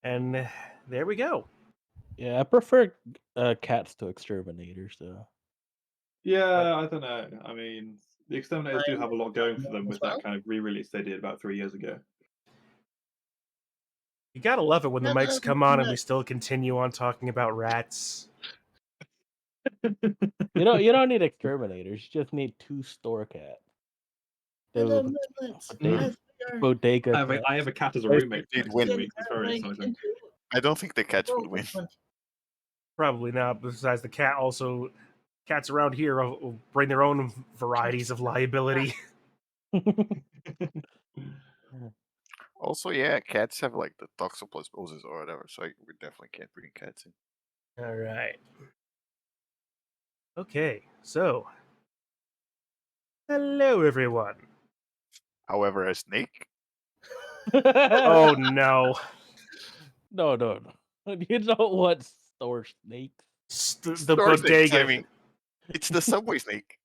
And there we go. Yeah, I prefer cats to exterminators, though. Yeah, I don't know. I mean, the exterminators do have a lot going for them with well. that kind of re-release they did about 3 years ago. You gotta love it when the Yeah, mics but- come on and we still continue on talking about rats. You don't need exterminators. You just need 2 store cats. Hello, Those Midlands. bodega I have a cat as a Yes, roommate indeed, next win. 2 weeks. It's very exciting. I don't think the cats would win. Probably not. Besides, the cats around here will bring their own varieties of liability. Also, yeah, cats have like the toxoplasmosis or whatever, so we definitely can't bring cats in. All right. Okay, so hello everyone. However, a snake. Oh no, No. You don't want store snakes. the Store snakes, bodega. I mean, it's the subway snake.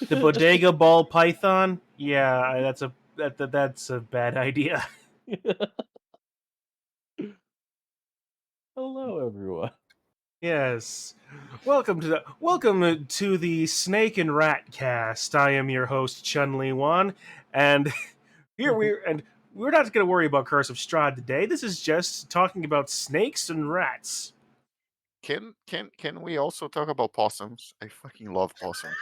The bodega ball python. Yeah, that's a bad idea. Hello, everyone. Yes. Welcome to the Snake and Rat Cast. I am your host Chun-Li Wan, and we're not going to worry about Curse of Strahd today. This is just talking about snakes and rats. Can we also talk about possums? I fucking love possums.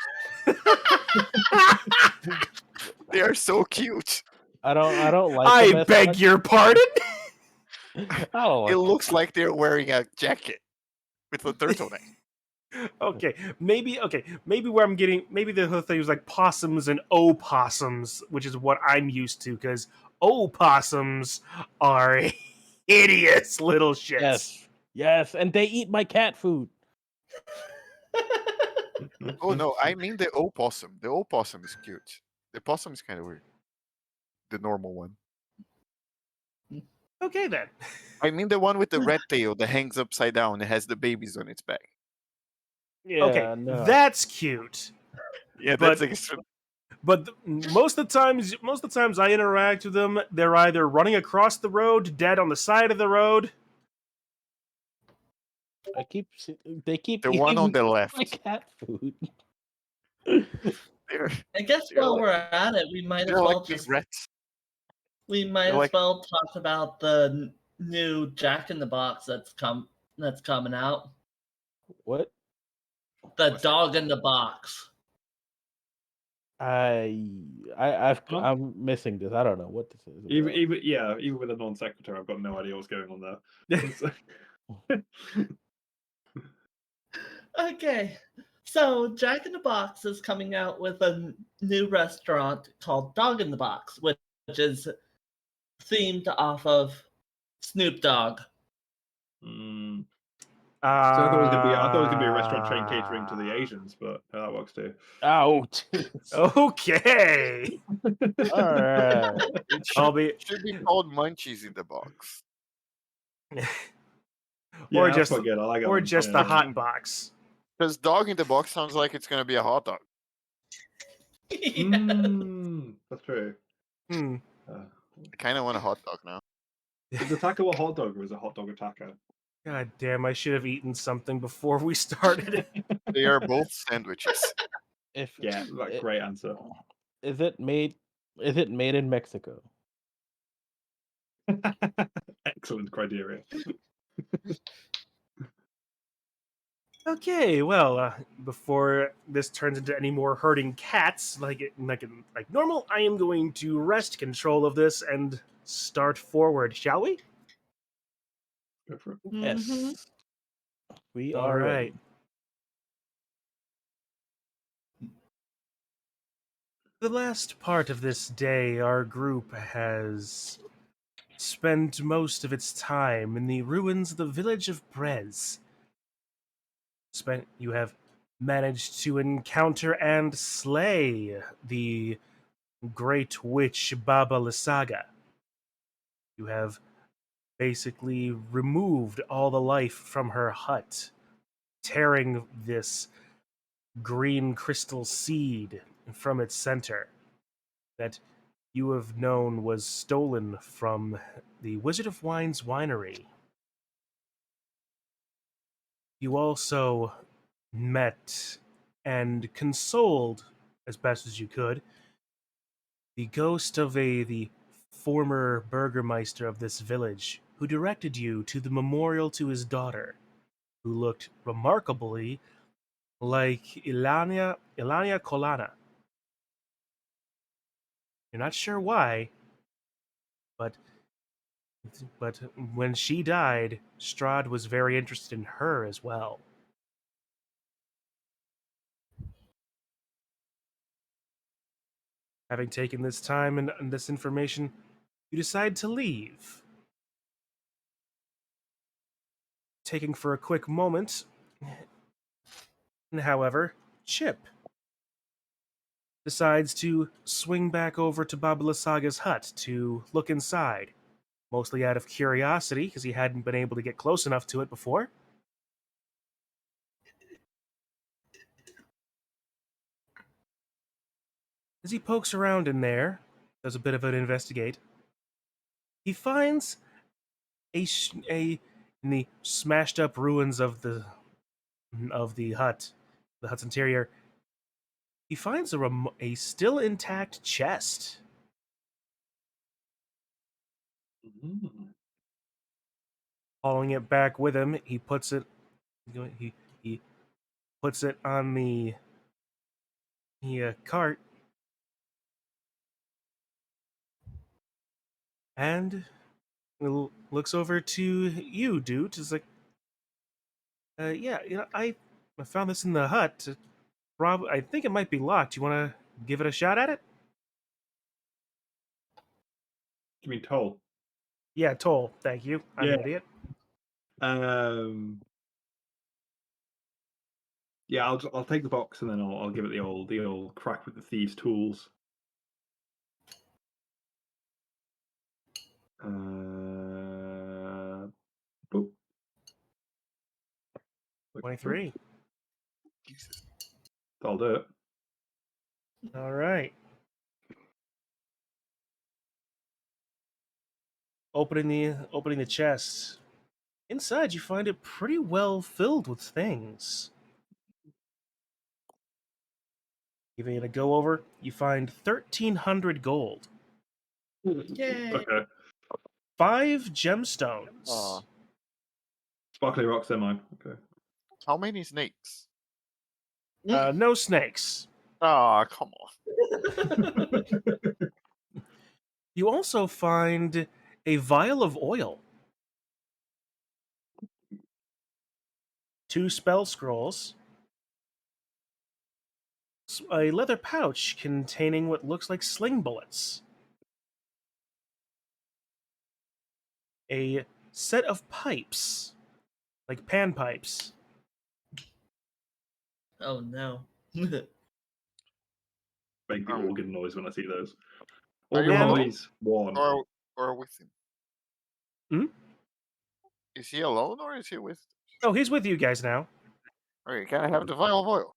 They are so cute. I don't like. I them as beg much. your pardon. I don't like It looks like they're wearing a jacket with a turtleneck. Okay, maybe where I'm getting the whole thing was like possums and opossums, which is what I'm used to because opossums are hideous little shits. Yes, and they eat my cat food. Oh no, I mean the opossum. The opossum is cute. The possum is kind of weird. The normal one. Okay then. I mean the one with the red tail that hangs upside down and has the babies on its back. Yeah, Okay, no. that's cute. Yeah, But- that's But most of the times I interact with them, they're either running across the road, dead on the side of the road. They keep the one on eating the left. my cat food. They're, I guess They're while like- we're at it, we might as they're well like big just rats. we might they're as like- well talk about the new Jack in the Box that's coming out. What? The What's that? dog in the box. I'm missing this. I don't know what this is. about. Even with a non-sequitur, I've got no idea what's going on there. Okay, so Jack in the Box is coming out with a new restaurant called Dog in the Box, which is themed off of Snoop Dogg. Mm. I thought it was gonna be a restaurant chain Ah. catering to the Asians, but that works too. Ouch. Okay. All right. It I'll be should be called Munchies in the Box. Or Yeah, just- that's quite good. I like it. or just the hot box. Because dog in the box sounds like it's gonna be a hot dog. That's true. Hmm. Uh, I kind of want a hot dog now. is the taco a hot dog or is a hot dog a taco? God damn! I should have eaten something before we started. They are both sandwiches. If Yeah, great answer. is it made in Mexico? Excellent criteria. Okay, well, before this turns into any more herding cats like normal, I am going to wrest control of this and start forward, shall we? Go for it. Yes. Mhm. We All are right. ready. The last part of this day, our group has spent most of its time in the ruins of the village of Berez. You have managed to encounter and slay the great witch Baba Lysaga. You have basically removed all the life from her hut, tearing this green crystal seed from its center that you have known was stolen from the Wizard of Wine's winery You also met and consoled, as best as you could, the ghost of the former burgermeister of this village, who directed you to the memorial to his daughter, who looked remarkably like Ilania Colana. You're not sure why, but when she died, Strahd was very interested in her as well. Having taken this time and this information, you decide to leave. Taking for a quick moment, however, Chip decides to swing back over to Baba Lysaga's hut to look inside, mostly out of curiosity because he hadn't been able to get close enough to it before. As he pokes around in there, does a bit of an investigate, he finds in the smashed up ruins of the hut's interior, he finds a still intact chest. Mm. Hauling it back with him, he puts it he puts it on the cart and looks over to you, dude. Is like, yeah, I found this in the hut. Rob, I think it might be locked. You want to give it a shot at it? You mean toll? Yeah, toll. Thank you. I'm an Yeah. idiot. Yeah, I'll take the box and then I'll give it the old crack with the thieves' tools. Boop. 23. Jesus. I'll do it. All right. Opening the chest. Inside, you find it pretty well filled with things. Giving it a go over, you find 1,300 gold, Yay! Okay. 5 gemstones, Aw. Sparkly rocks, they're mine. Okay. How many snakes? no snakes. Ah, come on. You also find a vial of oil, 2 spell scrolls, a leather pouch containing what looks like sling bullets, a set of pipes, like pan pipes, Oh no. Make the organ noise when I see those. Are you Organ alone? noise, one. or with him? Hmm? Is he alone or is he with? Oh, he's with you guys now. Okay, can I have the vial of oil?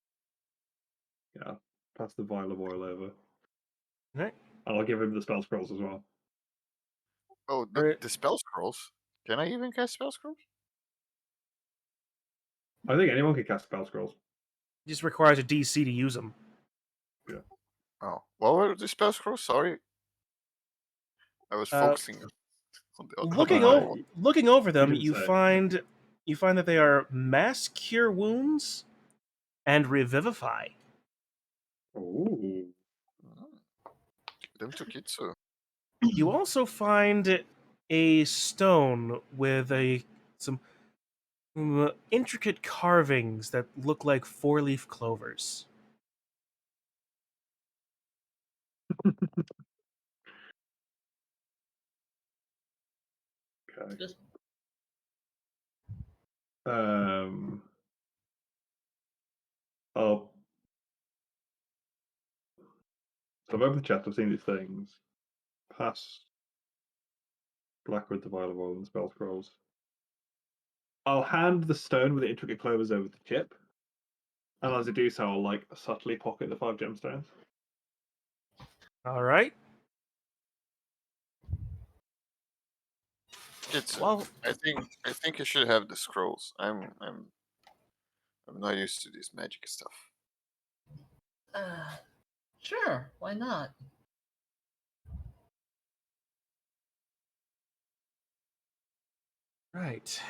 Yeah. Pass the vial of oil over. Right. And I'll give him the spell scrolls as well. Oh, Alright. the spell scrolls. Can I even cast spell scrolls? I think anyone can cast spell scrolls. Just requires a DC to use them. Oh, what were the spell scrolls? Sorry, I was Uh, focusing on the other one. Looking over them, didn't you say. find that they are mass cure wounds and revivify. Ooh. Give them to Kitsu. You also find a stone with some intricate carvings that look like 4-leaf clovers. Okay. Just Oh. So I've opened the chest, I've seen these things. Pass Blackwood, the vial of oil, and the spell scrolls. I'll hand the stone with the intricate clovers over to Chip. And as I do so, I'll like subtly pocket the 5 gemstones. All right. Kitsu. Well, I think you should have the scrolls. I'm I'm not used to this magic stuff. Sure, why not? Right.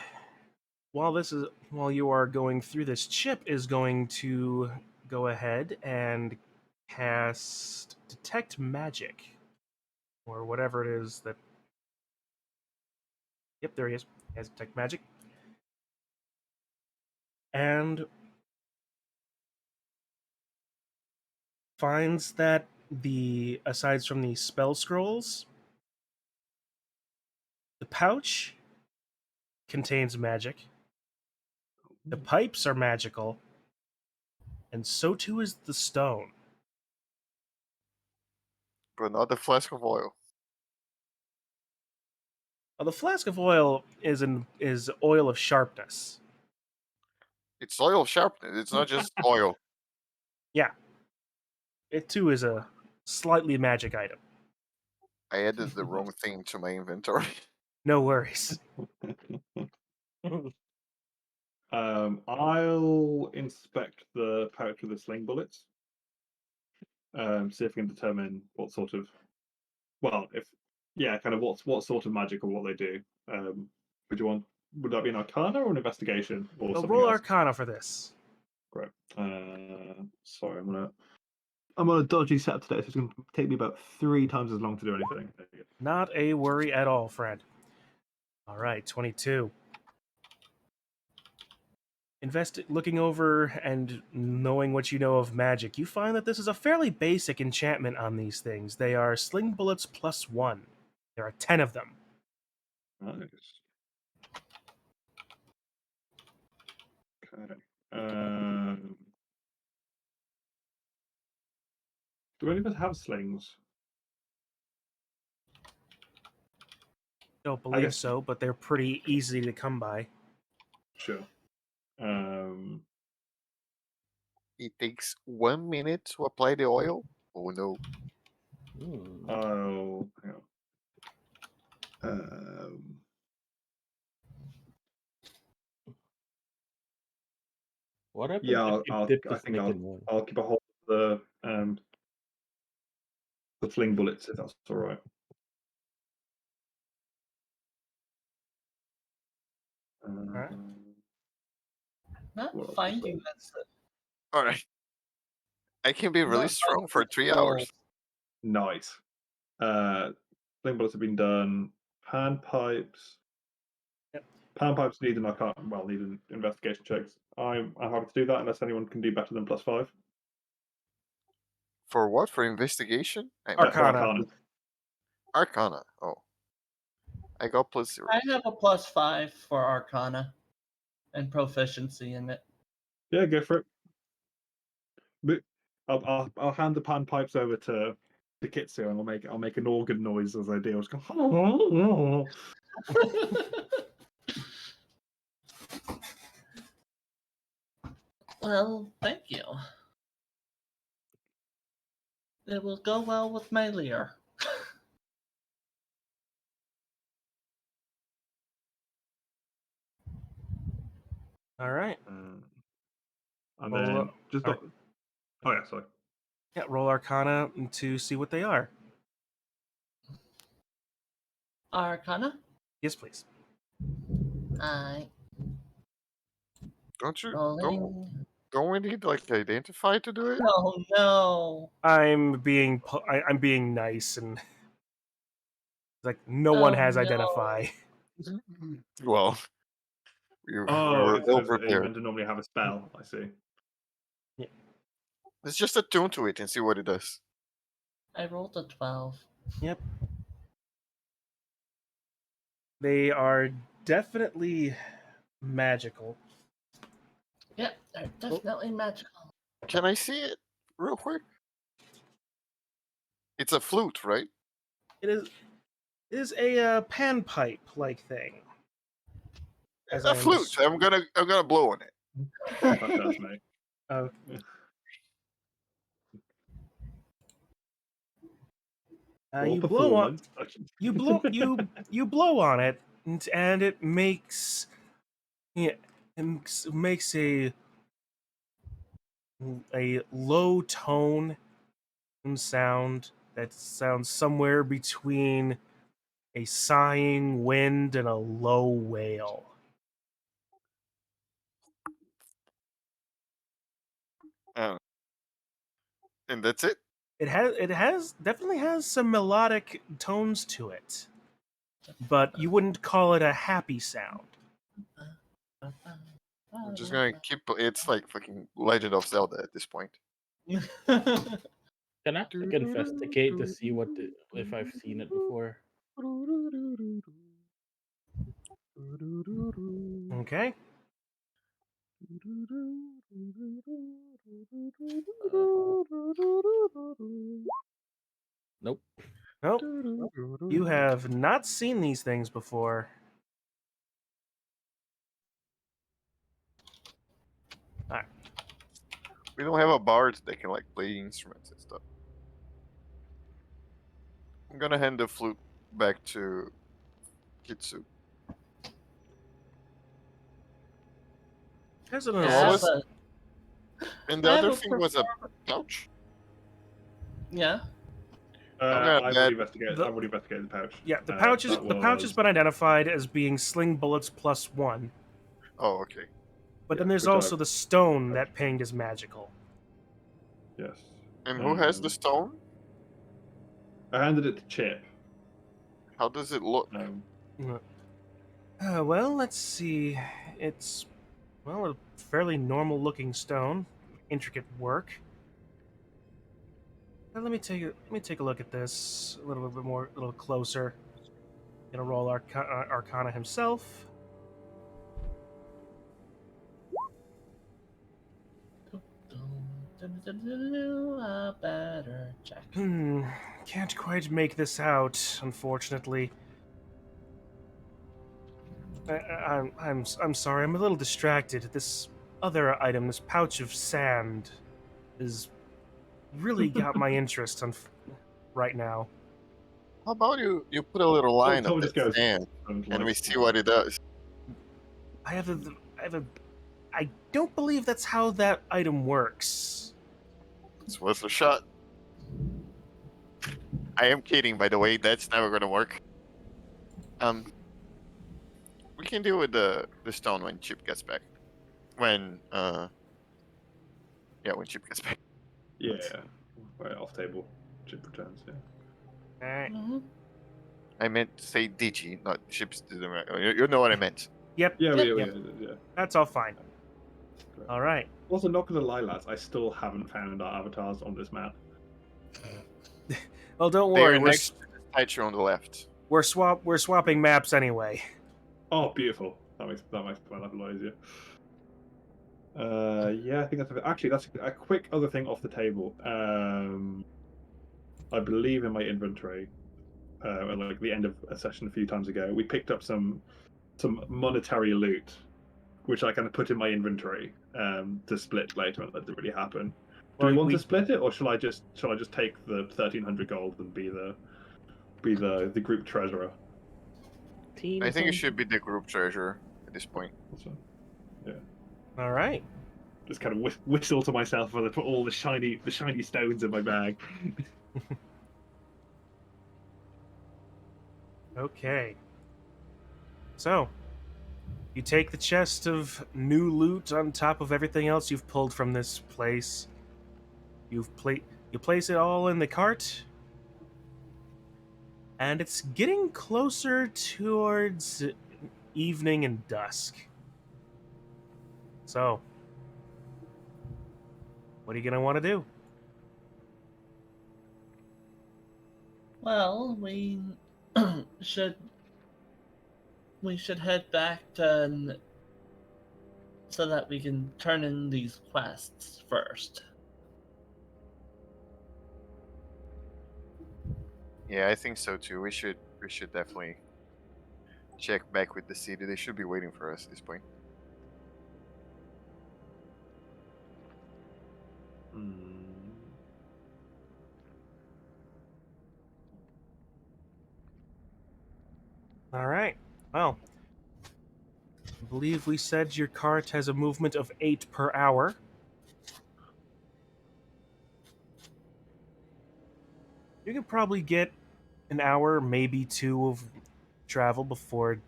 While you are going through this, Chip is going to go ahead and cast Detect Magic, or whatever it is that. Yep, there he is. He has Detect Magic, and finds that aside from the spell scrolls, the pouch contains magic. The pipes are magical, and so too is the stone. But not the flask of oil. Well, the flask of oil is oil of sharpness. It's oil sharpness. It's not just oil. Yeah, it too is a slightly magic item. I added the wrong thing to my inventory. No worries. I'll inspect the pouch with the sling bullets. See if I can determine what sort of, kind of what sort of magic or what they do. Would that be an Arcana or an Investigation or something Roll else? Arcana for this. Great. Sorry, I'm on a dodgy setup today, so it's going to take me about 3 times as long to do anything. There you go. Not a worry at all, friend. All right, 22. Looking over and knowing what you know of magic, you find that this is a fairly basic enchantment on these things. They are sling bullets +1. There are 10 of them. Nice. Okay. Um, do any of us have slings? Don't I believe guess- so, but they're pretty easy to come by. Sure. It takes 1 minute to apply the oil. Oh no. Oh, hang on. What happens Yeah, if you I'll, dip I the think snake in one? I'll keep a hold of the sling bullets if that's all right. Alright. Not What else finding is this. All right. I can be really Not strong for finding 3 this hours. Nice. Sling bullets have been done. Pan pipes. Yep. Pan pipes need an investigation checks. I'm happy to do that unless anyone can do better than +5. For what? For investigation? Arcana. Arcana. Oh. I got +0. I have a +5 for Arcana and proficiency in it. Yeah, go for it. But I'll hand the pan pipes over to Kitsu, and I'll make an organ noise as I do. I'll just go. Well, thank you. It will go well with my Lear. All right. And Roll then just alright. oh yeah, sorry. Yeah, roll Arcana to see what they are. Arcana? Yes, please. I Don't you? rolling. Don't we need like identify to do it? Oh no! I'm being nice and like no one Oh, has no. identify. Well, we Oh, were instead ill of you prepared. meant to normally have a spell. I see. Let's just attune to it and see what it does. I rolled a 12. Yep. They are definitely magical. Yep, they're definitely magical. Can I see it real quick? It's a flute, right? It is a panpipe like thing. As A I flute. I'm gonna blow on it. That's me. Oh, Roll you blow on performance. you blow on it, and it makes a a low tone sound that sounds somewhere between a sighing wind and a low wail. Oh. And that's it? It definitely has some melodic tones to it, but you wouldn't call it a happy sound. I'm just gonna keep. It's like fucking Legend of Zelda at this point. Can I like, investigate to see if I've seen it before? Okay. Nope. Nope. You have not seen these things before. We don't have a bard that can like play instruments and stuff. I'm gonna hand the flute back to Kitsu. There's an And Yeah, what was? but And the I have other a thing was a pouch. yeah. I'm gonna I've bet already investigated. the- I've already investigated the pouch. Yeah, the pouch has was been identified as being sling bullets +1, Oh, okay. but then Yeah, there's which also I've- the stone that pinged as magical. yes. And who has the Um, stone? I handed it to Chip. How does it look? Well, let's see. It's a fairly normal-looking stone, intricate work. Now, let me take a look at this a little bit more, a little closer. Gonna roll Arcana himself. A better check. Can't quite make this out, unfortunately. I'm sorry. I'm a little distracted. This other item, this pouch of sand, is really got my interest on right now. How about you put a little line Tom of just that goes sand and and like, we see what it does. I don't believe that's how that item works. It's worth a shot. I am kidding, by the way. That's never gonna work. We can deal with the stone when Chip gets back. When when Chip gets back. Yeah, right off table. Chip returns. Yeah. All right. Mhm. I meant to say Digi, not Chip's. You know what I meant. Yep. Yeah, yep, yeah, yep. yeah. That's all fine. Great. All right. Also, not gonna lie, lads. I still haven't found our avatars on this map. Well, don't They worry. are next to the statue on the left. We're swapping maps anyway. Oh, beautiful. That makes my life a lot easier. Yeah, I think that's a quick other thing off the table. I believe in my inventory, at like the end of a session a few times ago, we picked up some monetary loot, which I kind of put in my inventory to split later, and that didn't really happen. Do we Well, want to split it, or shall I just take the 1,300 gold and be the group treasurer? I think it should be the group treasurer at this point. So, yeah. All right. Just kind of whistle to myself while I put all the shiny stones in my bag. Okay. So, you take the chest of new loot on top of everything else you've pulled from this place. You place it all in the cart, and it's getting closer towards evening and dusk. So, what are you gonna want to do? Well, we should head back to so that we can turn in these quests first. Yeah, I think so too. We should definitely check back with the city. They should be waiting for us at this point. All right. Well, I believe we said your cart has a movement of 8 per hour. You could probably get an hour, maybe two of travel before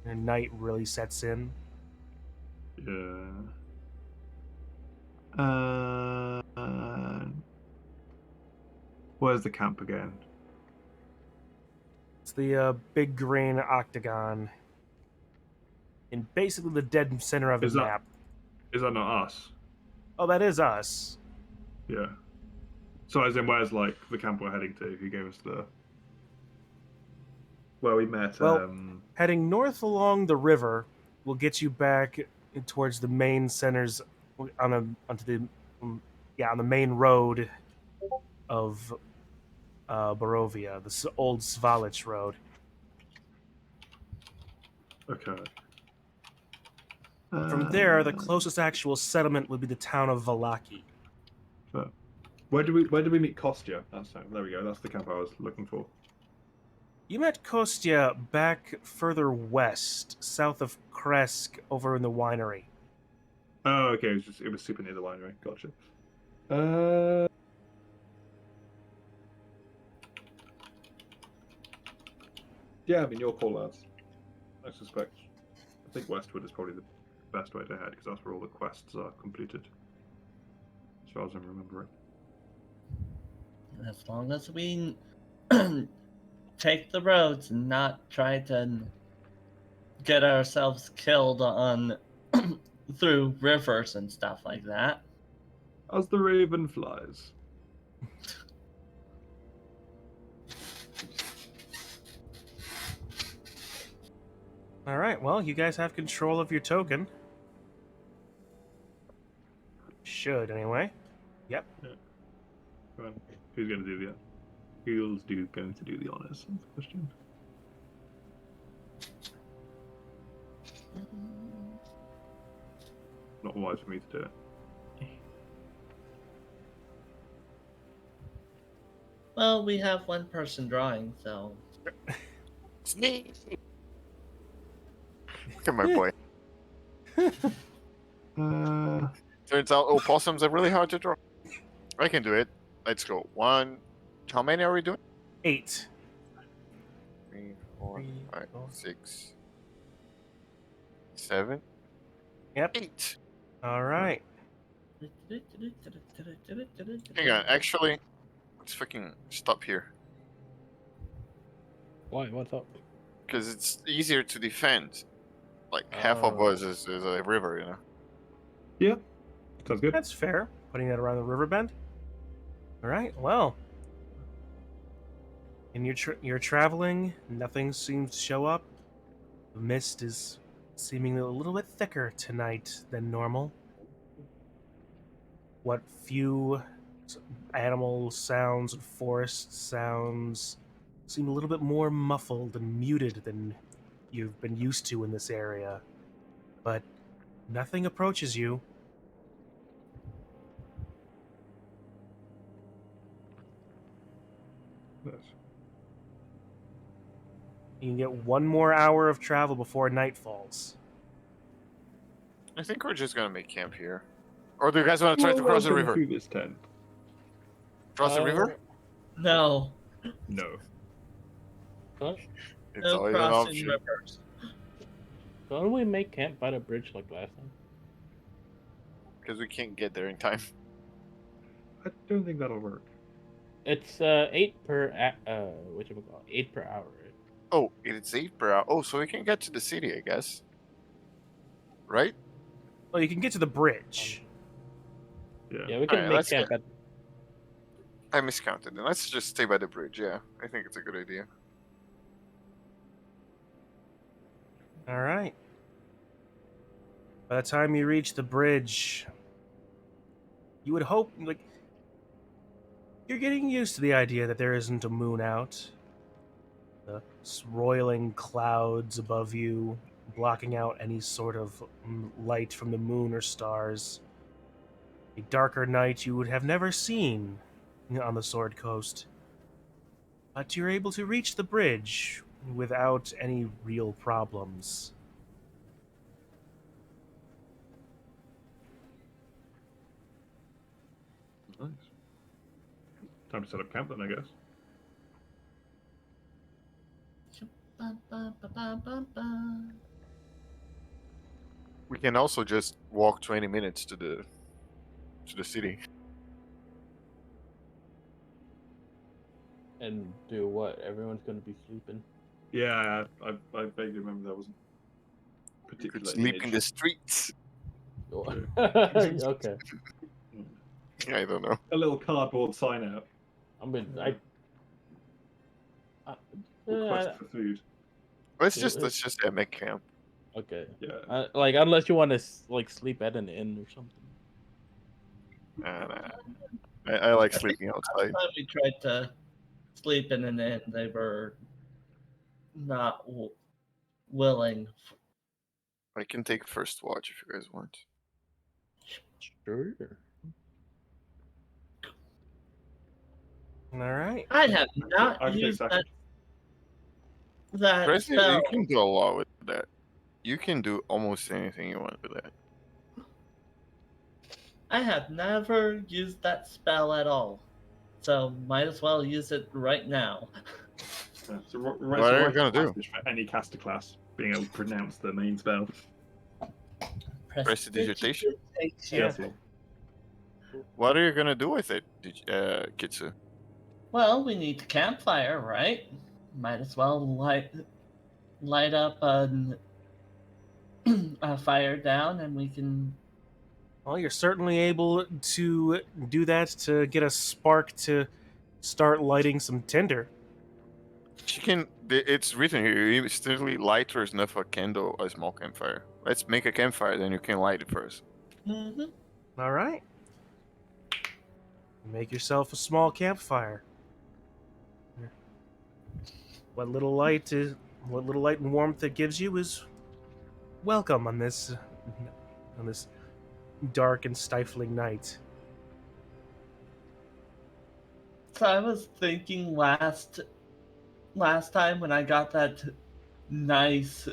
night really sets in. Yeah. Where's the camp again? It's the big green octagon in basically the dead center of the Is that map. is that not us? Oh, that is us. Yeah. So as in, where's like the camp we're heading to? If you gave us the where we met. Well, heading north along the river will get you back towards the main centers onto the on the main road of Barovia, the old Svalich road. Okay. From there, the closest actual settlement would be the town of Valaki. Where did we meet Kostya? There we go. That's the camp I was looking for. You met Kostya back further west, south of Kresk, over in the winery. Oh, okay. It was super near the winery. Gotcha. Yeah, I mean, your call, lads. I suspect. I think westward is probably the best way to head because that's where all the quests are completed, as far as I'm remembering. As long as we take the roads and not try to get ourselves killed on through rivers and stuff like that. As the raven flies. All right, well, you guys have control of your token. Should, anyway. Yep. Come on. Who's going to do the going to do the honors? That's the question. Not wise for me to do it. Well, we have one person drawing, so Sneak. Look at my boy. Turns out opossums are really hard to draw. I can do it. Let's go. One. How many are we doing? 8. 3, 4, 5, 4. 6, 7. Yep. 8. All right. Hang on. Actually, let's fucking stop here Why? What's up? because it's easier to defend. Like half of us is a river, you know. Yeah, sounds good. That's fair. Putting that around the river bend. All right. Well, in your traveling, nothing seems to show up. The mist is seemingly a little bit thicker tonight than normal. What few animal sounds and forest sounds seem a little bit more muffled and muted than you've been used to in this area. But nothing approaches you. Nice. You can get one more hour of travel before night falls. I think we're just gonna make camp here. Or do you guys want to try to cross the river? Through this tent. Cross the river? no, No. Huh? It's no always an crossing option. rivers. Don't we make camp by the bridge like last time? Because we can't get there in time. I don't think that'll work. It's 8 per 8 per hour. Right? Oh, it's 8 per hour. Oh, so we can get to the city, I guess. Right? Well, you can get to the bridge. Yeah, we can Alright, make let's camp get- at. I miscounted. Then let's just stay by the bridge. Yeah, I think it's a good idea. All right. By the time you reach the bridge, you would hope, like, you're getting used to the idea that there isn't a moon out. The roiling clouds above you, blocking out any sort of light from the moon or stars. A darker night you would have never seen on the Sword Coast. But you're able to reach the bridge without any real problems. Nice. Time to set up camp then, I guess. Bum, bum, bum, bum, bum, bum. We can also just walk 20 minutes to the city. And do what? Everyone's gonna be sleeping. Yeah, I vaguely remember that wasn't You could particularly sleep in the streets. True. Okay. I don't know. A little cardboard sign out. I mean, I Request for food. Let's just make camp. okay. Yeah. Like unless you want to like sleep at an inn or something. I like I think sleeping last outside. time we tried to sleep in an inn, they were not willing. I can take first watch if you guys want. Sure. All right. I have I not can take used second. that President, spell. you can do a lot with that. You can do almost anything you want with that. I have never used that spell at all. So might as well use it right now. Yeah, so What are you write a gonna do? passage for any caster class being able to pronounce the main spell. Prestidigitation? Yeah. Yes, What are you gonna do with it, Kitsu? Well, we need the campfire, right? Might as well light up a fire down, and we can. Well, you're certainly able to do that to get a spark to start lighting some tinder. She can. It's written here. You instantly light or snuff a candle, a small campfire. Let's make a campfire, then you can light it first. Mm-hmm. All right. Make yourself a small campfire. What little light and warmth it gives you is welcome on this dark and stifling night. So I was thinking last time when I got that nice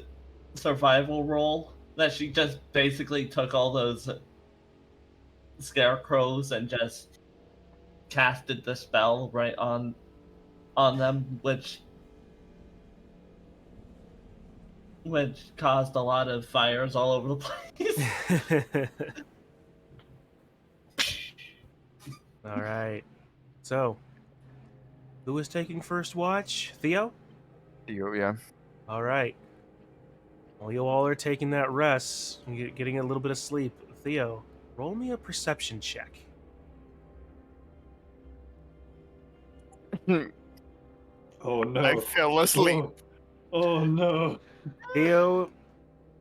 survival roll that she just basically took all those scarecrows and just casted the spell right on them, which caused a lot of fires all over the place. All right. So, who is taking first watch? Theo? Yeah. All right. While you all are taking that rest and getting a little bit of sleep, Theo, roll me a perception check. Oh no. I fell asleep. Oh no. Theo,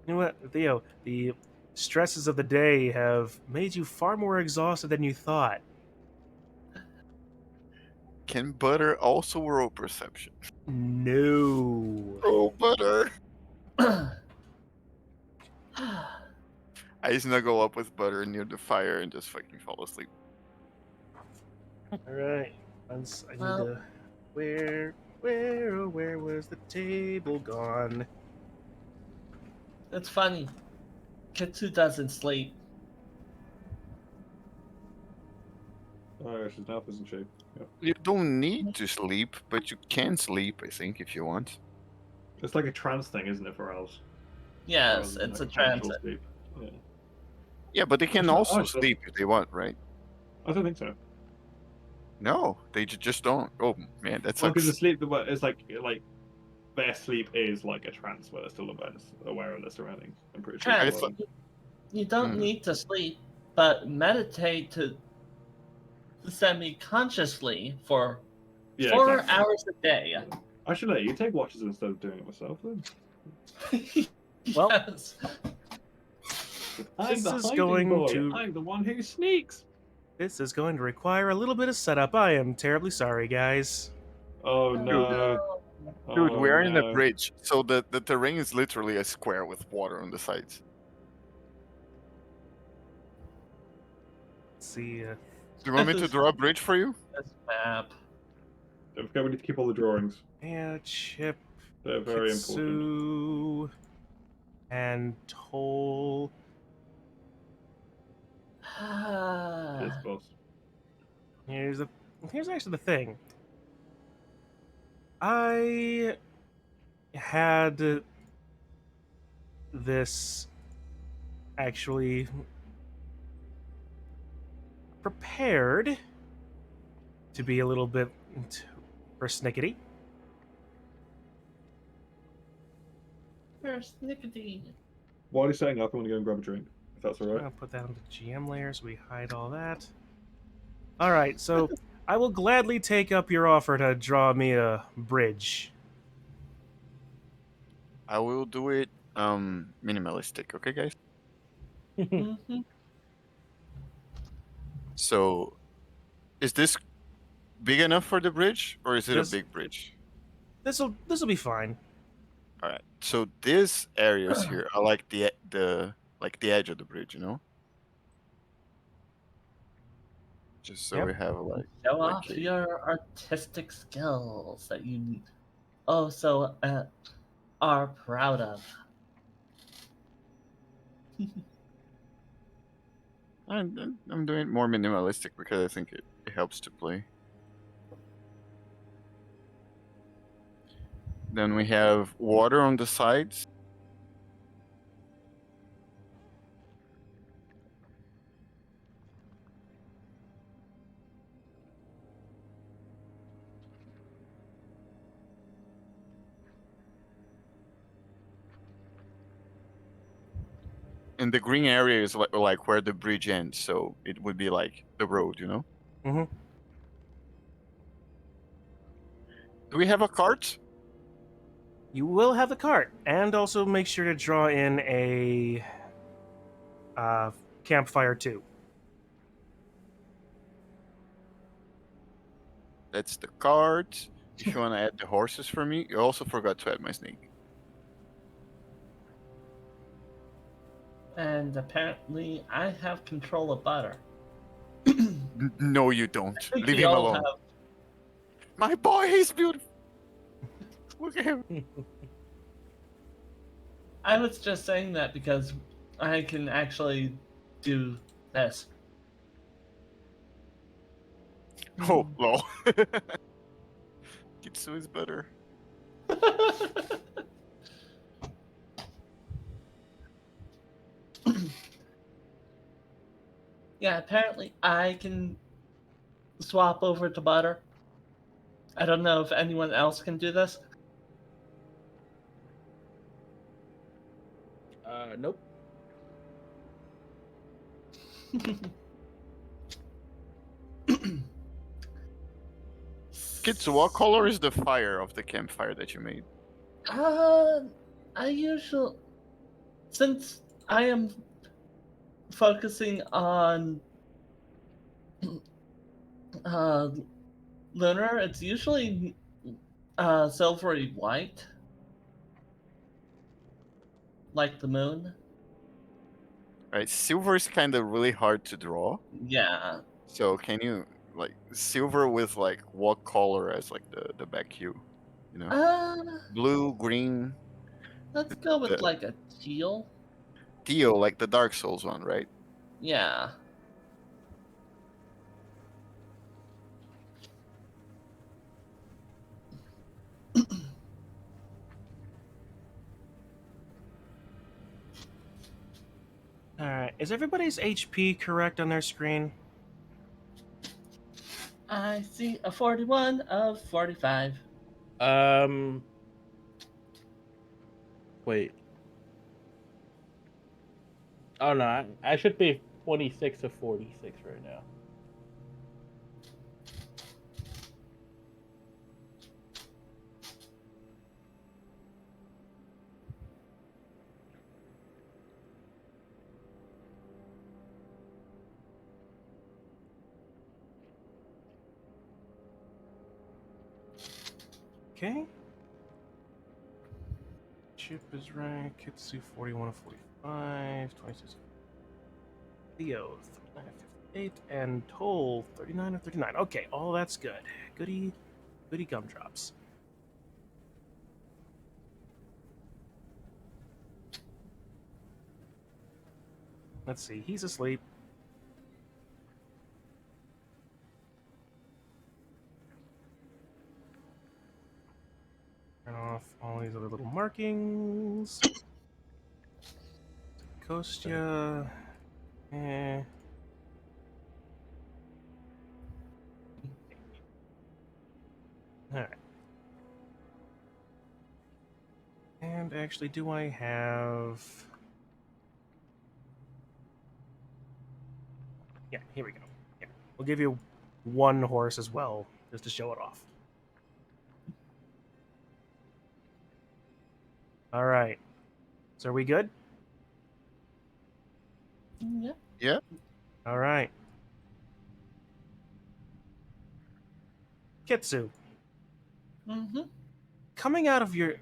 you know what, Theo? The stresses of the day have made you far more exhausted than you thought. Can butter also roll perception? No. Oh, butter! I snuggle up with butter near the fire and just fucking fall asleep. All right. I need Well- to. Where was the table gone? It's funny. Kitsu doesn't sleep. Oh, yeah, she's now, isn't she? Yeah. You don't need to sleep, but you can sleep, I think, if you want. It's like a trance thing, isn't it, for elves? Yes, Rather than it's a like actual transit. sleep. Yeah. Yeah, but they can not- also oh, it's not- sleep if they want, right? I don't think so. No, they just don't. Oh man, that Well, because sucks. the sleep, it's like their sleep is like a trance where they're still aware of their surroundings. I'm pretty sure. Trance. as well. You don't Hmm. need to sleep, but meditate to semi-consciously for Yeah, 4 exactly. hours a day. I should let you take watches instead of doing it myself then. Well- Yes. I'm This the is hiding going boy. to- I'm the one who sneaks. This is going to require a little bit of setup. I am terribly sorry, guys. Oh no. Dude, Oh, we are in a no. bridge, so the terrain is literally a square with water on the sides. Let's see. Do you want me to draw a bridge for you? This map. Don't forget we need to keep all the drawings. Yeah, Chip, They're very important. Kitsu, and Toll. Yes, boss. Here's actually the thing. I had this actually prepared to be a little bit persnickety. Where's nicotine? While he's setting up, I'm going to go and grab a drink, if that's all right. I'll put that on the GM layer so we hide all that. Alright, so I will gladly take up your offer to draw me a bridge. I will do it minimalistic, okay, guys? Mm-hmm. So, is this big enough for the bridge, or is it a This- big bridge? This'll be fine. All right. So these areas here are like the like the edge of the bridge, you know. Just so Yep. we have like Show like off a- your artistic skills that you so are proud of. I'm doing it more minimalistic because I think it helps to play. Then we have water on the sides. And the green area is like where the bridge ends, so it would be like the road, you know. Mm-hmm. Do we have a cart? You will have the cart, and also make sure to draw in a campfire too. That's the cart. If you want to add the horses for me, you also forgot to add my snake. And apparently, I have control of butter. No, you don't. I think Leave we him all alone. have. My boy, he's beautiful. Look at him. I was just saying that because I can actually do this. Oh, lol. Kitsu is better. Yeah, apparently I can swap over to butter. I don't know if anyone else can do this. Nope. Kitsu, what color is the fire of the campfire that you made? I usually, since I am focusing on uh lunar, it's usually silvery white, like the moon. Right, silver is kind of really hard to draw. Yeah. So can you like silver with like what color as like the back hue? You know, Uh, blue, green, let's go with the like a teal. teal, like the Dark Souls one, right? Yeah. Alright, is everybody's HP correct on their screen? I see a 41 of 45. Wait. Oh no, I should be 26 of 46 right now. Okay. Chip is right. Kitsu 41 of 45. 26. Theo 39 of 58. And Toll 39 of 39. Okay, all that's good. Goody gumdrops. Let's see, he's asleep. Turn off all these other little markings. Kostya. Alright. And actually, do I have... Yeah, here we go. Yeah. We'll give you one horse as well, just to show it off. Alright. So are we good? Yeah. Yeah. Alright. Kitsu. Mm-hmm. Coming out of your...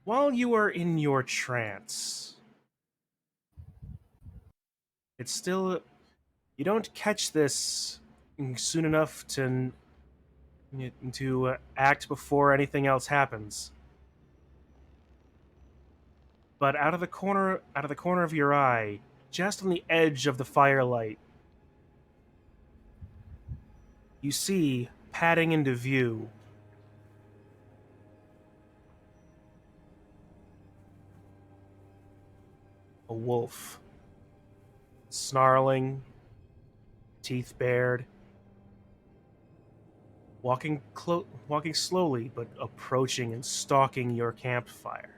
While you are in your trance, it's still... You don't catch this soon enough to act before anything else happens. But out of the corner of your eye, just on the edge of the firelight, you see, padding into view, a wolf, snarling, teeth bared, walking slowly but approaching and stalking your campfire.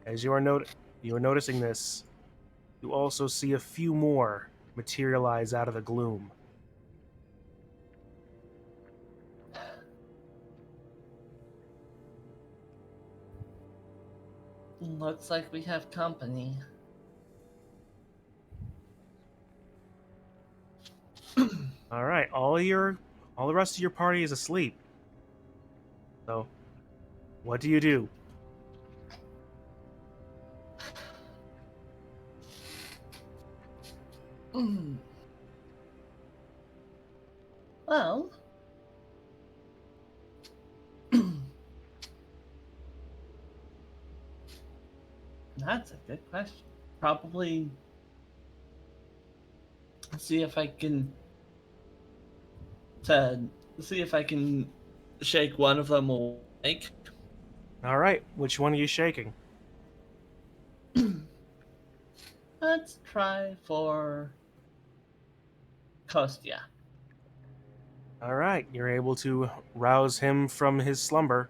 As you are noticing this, you also see a few more materialize out of the gloom. Looks like we have company. All right, all the rest of your party is asleep. So, what do you do? Mm. Well, that's a good question. Probably see if I can shake one of them awake. All right, which one are you shaking? Let's try for Kostya. All right, you're able to rouse him from his slumber.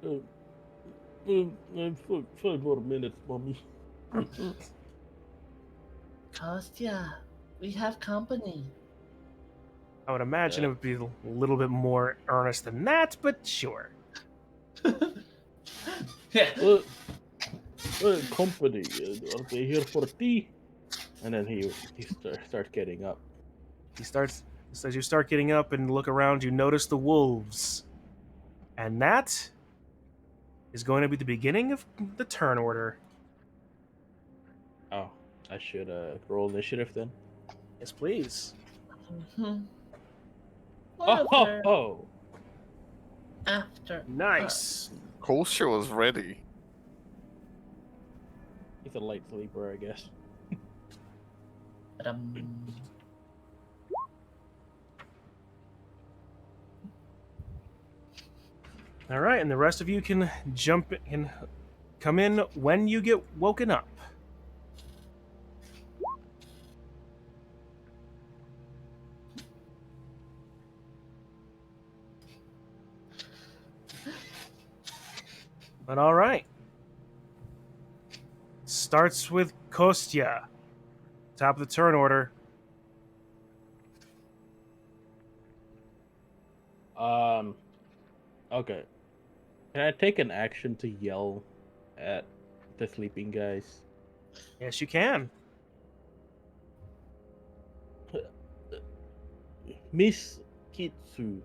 5 more minutes, mommy. Kostya, we have company. I would imagine it would be a little bit more earnest than that, but sure. Yeah. Company, are they here for tea? And then he starts getting up. As you start getting up and look around, you notice the wolves. And that is going to be the beginning of the turn order. Oh, I should roll initiative then. Yes, please. Mm-hmm. Oh. After. Nice. Kosher was ready. He's a light sleeper, I guess. All right, and the rest of you can jump in, come in when you get woken up. But all right. Starts with Kostya. Top of the turn order. Okay. Can I take an action to yell at the sleeping guys? Yes, you can. Miss Kitsu,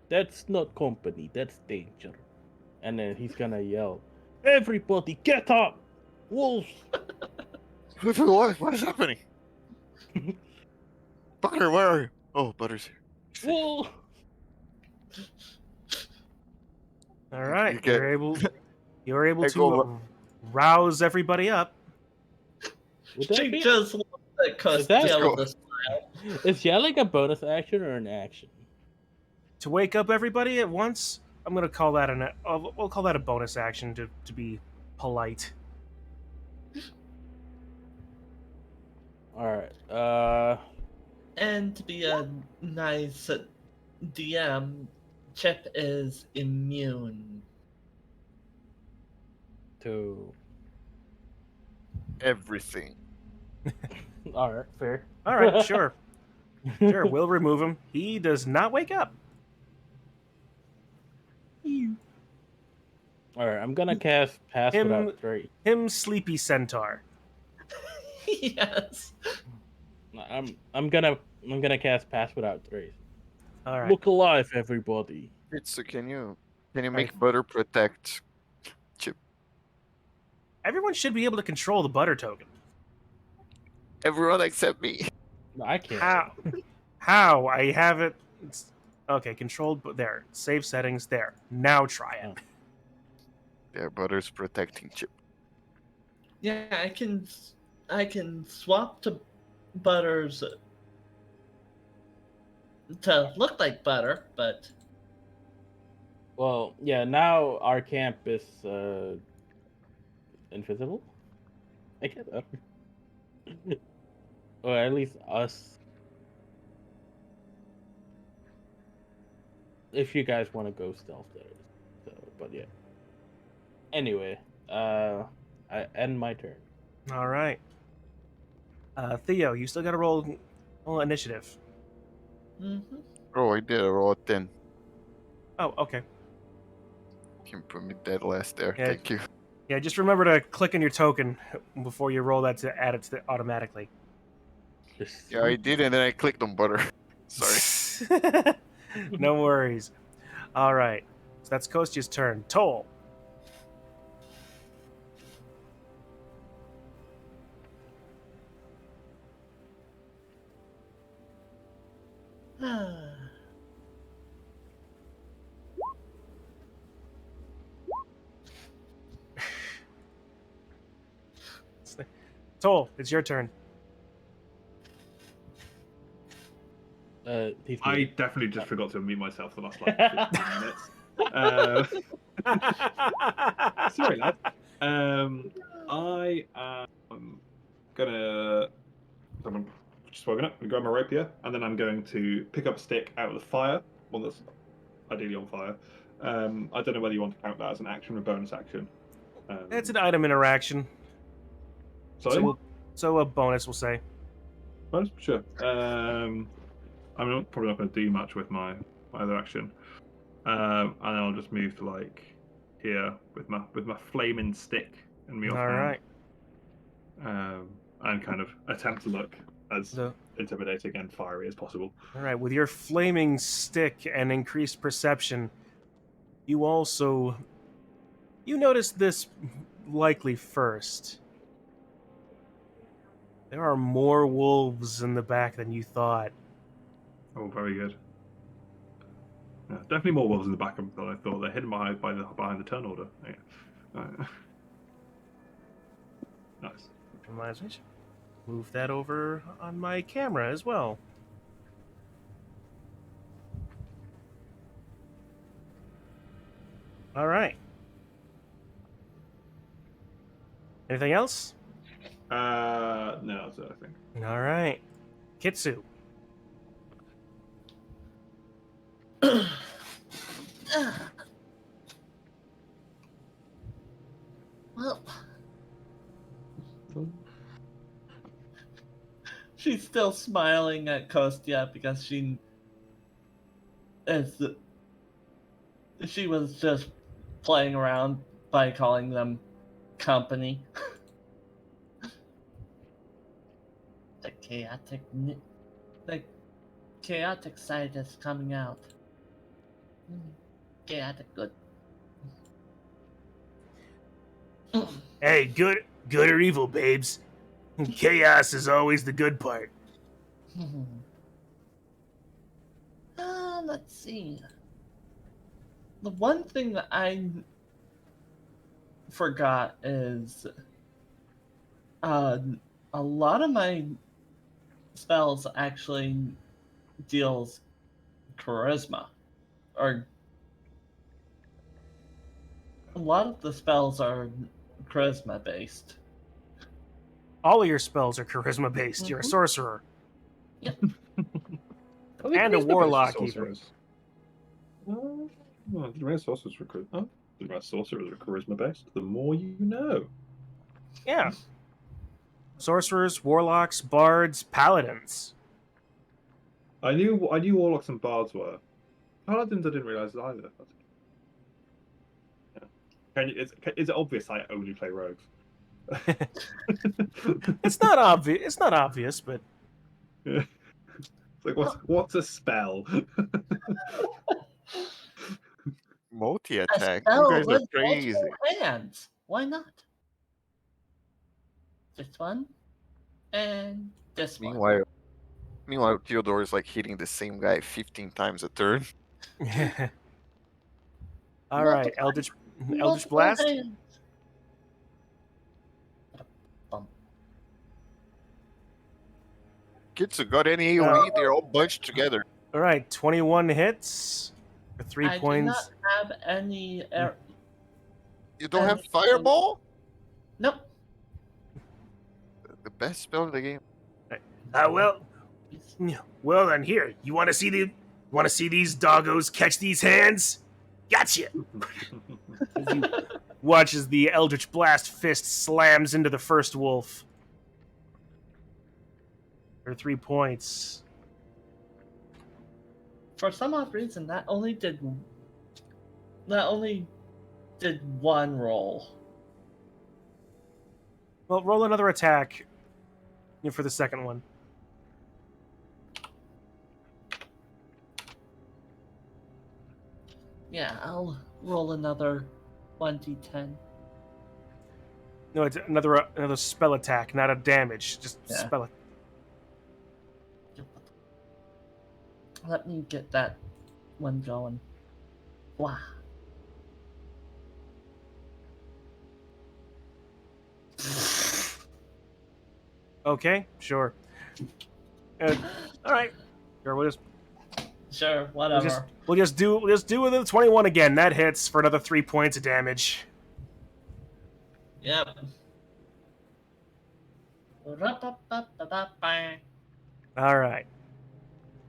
that's not company, that's danger. And then he's gonna yell, "Everybody get up! Wolves!" What is happening? Butter, where are you? Oh, Butter's here. Wolves! All right, You get- you're able I to go- rouse everybody up. Would that She be, just looked at Is that- Kostya Go. with a smile. Is yelling a bonus action or an action? To wake up everybody at once, I'm gonna call that we'll call that a bonus action to be polite. All right. And to be a nice DM, Chip is immune. To. Everything. All right. Fair. All right, sure, sure. We'll remove him. He does not wake up. All right. I'm gonna cast Pass Him- Without Trace. Him, sleepy centaur. Yes. I'm gonna cast Pass Without Trace. All right. Look alive, everybody. Kitsu, can you make Right. butter protect? Everyone should be able to control the butter token. Everyone except me. No, I can't. How? How? I have it. Okay, controlled. But there. Save settings. There. Now try it. There, butter's protecting Chip. Yeah, I can swap to butters to look like butter, but Well, yeah. Now our camp is invisible. I get that. Or at least us. If you guys want to go stealth there. So, but yeah. Anyway, I end my turn. All right. Theo, you still got to roll initiative. mm-hmm. Oh, I did a roll 10. Oh, okay. You can put me dead last there. Yeah. Thank you. Yeah, just remember to click on your token before you roll that to add it to automatically. Just Yeah, I did, and then I clicked on butter. Sorry. No worries. All right. So that's Kostia's turn. Toll. Toll, it's your turn. he's I muted. definitely just forgot to unmute myself the last like 15 minutes. Sorry, lad. I am gonna. I'm just woken up and grab my rapier, and then I'm going to pick up a stick out of the fire, one that's ideally on fire. I don't know whether you want to count that as an action or a bonus action. It's an item interaction. Sorry? So a bonus, we'll say. Bonus? Sure. I'm probably not going to do much with my other action. And then I'll just move to like here with my flaming stick and me All offhand. right. And kind of attempt to look as So, intimidating and fiery as possible. all right. With your flaming stick and increased perception, you notice this likely first. There are more wolves in the back than you thought. Oh, very good. Yeah, definitely more wolves in the back than I thought. They're hidden behind the turn order. Yeah. Nice. Reminds me to move that over on my camera as well. All right. Anything else? No, that's it, I think. All right. Kitsu. Well, she's still smiling at Kostia because she was just playing around by calling them company. The chaotic side is coming out. Chaotic good. Hey, good or evil, babes. Chaos is always the good part. Let's see. The one thing that I forgot is a lot of my spells actually deals charisma, or a lot of the spells are charisma based. All of your spells are charisma based. You're a Mhm. sorcerer. Are they And a charisma-based warlock, even. sorcerers? Oh, I didn't realize sorcerers were didn't realize sorcerers are charisma based. The more you know. Yeah. Sorcerers, warlocks, bards, paladins. I knew warlocks and bards were. Paladins I didn't realize either. Yeah. Is it obvious I only play rogues? It's not obvious. It's not obvious, but Yeah. It's like what's a spell? Multi A attack. You spell guys are with crazy. multiple hands. Why not? This one and this one. Meanwhile, Theodore is like hitting the same guy 15 times a turn. all right. Multiple- Eldritch multiple Blast. hands. Bum. Kitsu got any AoE? They're all bunched together. All right. 21 hits for 3 I do points. not have any. You don't have Fireball? Nope. The best spell in the game. Well then, here. You want to see these doggos catch these hands? Gotcha. As you watch as the Eldritch Blast fist slams into the first wolf for 3 points. For some odd reason, that only did one roll. Well, roll another attack for the second one. Yeah, I'll roll another 1d10. No, it's another spell attack, not a damage. Just Yeah. spell. Let me get that one going. Wow. Okay, sure. All right. Sure, Sure, whatever. we'll just do with the 21 again. That hits for another 3 points of damage. Yep. All right.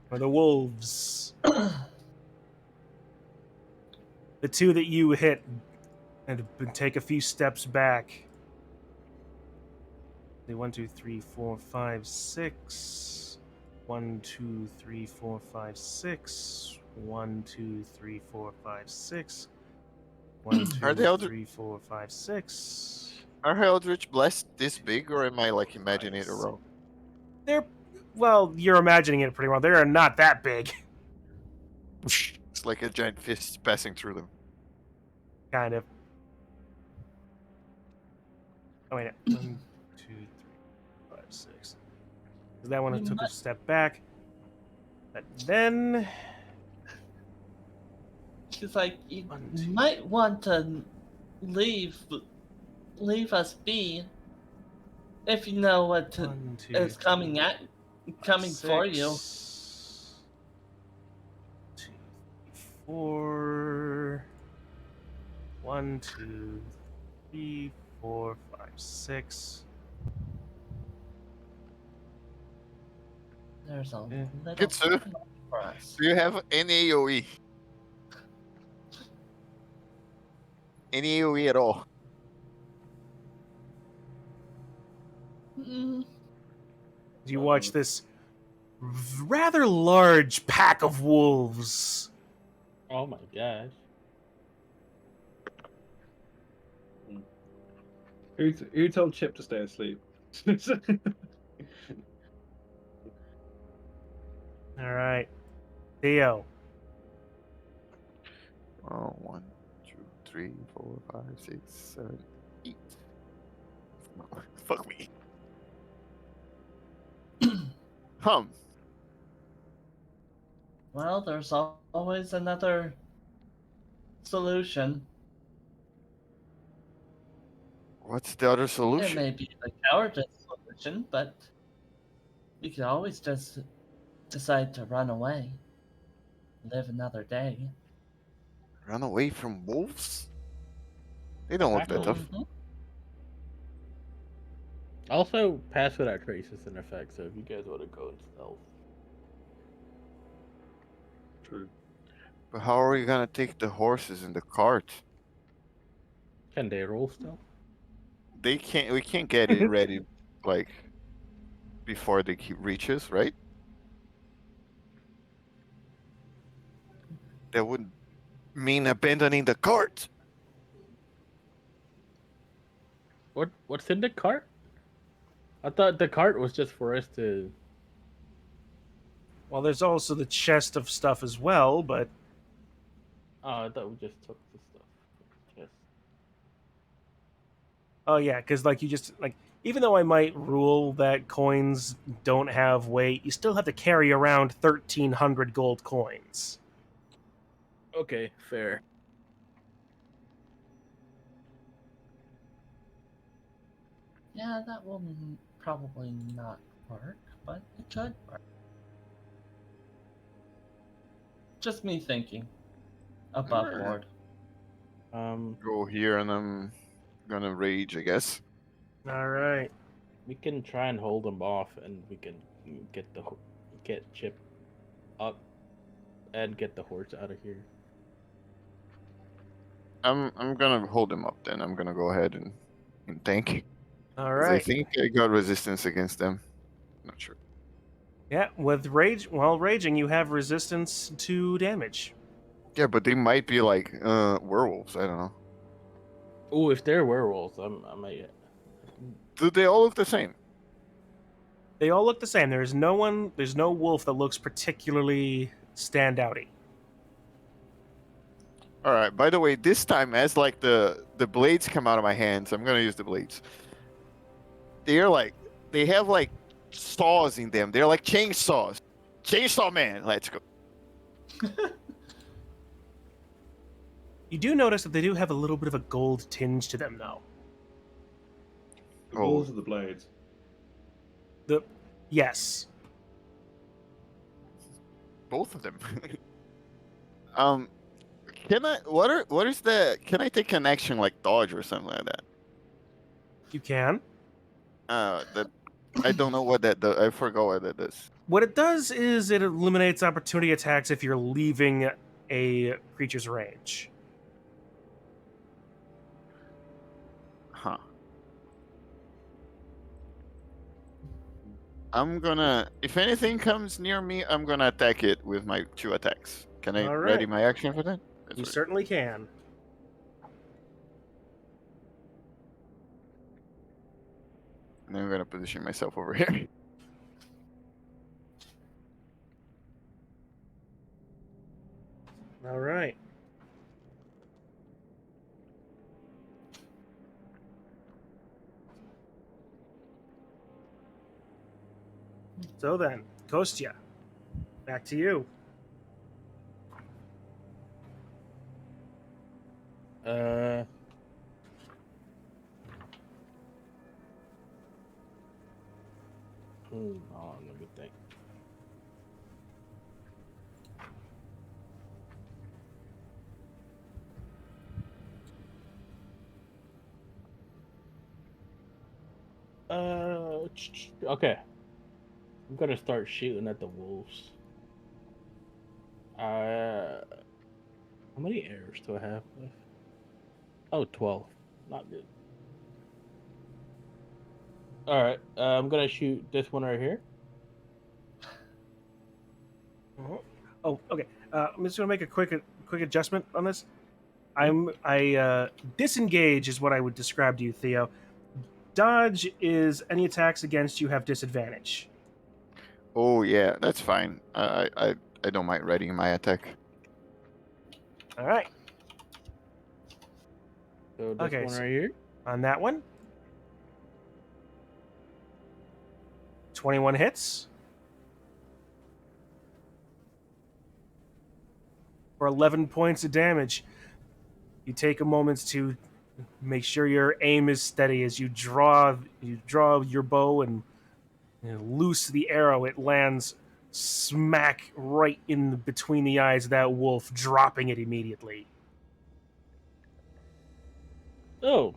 For the wolves, the two that you hit and take a few steps back. 1, 2, 3, 4, 5, 6. 1, 2, 3, 4, 5, 6. 1, 2, 3, 4, 5, 6. 1, Are they 2, all 3, 4, 5, 6. Are Eldritch Blast this big, or am I like imagining it wrong? Well, you're imagining it pretty well. They are not that big, It's like a giant fist passing through them. kind of. Oh wait, 1, 2, 3, 5, 6. That one took a step back, but then She's like, you 1, 2, might want to leave us be if you know what 1, 2, is coming 5, for you. 6, 2, 3, 4. 1, 2, 3, 4, 5, 6. There's a Yeah. little Kitsu, something for us. do you have any AoE? Any AoE at all? Mm, You watch this rather large pack of wolves. Oh my gosh. Who told Chip to stay asleep? All right, Theo. Oh, 1, 2, 3, 4, 5, 6, 7, 8. Fuck me. well, there's always another solution. What's the other It solution? may be the cowardice solution, but You could always just decide to run away, live another day. Run away from wolves? They don't look that Actually, tough. Mhm. also pass without trace is an effect. So if you guys want to go in stealth, True. But how are we gonna take the horses in the cart? can they roll stealth? They can't. We can't get it ready like before they reach us, right? That would mean abandoning the cart. What's in the cart? I thought the cart was just for us to. Well, there's also the chest of stuff as well, but Oh, I thought we just took the stuff. Yes. oh yeah, because like you just like even though I might rule that coins don't have weight, you still have to carry around 1,300 gold coins. Okay, fair. Yeah, that will probably not work, but it could work. Just me thinking. Above Alright. board. Go here, and I'm gonna rage, I guess. All right. We can try and hold them off, and we can get Chip up and get the horse out of here. I'm gonna hold them up. Then I'm gonna go ahead and tank. All 'Cause I right. think I got resistance against them. Not sure. Yeah, with rage, while raging, you have resistance to damage. Yeah, but they might be like werewolves. I don't know. Oh, if they're werewolves, I might. Do they all look the same? They all look the same. There's no wolf that looks particularly standouty. All right. By the way, this time, as like the blades come out of my hands, I'm gonna use the blades. They're like they have like saws in them. They're like chainsaws. Chainsaw man. Let's go. You do notice that they do have a little bit of a gold tinge to them, though. The Oh. balls of the blades. Yes. Both of them. Can I? What is the? Can I take an action like dodge or something like that? You can. That I don't know what that does. I forgot what that does. What it does is it eliminates opportunity attacks if you're leaving a creature's range. Huh. I'm gonna. If anything comes near me, I'm gonna attack it with my 2 attacks. Can I All ready right. my action for that? That's You right. certainly can. And then I'm gonna position myself over here. All right. So then, Kostya, back to you. Uh. Hold on, let me think. Okay. I'm gonna start shooting at the wolves. How many arrows do I have left? Oh, 12. Not good. Alright, I'm gonna shoot this one right here. Oh, okay. I'm just gonna make a quick adjustment on this. Disengage is what I would describe to you, Theo. Dodge is any attacks against you have disadvantage. Oh yeah, that's fine. I don't mind readying my attack. All right. So this Okay, one so- right here. On that one, 21 hits for 11 points of damage. You take a moment to make sure your aim is steady as you draw your bow and loose the arrow, it lands smack right in between the eyes of that wolf, dropping it immediately. Oh.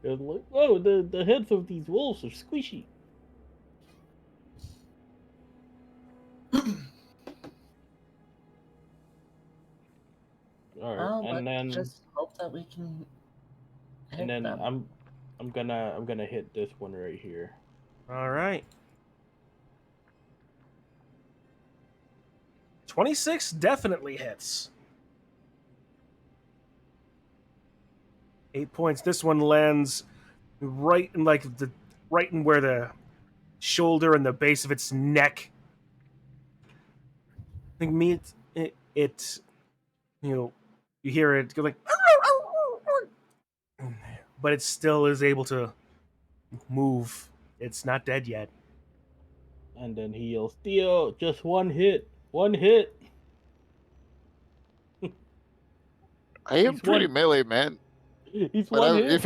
Oh, the heads of these wolves are squishy. All right, Oh, and then just hope that we can hit and then them. I'm gonna hit this one right here. All right. 26 definitely hits. 8 points. This one lands right in right in where the shoulder and the base of its neck. I think it you hear it go like, but it still is able to move. It's not dead yet. And then he yells, "Theo, just one hit, one hit." I am He's pretty one. melee, man. He's But one hit. if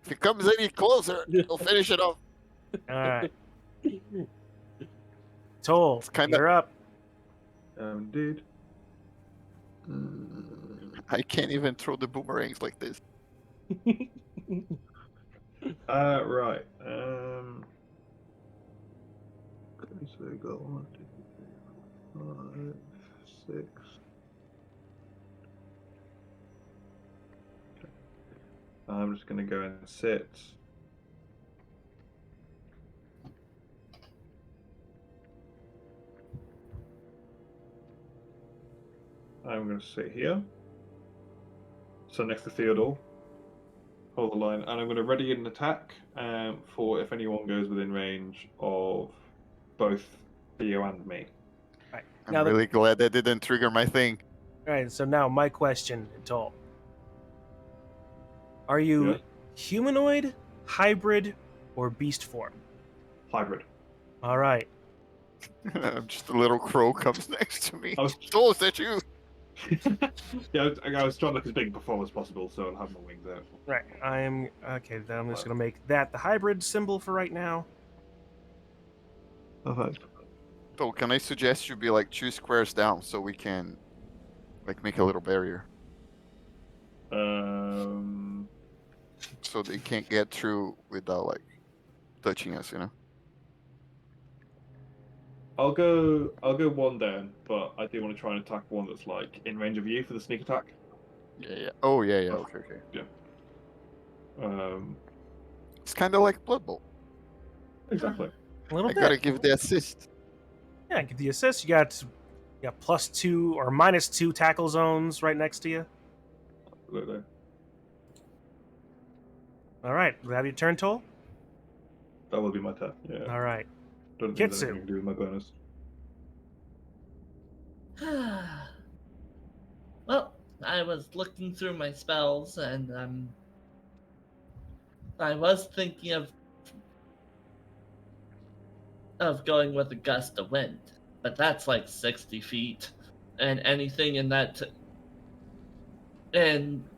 it comes any closer, I'll finish it off. All right, Toll, It's kinda- you're up. Indeed. I can't even throw the boomerangs like this. Right. So we got 1, 2, 3, 4, 5, 6. Okay. I'm just gonna go and sit. I'm gonna sit here. So next to Theodore. Hold the line, and I'm going to ready an attack for if anyone goes within range of both Theo and me. Right. I'm Now, really glad that didn't trigger my thing. all right. So now my question, Toll: are you Yeah. humanoid, hybrid, or beast form? Hybrid. All right. Just a little crow comes next to me. I was- Oh, is that you? Yeah, I was trying to look as big before as possible, so I'll have my wings out. Right. I am okay. Then I'm just gonna make that the hybrid symbol for right now. Okay. So can I suggest you be like 2 squares down so we can like make a little barrier so they can't get through without like touching us, you know? I'll go one down, but I do want to try and attack one that's like in range of you for the sneak attack. Yeah. Oh, yeah. Okay. It's kind of like Blood Bowl. Exactly. A little I bit. gotta give the assist. Yeah, get the assist. You got +2 or -2 tackle zones right next to you. Absolutely. All right. Will that have your turn, Toll? That will be my turn. Yeah. All right. Don't think there's Kitsu. anything to do with my bonus. Well, I was looking through my spells and I was thinking of going with a gust of wind, but that's like 60 feet, and anything in the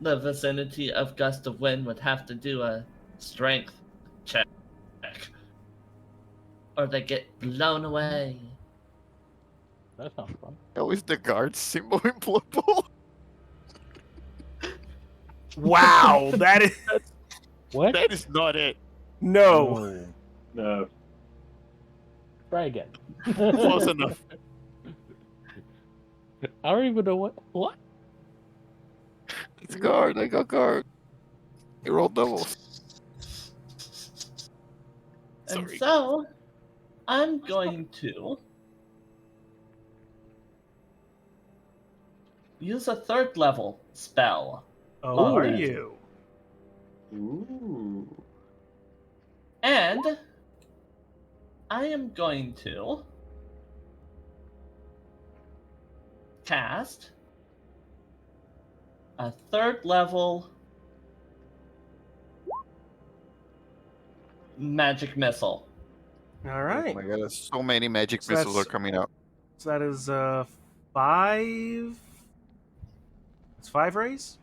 vicinity of gust of wind would have to do a strength check, or they get blown away. That sounds fun. That was the guard symbol in Blood Bowl. Wow, that is What? That is not it. no. No. Try again. Close enough. I don't even know what. It's guard. I got guard. You rolled doubles. And Sorry. so, I'm going to use a 3rd level spell. Oh, are Ooh. you? Ooh. And I am going to cast a 3rd level magic missile. All Oh right. my god, so many magic So missiles are that's- coming out. So that is 5. It's 5 rays.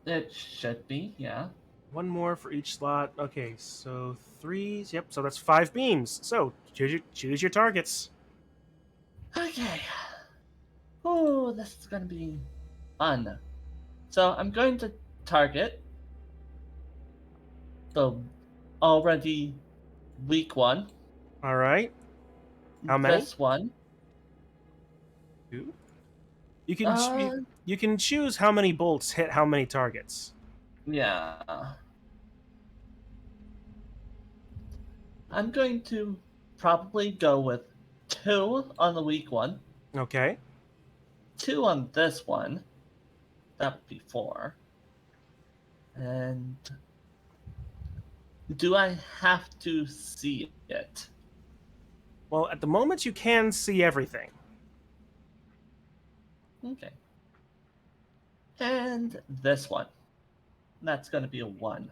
It should be, yeah. One more for each slot. Okay, so 3. Yep, so that's 5 beams. So choose your targets. Okay. Oh, this is gonna be fun. So I'm going to target the already weak one. All right. How many? This one. 2. You can Uh, you can choose how many bolts hit how many targets. yeah. I'm going to probably go with 2 on the weak one, Okay. 2 on this one. That would be 4. And do I have to see it? Well, at the moment you can see everything. Okay. And this one. That's going to be a 1.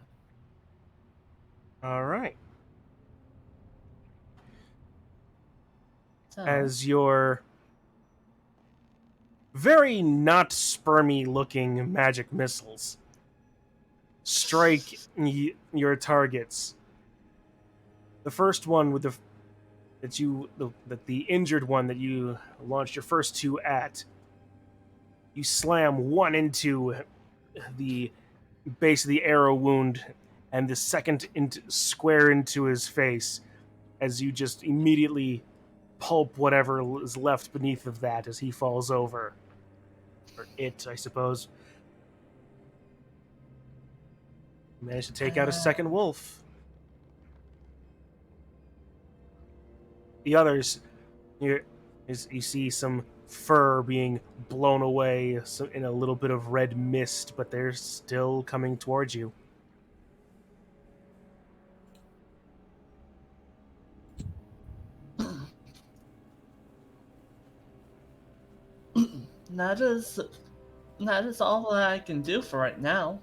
All right. So, As your very not spermy looking magic missiles strike your targets. The first one with the injured one that you launched your first 2 at, you slam one into the base of the arrow wound, and the second square into his face, as you just immediately pulp whatever is left beneath of that as he falls over. Or it, I suppose. Managed to take out a second wolf. The others, you see some fur being blown away in a little bit of red mist, but they're still coming towards you. that is all that I can do for right now.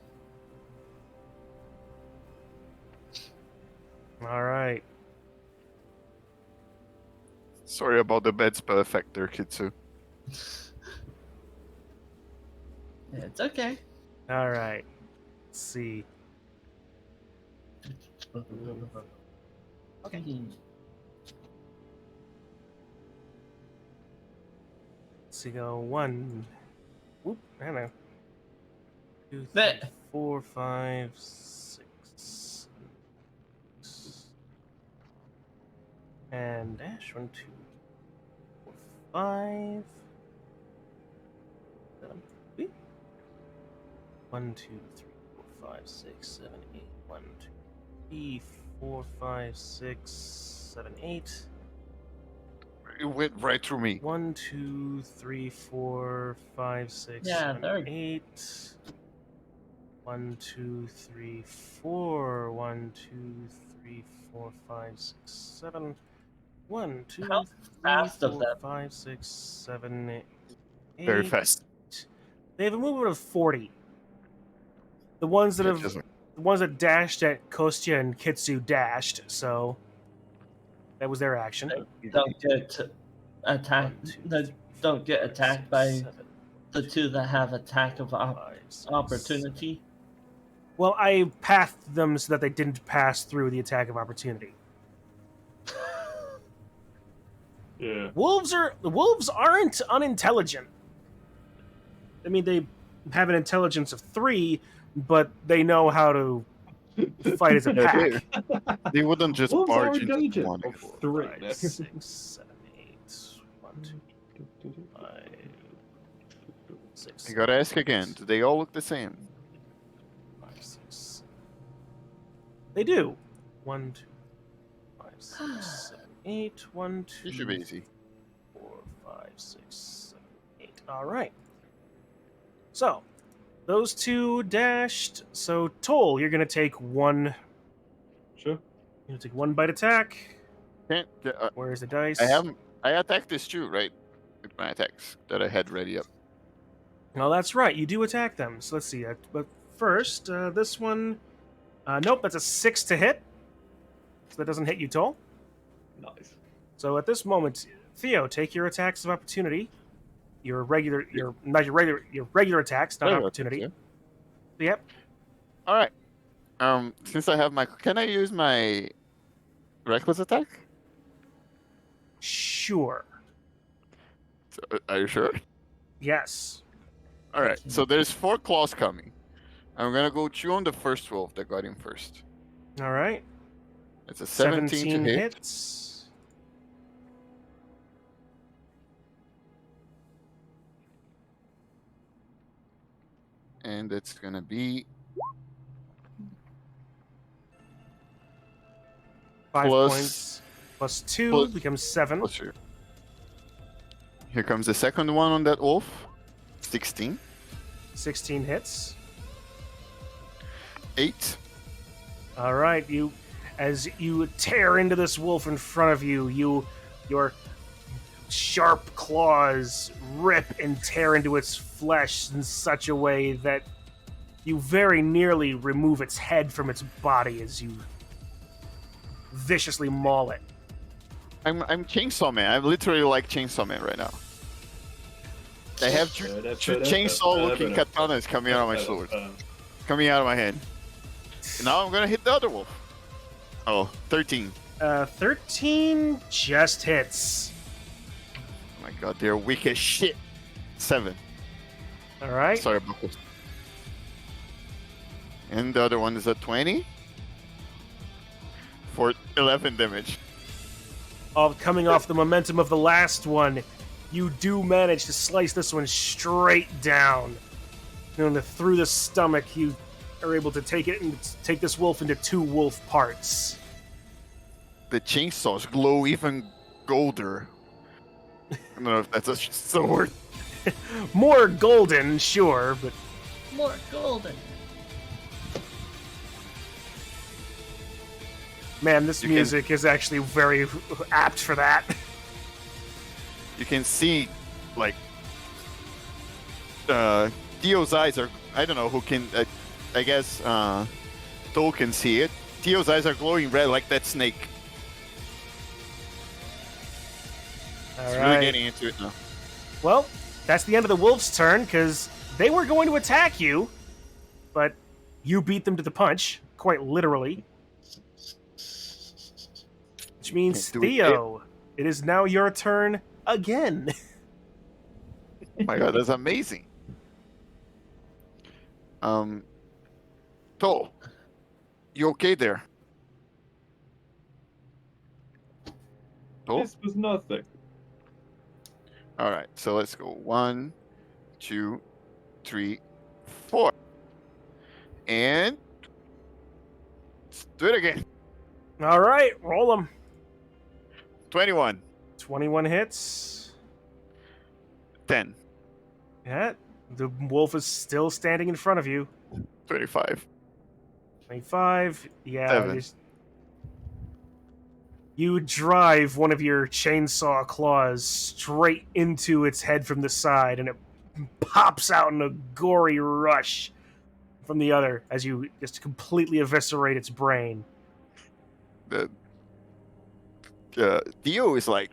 All right. Sorry about the bad spell effect there, Kitsu. It's okay. All right. Let's see. Okay. Let's see. Go 1. Whoop. I don't know. 2, 3, That- 4, 5, 6. And dash 1, 2, 4, 5. 7, 8. 1, 2, 3, 4, 5, 6, 7, 8. 1, 2, 3, 4, 5, 6, 7, 8. It went right through me. 1, 2, 3, 4, 5, 6, Yeah, 7, there- 8. 1, 2, 3, 4. 1, 2, 3, 4, 5, 6, 7. 1, 2, How 3, fast of 4, them? 5, 6, 7, 8. Very fast. They have a movement of 40. The ones that It have doesn't- the ones that dashed at Kostya and Kitsu dashed, so that was their action. Don't get attacked. 1, 2, No, 3, don't get 4, attacked 6, by 7, the 2 that have attack of 5, 6, opportunity. 7. Well, I pathed them so that they didn't pass through the attack of opportunity. Yeah. Wolves aren't unintelligent. I mean, they have an intelligence of 3, but they know how to fight as a Yeah, pack. They wouldn't just Wolves are barge into intelligent. one. 3. 5, 6, 7, 8. 1, 2, 5, 6. I gotta ask again. Do they all look the same? 5, 6, 7. They do. 1, 2, 5, 6, 7, 8. 1, 2, It should be easy. 4, 5, 6, 7, 8. All right. So, those 2 dashed. So, Toll, you're going to take 1. Sure. You're going to take 1 bite attack. Can't. Where's the dice? I attacked this too, right? With my attacks that I had ready up. Well, that's right. You do attack them. So, let's see. But first, this one. Nope, that's a 6 to hit. So, that doesn't hit you, Toll. Nice. So, at this moment, Theo, take your attacks of opportunity. Your regular attacks, not Regular opportunity. attacks, Yep. All right. Since I have my, can I use my reckless attack? Sure. Are you sure? Yes. All right. So there's 4 claws coming. I'm gonna go 2 on the first wolf that got him first. All right. It's a 17 to hit. hits. And it's gonna be 5 plus- points. Plus 2 plus- becomes 7. plus 2. Here comes the second one on that wolf. 16. 16 hits. 8. All right, as you tear into this wolf in front of you, your sharp claws rip and tear into its flesh in such a way that you very nearly remove its head from its body as you viciously maul it. I'm Chainsaw Man. I'm literally like Chainsaw Man right now. I have 2 chainsaw-looking katanas coming out of my sword. Coming out of my hand. Now I'm gonna hit the other wolf. Oh, 13. 13 just hits. Oh my god, they're weak as shit. 7. All right. Sorry about this. And the other one is a 20. For 11 damage. Coming off the momentum of the last one, you do manage to slice this one straight down. Through the stomach, you are able to take this wolf into 2 wolf parts. The chainsaws glow even golder. I don't know if that's a sword. More golden, sure, but More golden. man, this music is actually very apt for that. You can see, like, Theo's eyes are, I don't know who can, I guess, Toll can see it. Theo's eyes are glowing red like that snake. All It's right. really getting into it now. Well, that's the end of the wolf's turn, because they were going to attack you, but you beat them to the punch, quite literally. Which means, Can't do it Theo, it is now your turn again. Oh my god, that's amazing. Toll, you okay there? Toll? This was nothing. All right, so let's go. 1, 2, 3, 4. And let's do it again. All right, roll them. 21, 21 hits. 10, Yeah, the wolf is still standing in front of you. 25. 25. Yeah, 7. you drive one of your chainsaw claws straight into its head from the side, and it pops out in a gory rush from the other as you just completely eviscerate its brain. Theo is like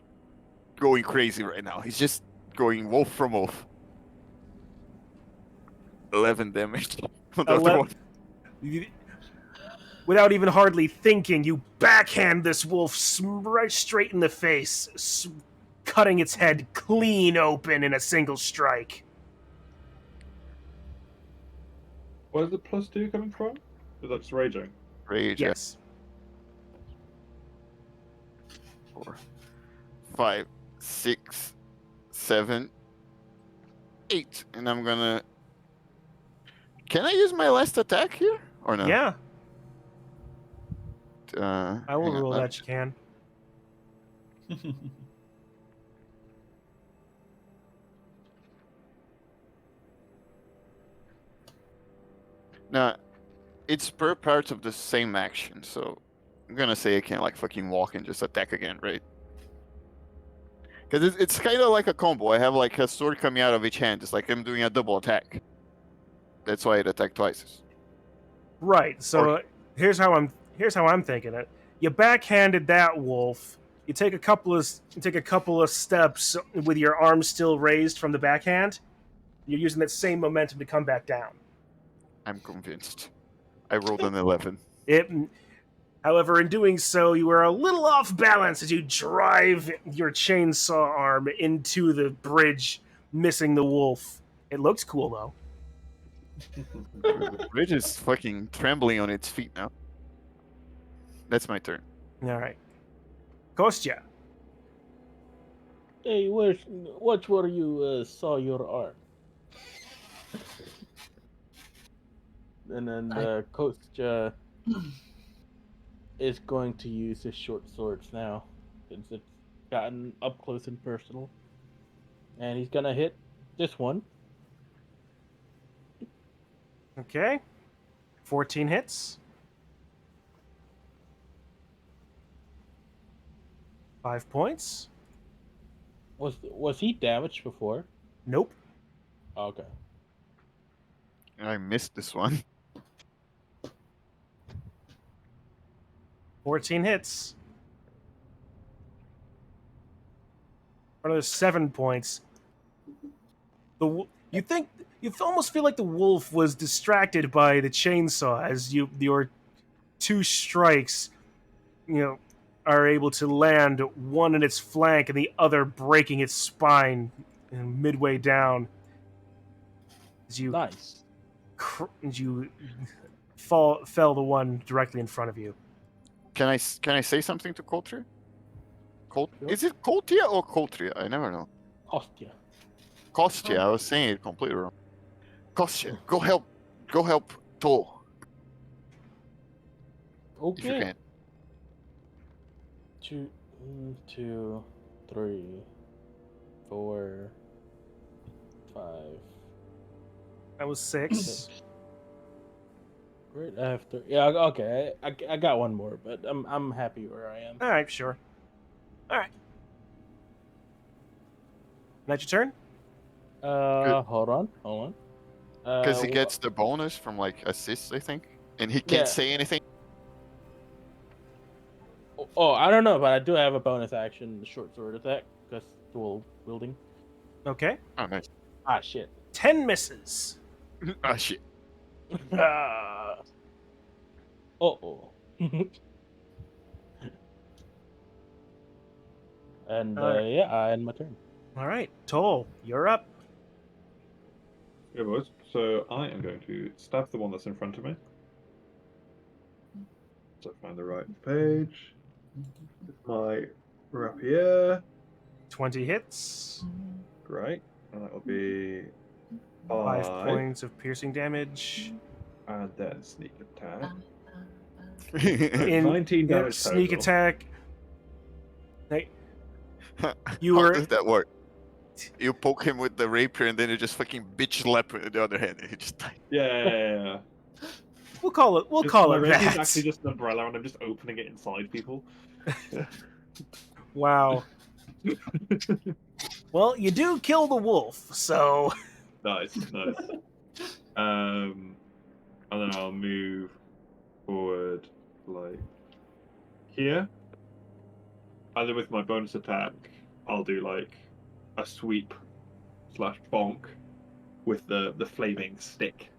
going crazy right now. He's just going wolf from wolf. 11 damage. on the other 11 one. Without even hardly thinking, you backhand this wolf right straight in the face, cutting its head clean open in a single strike. Where's the +2 coming from? Is that just raging? Rage. Yes. 4, 5, 6, 7, 8. And I'm gonna. Can I use my last attack here? Or no? Yeah, I will hang on, rule let- that you can. Now, it's per part of the same action, so I'm gonna say I can't like fucking walk and just attack again, right? Because it's kind of like a combo. I have like a sword coming out of each hand. It's like I'm doing a double attack. That's why it attacked twice. Right. So here's how I'm thinking it. You backhanded that wolf. You take a couple of steps with your arm still raised from the backhand. You're using that same momentum to come back down. I'm convinced. I rolled an 11. However, in doing so, you are a little off balance as you drive your chainsaw arm into the bridge, missing the wolf. It looks cool, though. The bridge is fucking trembling on its feet now. That's my turn. All right. Kostya. Hey, watch where you saw your arm. And then Kostya is going to use his short swords now, since it's gotten up close and personal. And he's gonna hit this one. Okay. 14 hits. 5 points. Was he damaged before? Nope. Okay. And I missed this one. 14 hits. Another 7 points. You almost feel like the wolf was distracted by the chainsaw as your 2 strikes, are able to land, one in its flank and the other breaking its spine midway down. As you Nice. as you fell the one directly in front of you. Can I say something to Coltria? Sure. Is it Coltria or Coltria? I never know. Kostya. Kostya. I was saying it completely wrong. Kostya, go help Thor if you Okay. can. 2, 3, 4, 5. That was 6. Right after. Yeah. Okay. I got one more, but I'm happy where I am. All right, sure. All right. That's your turn? Hold on. Because he gets the bonus from like assists, I think, and he can't Yeah. say anything. Oh, I don't know, but I do have a bonus action, the short sword attack, because dual wielding. Okay. Oh, nice. Ah, shit. 10 misses. Ah, shit. Uh-oh. And, Alright. yeah, I end my turn. All right. Toll, you're up. Yeah, boys. So I am going to stab the one that's in front of me. So find the right page. With my rapier. 20 hits. Great. And that will be 5 5. points of piercing damage. And then sneak attack. In 19 Yep, damage sneak total. attack. Hey, you How were does that work? You poke him with the rapier and then you just fucking bitch slap with the other hand and he just dies. Yeah. We'll call it My rapier's that. actually just an umbrella and I'm just opening it inside people. Wow. Well, you do kill the wolf, so Nice. And then I'll move forward like here. And then with my bonus attack, I'll do like a sweep / bonk with the flaming stick.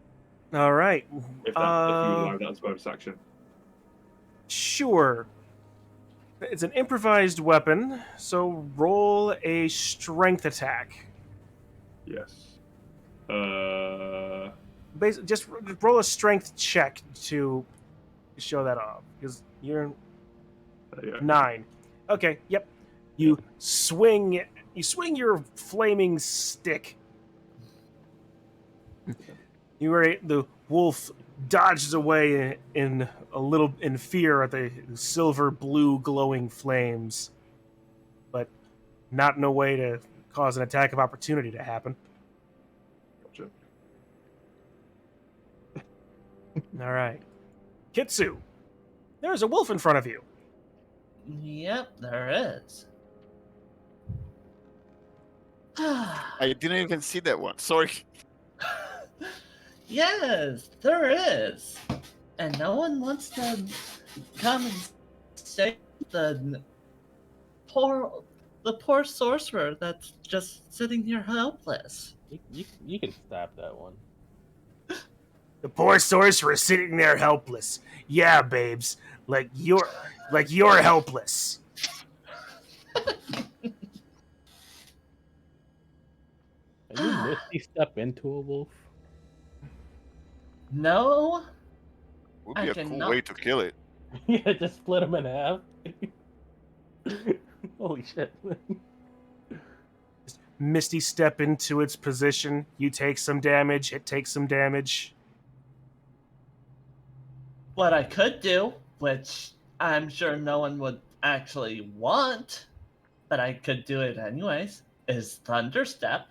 all right. If you allow that as bonus action. Sure. It's an improvised weapon, so roll a strength attack. Yes. Just roll a strength check to show that off, because you're There you go. 9. Okay, yep. You swing your flaming stick. The wolf dodges away in fear at the silver blue glowing flames, but not in a way to cause an attack of opportunity to happen. Gotcha. All right. Kitsu, there's a wolf in front of you. Yep, there is. I didn't even see that one. Sorry. Yes, there is. And no one wants to come and save the poor sorcerer that's just sitting here helpless. You can stab that one. The poor sorcerer is sitting there helpless. Yeah, babes, like you're helpless. Can you misty step into a wolf? No, Would I be a cool cannot. way to kill it. Yeah, just split him in half. Holy shit. Misty step into its position. You take some damage. It takes some damage. What I could do, which I'm sure no one would actually want, but I could do it anyways, is Thunder Step.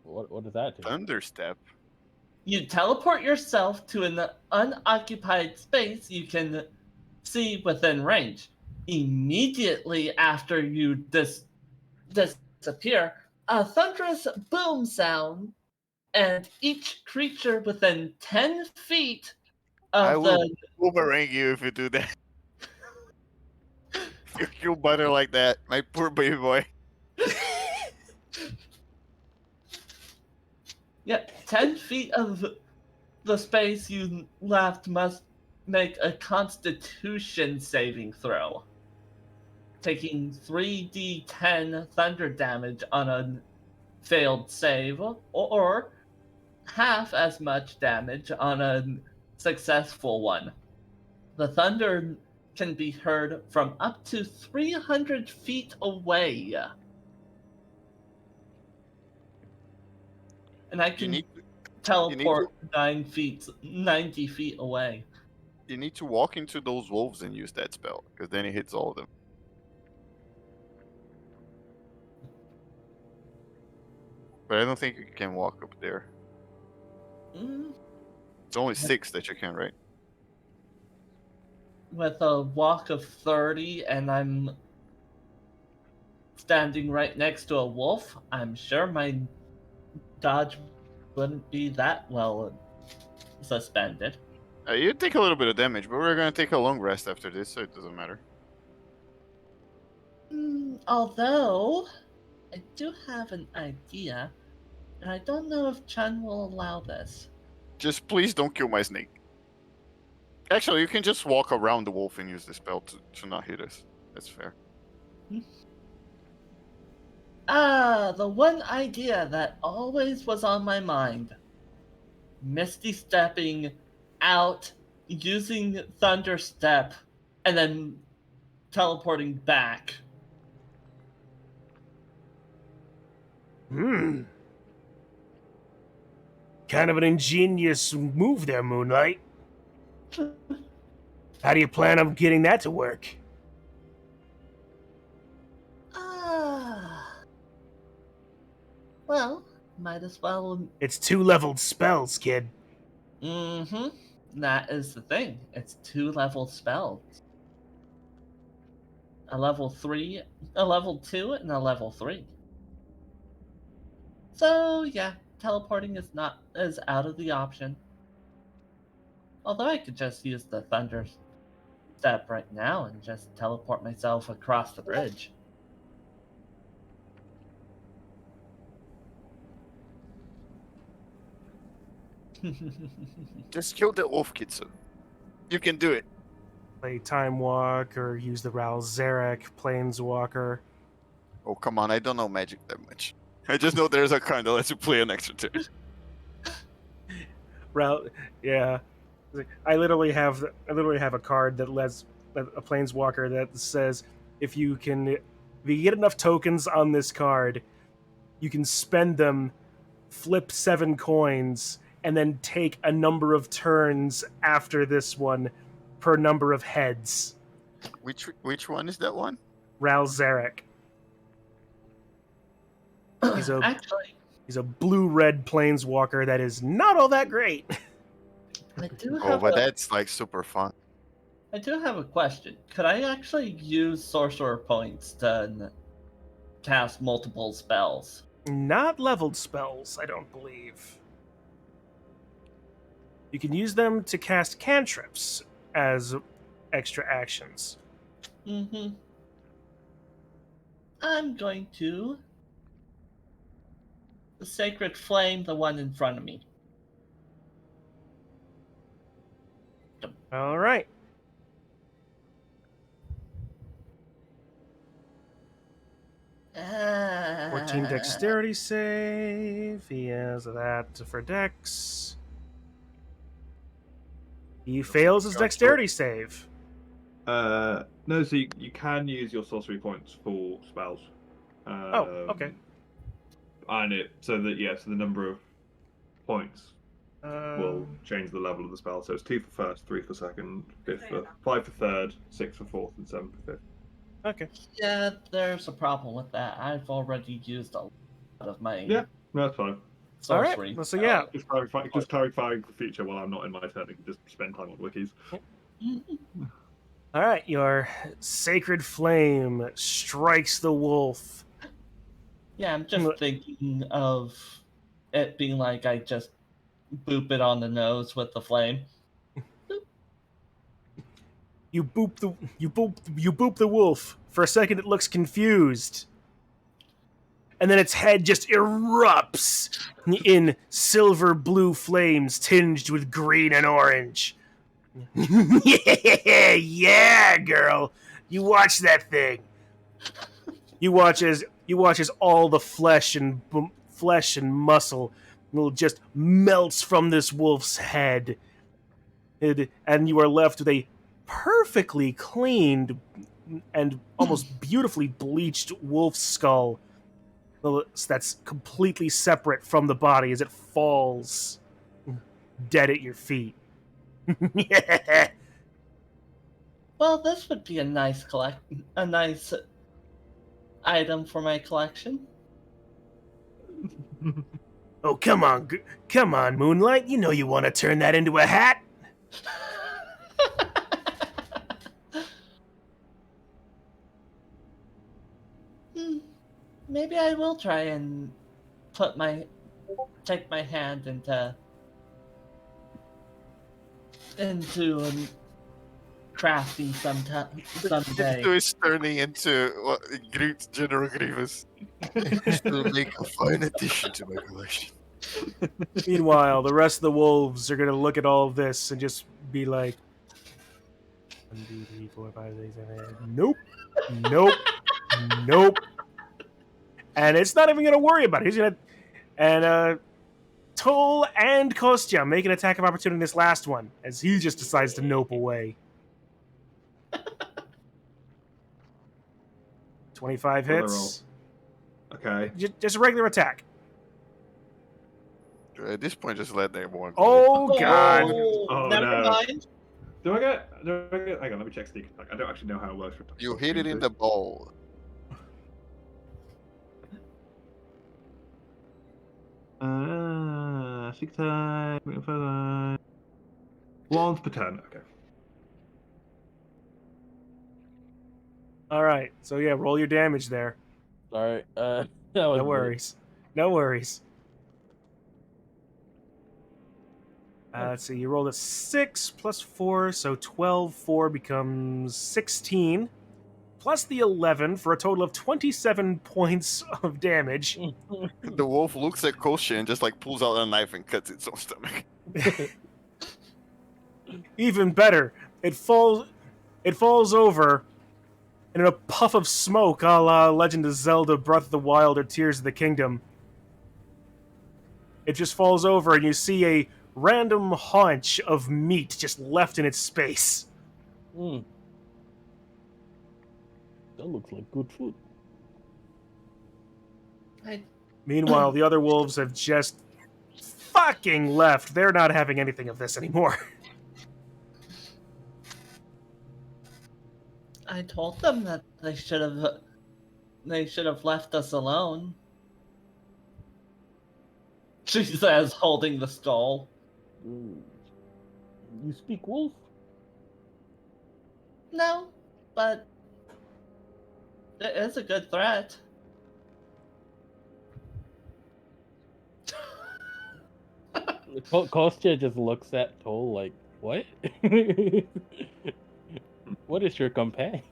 What does that do? Thunderstep. You teleport yourself to an unoccupied space you can see within range. Immediately after you disappear, a thunderous boom sound, and each creature within 10 feet I of will the boomerang you if you do that. You kill butter like that, my poor baby boy. yeah, 10 feet of the space you left must make a Constitution saving throw, taking 3d10 thunder damage on a failed save, or half as much damage on a successful one. The thunder can be heard from up to 300 feet away. And I You can need teleport 90 feet away. you need to walk into those wolves and use that spell, because then it hits all of them. But I don't think you can walk up there. Mm, It's only 6 that you can, right? with a walk of 30 and I'm standing right next to a wolf, I'm sure my dodge wouldn't be that well suspended. You take a little bit of damage, but we're gonna take a long rest after this, so it doesn't matter. Although, I do have an idea, and I don't know if Chun will allow this. Just please don't kill my snake. Actually, you can just walk around the wolf and use the spell to not hit us. That's fair. The one idea that always was on my mind. Misty stepping out, using Thunder Step, and then teleporting back. Kind of an ingenious move there, Moonlight. How do you plan on getting that to work? Well, might as well. It's 2-leveled spells, kid. That is the thing. It's 2-level spells. A level 3, a level 2, and a level 3. So yeah, teleporting is out of the option. Although I could just use the Thunder Step right now and just teleport myself across the bridge. Just kill the wolf, Kitsu. You can do it. Play Time Walk or use the Ral Zarek Planeswalker. Oh, come on. I don't know magic that much. I just know there's a card that lets you play an extra turn. Yeah. I literally have a card that lets a Planeswalker that says if you get enough tokens on this card, you can spend them, flip 7 coins, and then take a number of turns after this one per number of heads. Which one is that one? Ral Zarek. He's a blue-red Planeswalker that is not all that great. I do Oh, have but that's like super fun. I do have a question. Could I actually use sorcerer points to cast multiple spells? Not leveled spells, I don't believe. You can use them to cast cantrips as extra actions. I'm going to Sacred Flame the one in front of me. All right. Ah. 14 dexterity save. He has that for dex. He fails his dexterity save. No, so you can use your sorcery points for spells. Oh, okay. And it so that so the number of points will Um, change the level of the spell. So it's 2 for first, 3 for second, 5 for third, 6 for fourth, and 7 for fifth. okay. Yeah, there's a problem with that. I've already used a lot of my Yeah, no, that's fine. All right. sorcery. So yeah, Just clarifying the feature while I'm not in my turn. You can just spend time on wikis. all right. Your sacred flame strikes the wolf. Yeah, I'm just thinking of it being like I just boop it on the nose with the flame. You boop the wolf. For a second, it looks confused, and then its head just erupts in silver blue flames tinged with green and orange. Yeah, girl. You watch that thing. You watch as all the flesh and muscle just melts from this wolf's head, and you are left with a perfectly cleaned and almost beautifully bleached wolf skull that's completely separate from the body as it falls dead at your feet. Well, this would be a nice item for my collection. Oh, come on, Moonlight. You know you want to turn that into a hat. Maybe I will try and take my hand into crafting someday. Kitsu is turning into General Grievous. This will make a fine addition to my collection. Meanwhile, the rest of the wolves are gonna look at all of this and just be like, 1, 2, 3, 4, 5, 6, 7, 8. Nope, nope, nope. And it's not even gonna worry about it. He's gonna Toll and Kostya make an attack of opportunity in this last one as he just decides to nope away. 25 hits. Okay. Just a regular attack. At this point, just let everyone go. Oh god. Oh, never no. mind. Do I get? Hang on, let me check sneak attack. I don't actually know how it works. You hit it in the ball. 6 times, 5 times. 1 per turn. Okay. All right. So yeah, roll your damage there. Sorry. No worries. No worries. Let's see. You rolled a 6 plus 4, so 12. 4 becomes 16. Plus the 11 for a total of 27 points of damage. The wolf looks at Kosha and just like pulls out a knife and cuts its own stomach. Even better, it falls over, and in a puff of smoke, a la Legend of Zelda: Breath of the Wild or Tears of the Kingdom, it just falls over, and you see a random haunch of meat just left in its space. That looks like good food. Meanwhile, the other wolves have just fucking left. They're not having anything of this anymore. I told them that they should have left us alone. She says, holding the skull. You speak wolf? No, but it is a good threat. Kostya just looks at Toll like, what? What is your companion?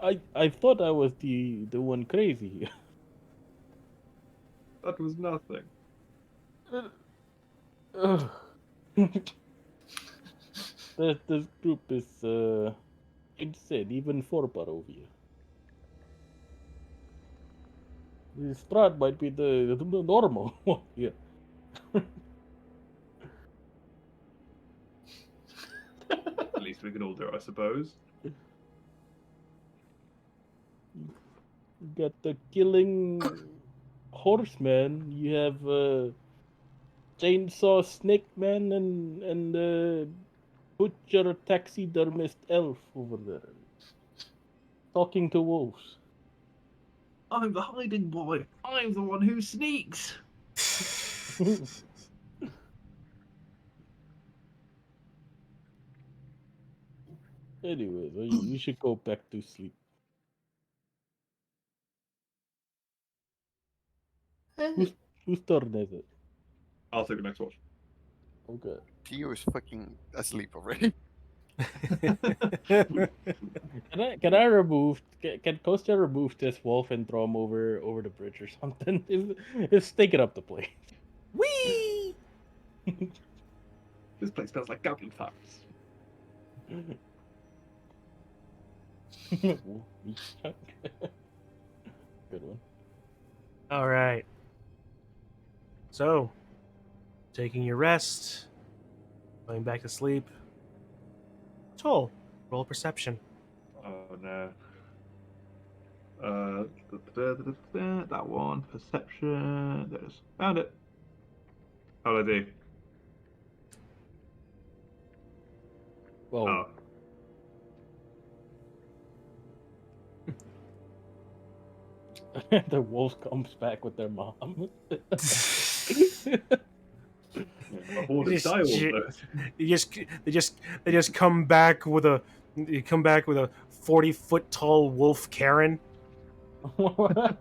I thought I was the one crazy. That was nothing. This group is insane, even for Barovia. The Strahd might be the normal one here. At least we can all do it, I suppose. You got the killing horseman. You have chainsaw snake man and butcher taxidermist elf over there, talking to wolves. I'm the hiding boy. I'm the one who sneaks. Anyways, you should go back to sleep. Whose turn is it? I'll take the next watch. Okay. Tio is fucking asleep already. Can I remove? Can Costa remove this wolf and throw him over the bridge or something? It's taking up the place. Whee! This place smells like goblin farts. Good one. All right. So, taking your rest, going back to sleep. Toll, roll perception. Oh no. That one. Perception. There's. Found it. How'd I do? Well, Oh. the wolf comes back with their mom. A horde of Just- direwolves, They just come back with a 40-foot tall wolf Karen. A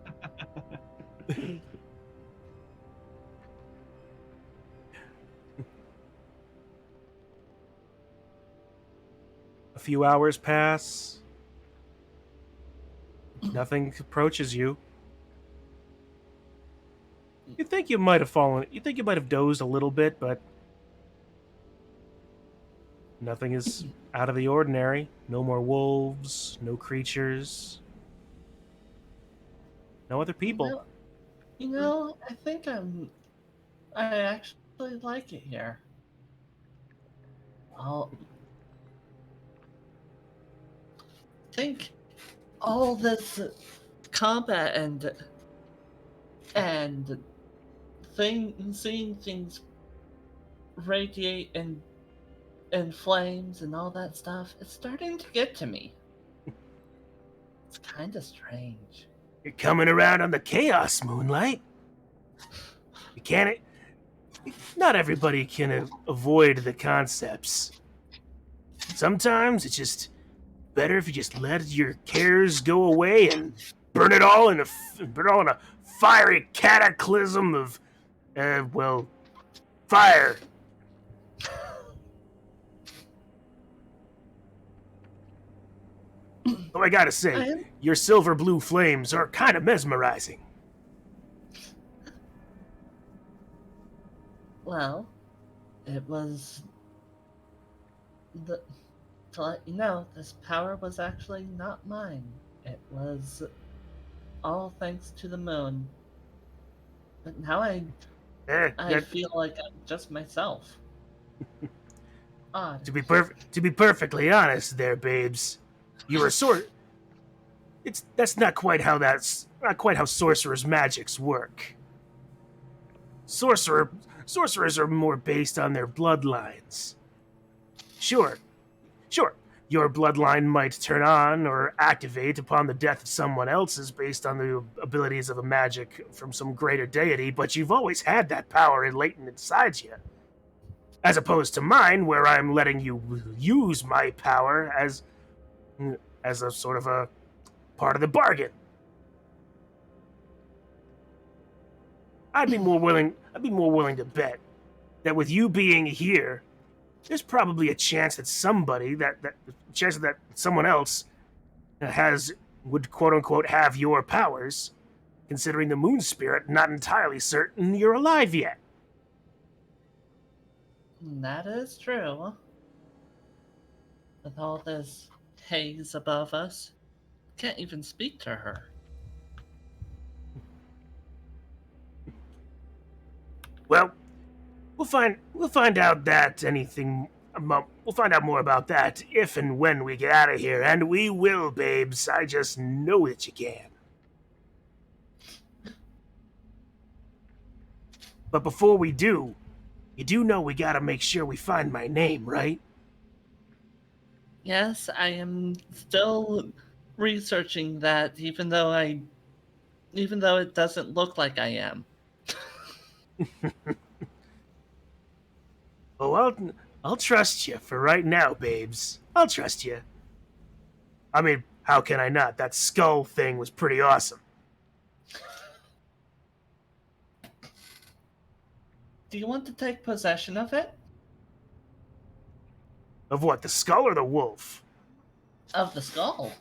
few hours pass. Nothing approaches you. You think you might have fallen. You think you might have dozed a little bit, but nothing is out of the ordinary. No more wolves, no creatures, no other people. You know, I think I actually like it here. I think all this combat and seeing things radiate and flames and all that stuff, it's starting to get to me. It's kind of strange. You're coming around on the chaos, Moonlight. You can't. Not everybody can avoid the concepts. Sometimes it's just better if you just let your cares go away and burn it all in a fiery cataclysm of, fire. Oh, I gotta say, your silver blue flames are kind of mesmerizing. Well, it was to let you know, this power was actually not mine. It was all thanks to the moon. But now I feel like I'm just myself. Odd. To be perfectly honest, there, babes, you were that's not quite how sorcerers' magics work. Sorcerers are more based on their bloodlines. Sure, your bloodline might turn on or activate upon the death of someone else's based on the abilities of a magic from some greater deity, but you've always had that power latent inside you. As opposed to mine, where I'm letting you use my power as a sort of a part of the bargain. I'd be more willing to bet that with you being here, there's probably a chance that someone else would quote unquote have your powers, considering the moon spirit not entirely certain you're alive yet. That is true. With all this haze above us, can't even speak to her. Well, we'll find out that anything. We'll find out more about that if and when we get out of here, and we will, babes. I just know that you can. But before we do, you do know we gotta make sure we find my name, right? Yes, I am still researching that, even though it doesn't look like I am. Oh, I'll trust you for right now, babes. I'll trust you. I mean, how can I not? That skull thing was pretty awesome. Do you want to take possession of it? Of what, the skull or the wolf? Of the skull?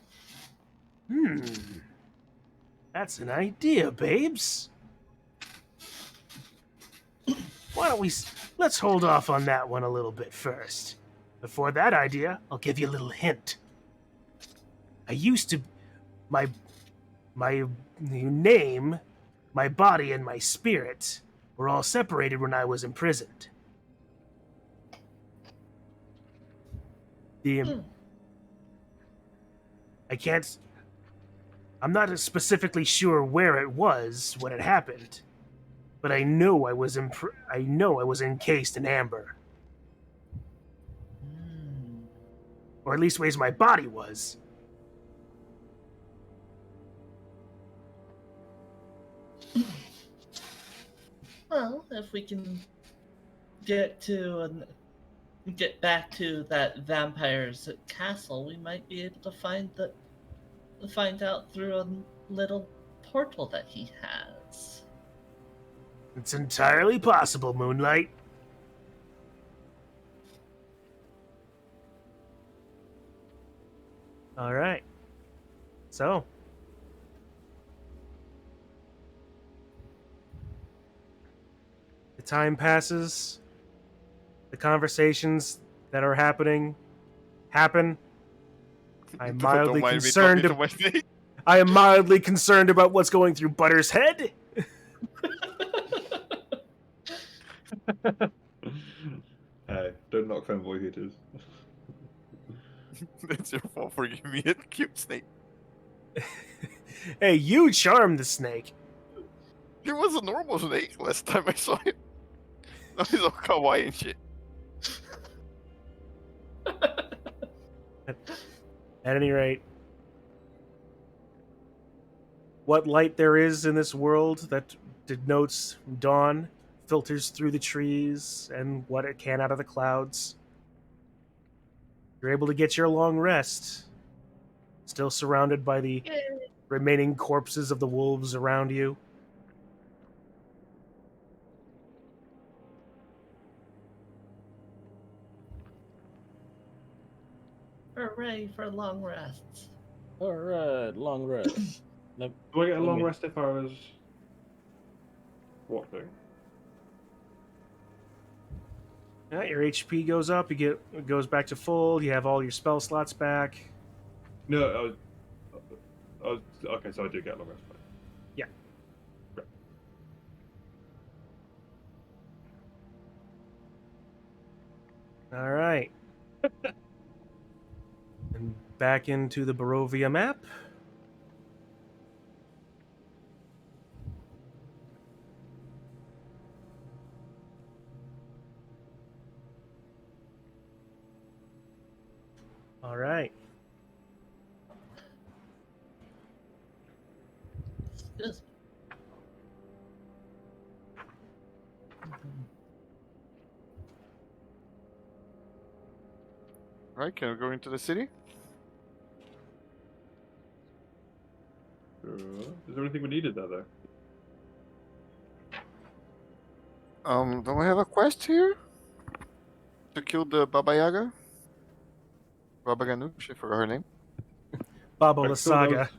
That's an idea, babes. Why don't we... Let's hold off on that one a little bit first. Before that idea, I'll give you a little hint. I used to... My name, my body, and my spirit were all separated when I was imprisoned. I'm not specifically sure where it was when it happened, but I know I was encased in amber, or at least ways my body was. Well, if we can get back to that vampire's castle, we might be able to find out through a little portal that he has. It's entirely possible, Moonlight. All right. So, the time passes. The conversations that are happening happen. I'm mildly concerned. I am mildly concerned about what's going through Butter's head. Hey, don't knock fanboy hitters. That's your fault for giving me a cute snake. Hey, you charmed the snake. It was a normal snake last time I saw it. Now he's all kawaii and shit. At any rate, what light there is in this world that denotes dawn filters through the trees and what it can out of the clouds. You're able to get your long rest, still surrounded by the remaining corpses of the wolves around you. Hooray for long rests. Alright, long rest. Do I get a long rest if I was walking? Yeah, your HP goes up. It goes back to full. You have all your spell slots back. No, okay, so I do get a long rest. Yeah. Right. All right. And back into the Barovia map. All right. Excuse me. Right, can we go into the city? Is there anything we needed there, though? Don't we have a quest here? To kill the Baba Yaga? Baba Ganoush, I forgot her name. Baba I thought Lysaga.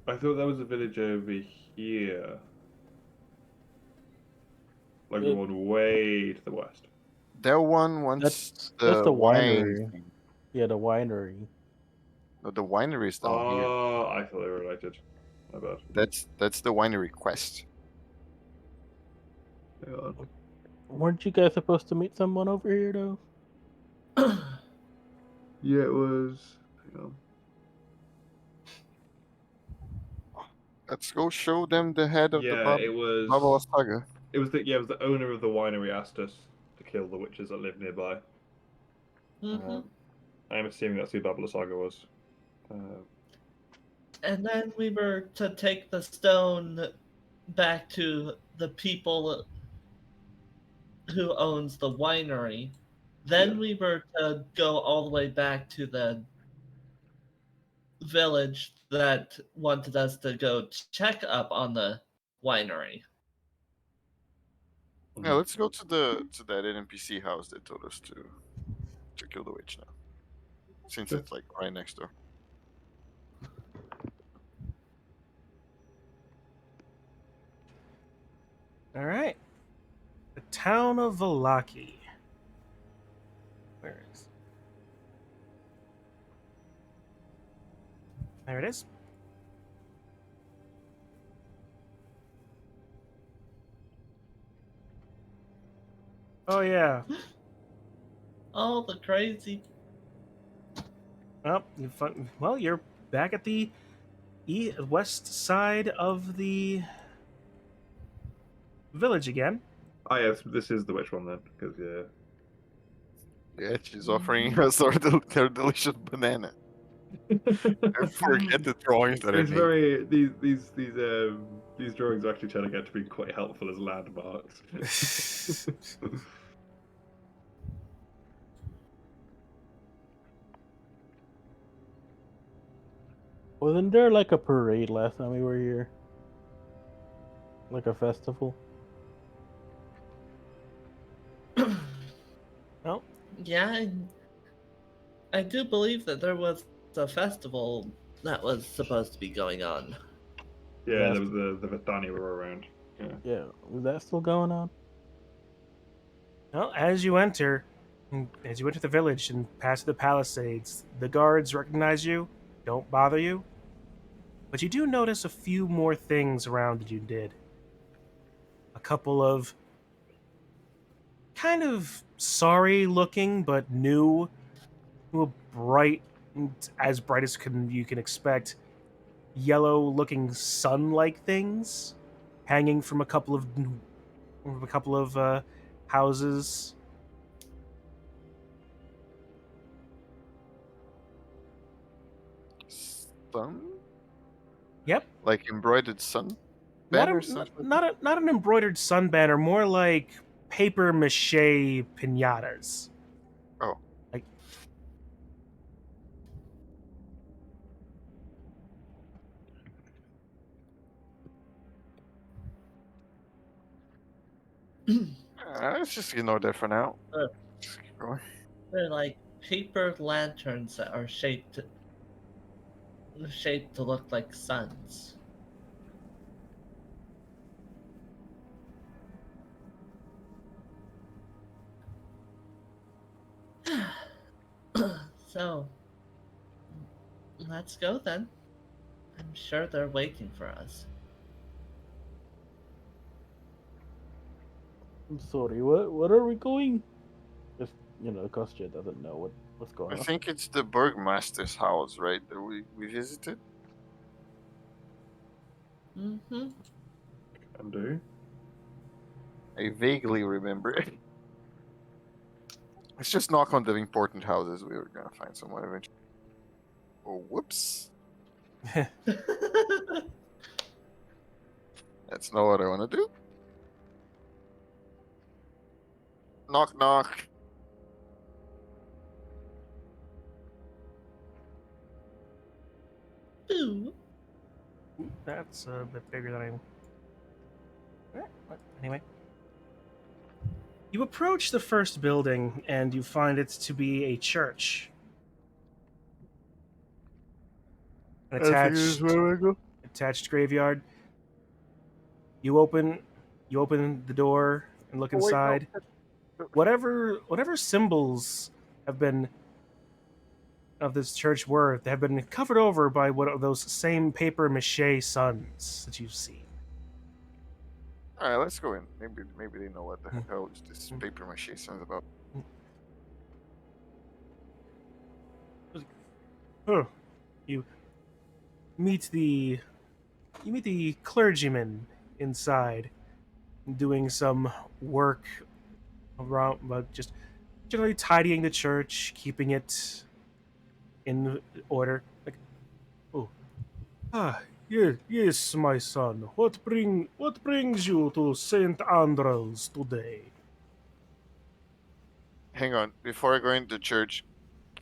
I thought that was a village over Yeah. Like the one way to the west. That one once That's the wine winery. thing. Yeah, the winery. No, the winery is down here. Oh, I thought they were related. My bad. That's the winery quest. Hang on. Weren't you guys supposed to meet someone over here though? Yeah, it was. Hang on. Let's go show them the head of the Yeah, it Baba was. Saga. It was the owner of the winery asked us to kill the witches that live nearby. hmm I'm assuming that's who Babla Saga was. And then we were to take the stone back to the people who owns the winery. Then Yeah. we were to go all the way back to the village that wanted us to go check up on the winery. Yeah, let's go to that NPC house they told us to kill the witch now. Since Sure. it's like right next door. All right. The town of Valaki. Where is? There it is. Oh yeah. Oh, the crazy. Well, you're back at the west side of the village again. Oh yeah, this is the witch one then, because yeah. Yeah, she's offering us her delicious banana. I forget the drawings that I It's made. very these drawings are actually turning out to be quite helpful as landmarks. Wasn't there like a parade last time we were here? Like a festival? Well, Yeah, I do believe that there was a festival that was supposed to be going on. Yeah, there was the Vithani were around. Yeah. Yeah, is that still going on? well, as you enter the village and pass the palisades, the guards recognize you, don't bother you, but you do notice a few more things around that you did. A couple of kind of sorry looking but new, bright, as bright as you can expect, yellow looking sun like things hanging from a couple of houses. Sun? Yep. Like embroidered sun Not banners? not an embroidered sun banner, more like paper mache pinatas. Oh. Like Let's just ignore that for now. Uh. Just keep going. They're like paper lanterns that are shaped to look like suns. So, let's go then. I'm sure they're waiting for us. I'm sorry, what are we going? Just, Kostya doesn't know what's going I on. think it's the Burgmaster's house, right? That we visited. Mm-hmm. Can do. I vaguely remember it. Let's just knock on the important houses. We were gonna find someone eventually. Oh, whoops. That's not what I want to do. Knock, knock. Ooh. that's a bit bigger than anyway. You approach the first building and you find it to be a church. An attached graveyard. You open the door and look Oh, wait, no. inside. Whatever symbols have been of this church were, they have been covered over by one of those same paper mache suns that you've seen. All right, let's go in. Maybe they know what the hell is this paper mache sounds about. Oh, you meet the clergyman inside, doing some work around, but just generally tidying the church, keeping it in order. Like, oh, yes, my son. What brings you to Saint Andrew's today? Hang on, before I go into church,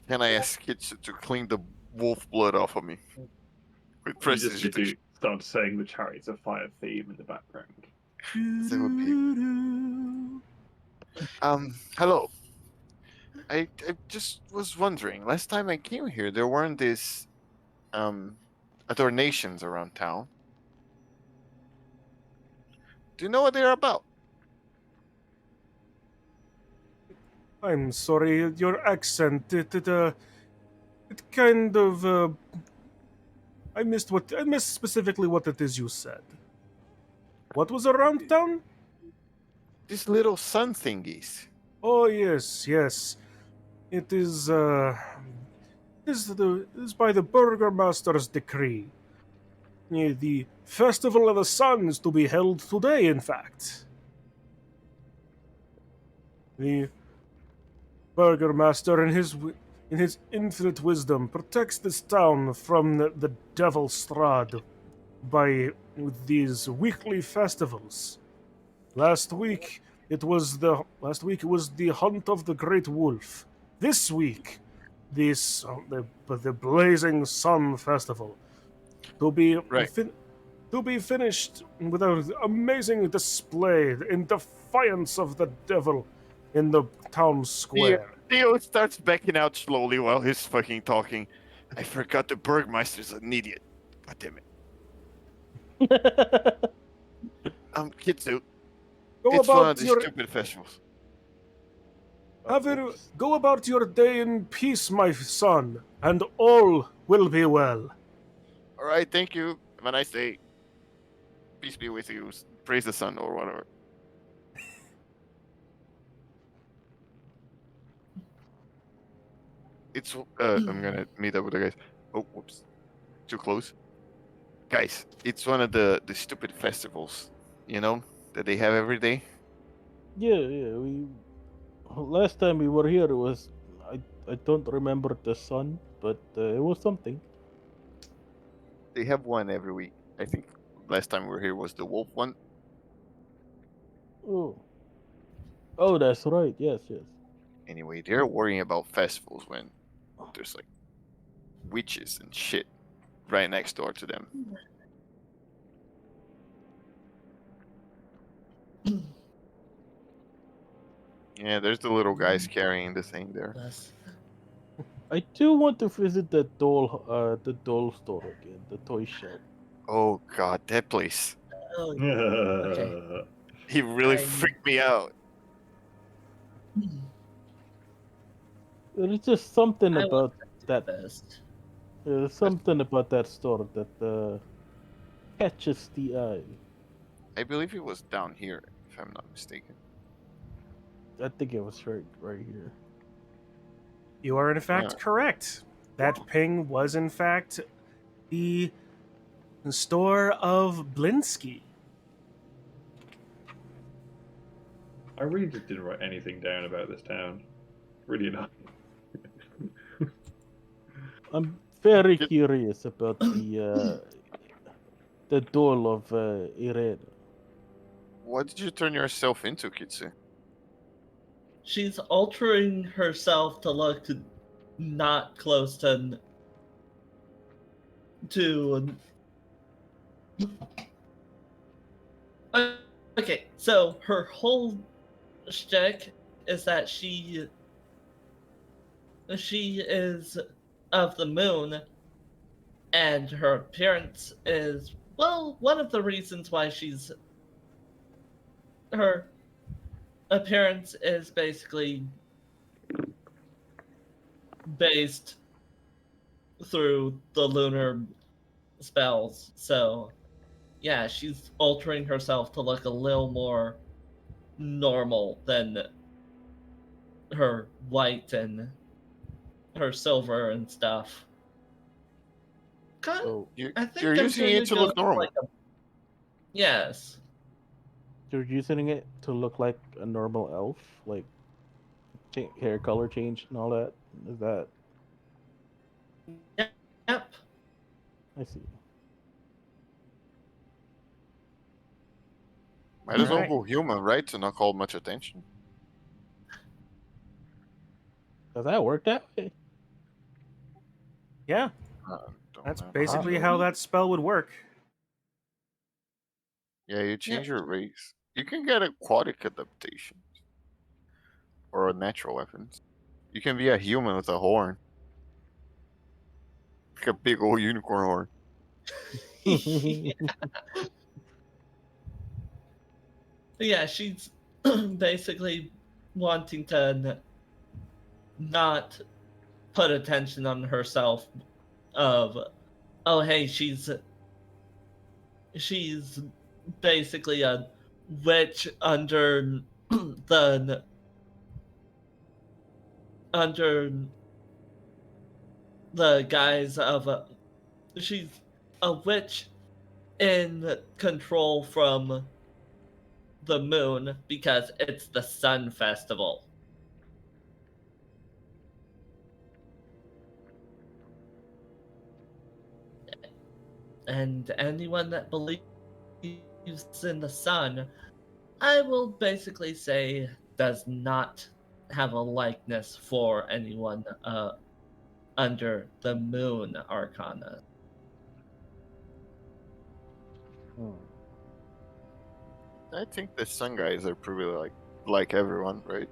can I ask Kitsu to clean the wolf blood off of me? With You just prestidigitation. start saying the Chariots of Fire theme in the background. That would be. Hello. I just was wondering. Last time I came here, there weren't these donations around town. Do you know what they're about? I'm sorry, your accent. It kind of. I missed specifically what it is you said. What was around town? These little sun thingies. Oh yes, yes. It is. Is by the burgomaster's decree. The festival of the sun is to be held today. In fact, the burgomaster, in his infinite wisdom, protects this town from the devil Strahd with these weekly festivals. Last week it was the hunt of the great wolf. This week, the blazing sun festival to be Right. to be finished with an amazing display in defiance of the devil in the town square. Theo starts backing out slowly while he's fucking talking. I forgot the Burgmeister's an idiot. God damn it. Kitsu, Go it's one of about these your stupid festivals. go about your day in peace, my son, and all will be well. All right, thank you. Have a nice day. Peace be with you. Praise the sun or whatever. It's I'm gonna meet up with the guys. Oh, whoops, too close. Guys, it's one of the stupid festivals, you know, that they have every day. Yeah. We last time we were here, it was I don't remember the sun, but it was something. They have one every week. I think last time we were here was the wolf one. Oh, that's right. Yes. Anyway, they're worrying about festivals when there's like witches and shit right next door to them. Yeah, there's the little guys carrying the thing there. Yes. I do want to visit the doll store again, the toy shop. Oh god, that place. Oh, Okay. He really I- freaked me out. There's just something I about that. best. There's something about that store that catches the eye. I believe it was down here, if I'm not mistaken. I think it was right here. You are in fact correct. That ping was in fact the store of Blinsky. I really just didn't write anything down about this town. Really not. I'm very curious about the doll of Irene. What did you turn yourself into, Kitsu? She's altering herself to look not close to Okay, so her whole shtick is that she is of the moon, and her appearance is, well, one of the reasons why she's her appearance is basically based through the lunar spells. So, yeah, she's altering herself to look a little more normal than her white and her silver and stuff. So I think You're I'm using gonna it to go look normal. like a... Yes. you're using it to look like a normal elf, like hair color change and all that. Is that? Yep. I see. Might as well Alright. go human, right? To not call much attention. Does that work that way? Yeah, Don't that's know. basically how that spell would work. Yeah, you change your race. You can get aquatic adaptations or a natural weapons. You can be a human with a horn, like a big old unicorn horn. Yeah, she's basically wanting to not put attention on herself of, oh hey, she's basically a witch under the under the guise of she's a witch in control from the moon because it's the sun festival. And anyone that believes in the sun, I will basically say, does not have a likeness for anyone under the moon arcana. I think the sun guys are pretty like everyone, right?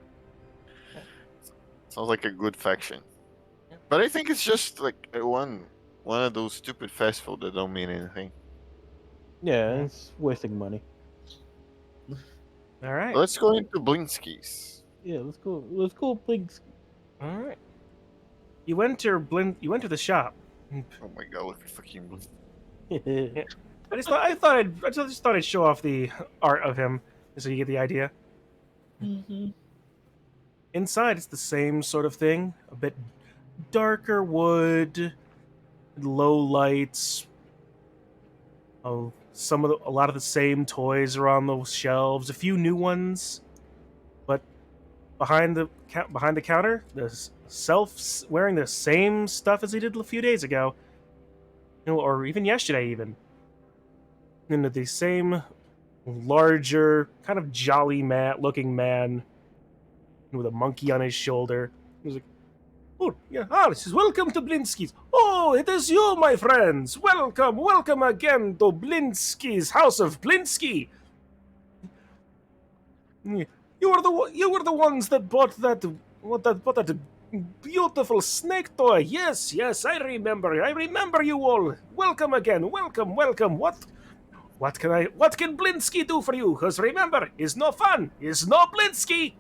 Sounds like a good faction. Yeah. But I think it's just like one of those stupid festivals that don't mean anything. Yeah, it's wasting money. All right. Let's go into Blinsky's. Yeah, let's go. Let's go, please. All right. You enter the shop. Oh my god, look at fucking Blins. Yeah. I just thought I'd show off the art of him so you get the idea. Mm-hmm. Inside, it's the same sort of thing. A bit darker wood, low lights. A lot of the same toys are on the shelves. A few new ones, but behind the counter, the self wearing the same stuff as he did a few days ago, or even yesterday, even. And the same larger, kind of jolly looking man with a monkey on his shoulder. He was like, "Oh, yeah, this is welcome to Blinsky's. Oh, it is you, my friends. Welcome again to Blinsky's House of Blinsky. You were the ones that bought that beautiful snake toy. Yes, I remember you all. Welcome again. Welcome. What can Blinsky do for you? Because remember, it's no fun. It's no Blinsky.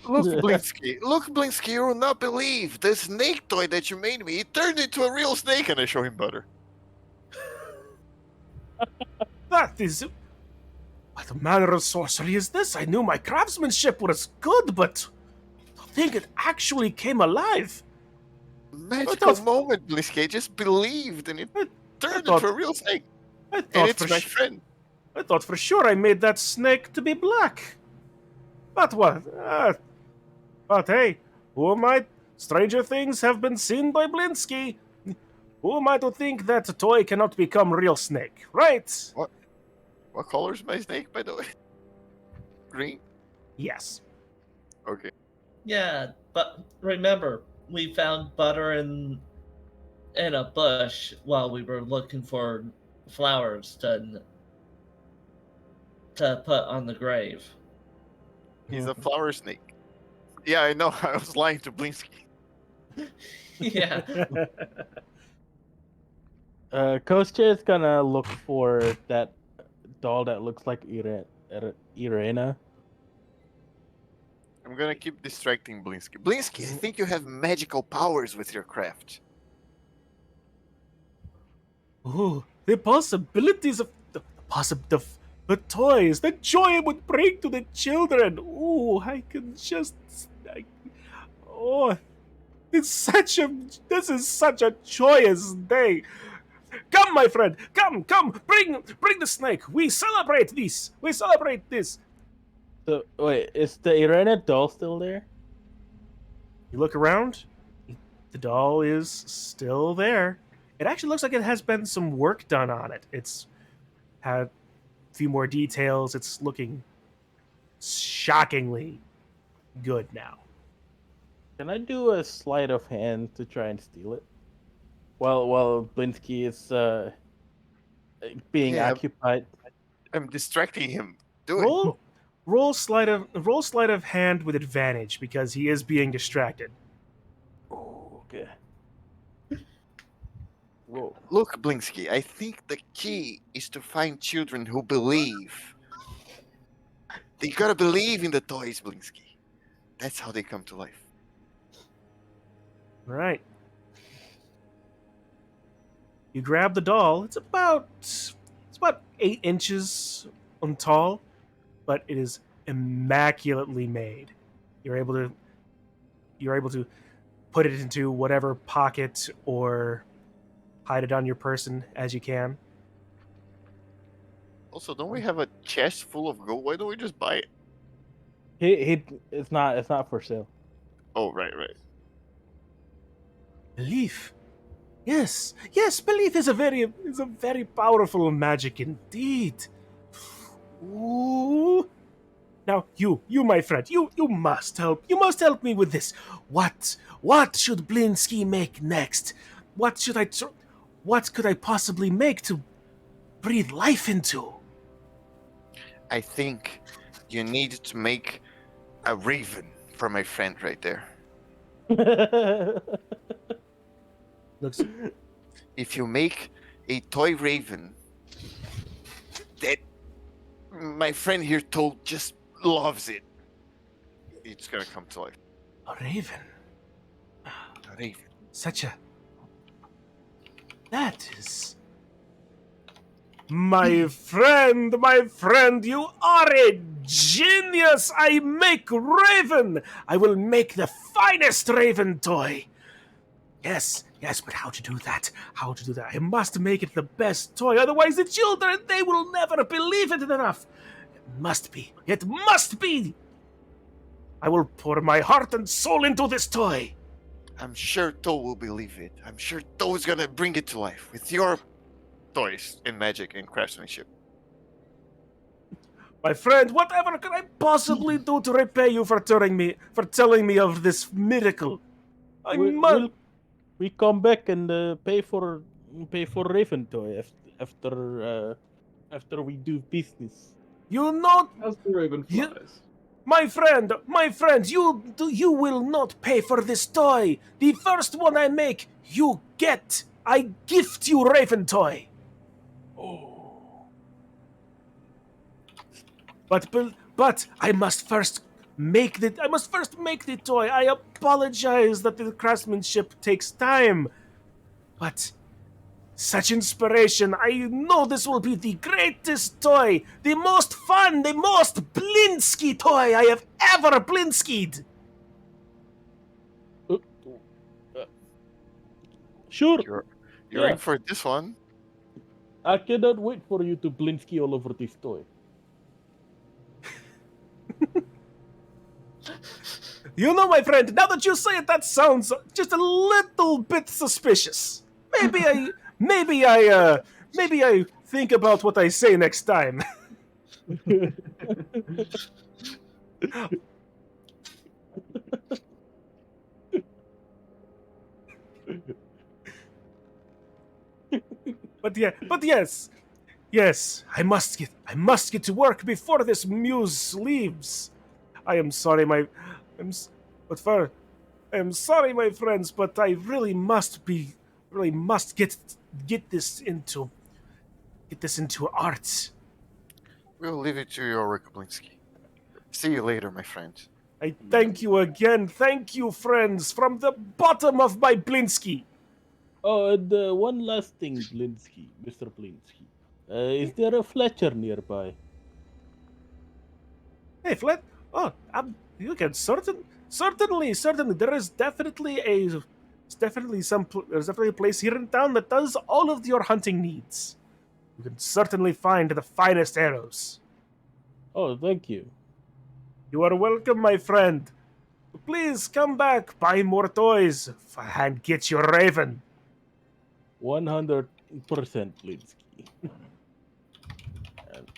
Look, Blinsky, you will not believe the snake toy that you made me. It turned into a real snake, and I show him butter. That is... What manner of sorcery is this? I knew my craftsmanship was good, but I think it actually came alive. Magical moment, Blinsky. I just believed, and it turned into a real snake. And it's my friend. I thought for sure I made that snake to be black. But what? But hey, who am I? Stranger things have been seen by Blinsky. Who am I to think that a toy cannot become real snake, right? What color is my snake, by the way? Green? Yes. Okay. Yeah, but remember, we found butter in a bush while we were looking for flowers to put on the grave. He's a flower snake. Yeah, I know. I was lying to Blinsky. Yeah. Kostya is gonna look for that doll that looks like Irena I'm gonna keep distracting Blinsky. Blinsky, I think you have magical powers with your craft. Ooh, the possibilities of the toys, the joy it would bring to the children. Ooh, I can just, I, oh, this is such a joyous day. Come, my friend, come, bring the snake. We celebrate this. We celebrate this. So wait, is the Irena doll still there? You look around. The doll is still there. It actually looks like it has been some work done on it. It's had a few more details. It's looking shockingly good now. Can I do a sleight of hand to try and steal it? While Blinsky is being Yeah. occupied. I'm distracting him. Do it. Roll sleight of hand with advantage because he is being distracted. Oh, okay. Whoa. Look, Blinsky, I think the key is to find children who believe. They gotta believe in the toys, Blinsky. That's how they come to life. All right. You grab the doll. It's about 8 inches tall, but it is immaculately made. You're able to put it into whatever pocket or hide it on your person as you can. Also, don't we have a chest full of gold? Why don't we just buy it? It's not for sale. Oh, right. Belief. Yes, belief is a very powerful magic indeed. Ooh. Now, you, my friend, you must help. You must help me with this. What should Blinsky make next? What could I possibly make to breathe life into? I think you need to make a raven for my friend right there. Looks If you make a toy raven that my friend here told just loves it, it's gonna come to life. a raven. A raven. That is. My friend, you are a genius! I make raven! I will make the finest raven toy! Yes, but how to do that? I must make it the best toy, otherwise the children, they will never believe it enough! It must be! I will pour my heart and soul into this toy! I'm sure Toe will believe it. I'm sure Toe's gonna bring it to life with your toys and magic and craftsmanship. My friend, whatever can I possibly do to repay you for telling me of this miracle? We come back and pay for Raven toy after we do business. You know, As the raven You- flies. my friend, you will not pay for this toy. The first one I make, you get. I gift you Raven toy. Oh. But I must first make the toy. I apologize that the craftsmanship takes time. But such inspiration, I know this will be the greatest toy, the most fun, the most Blinsky toy I have ever Blinskied. Sure. You're Yeah. in for this one. I cannot wait for you to Blinsky all over this toy. You know, my friend, now that you say it, that sounds just a little bit suspicious. Maybe I think about what I say next time. But yes, I must get to work before this muse leaves. I am sorry, I am sorry, my friends, but I really must get this into art. We'll leave it to your work, Blinsky. See you later, my friend. I thank you again. Thank you, friends, from the bottom of my Blinsky. Oh, and one last thing, Blinsky, Mr. Blinsky. Is there a Fletcher nearby? Hey, Flet. Oh, you can certainly. There is definitely there's definitely a place here in town that does all of your hunting needs. You can certainly find the finest arrows. Oh, thank you. You are welcome, my friend. Please come back, buy more toys, and get your raven. 100% Blinsky.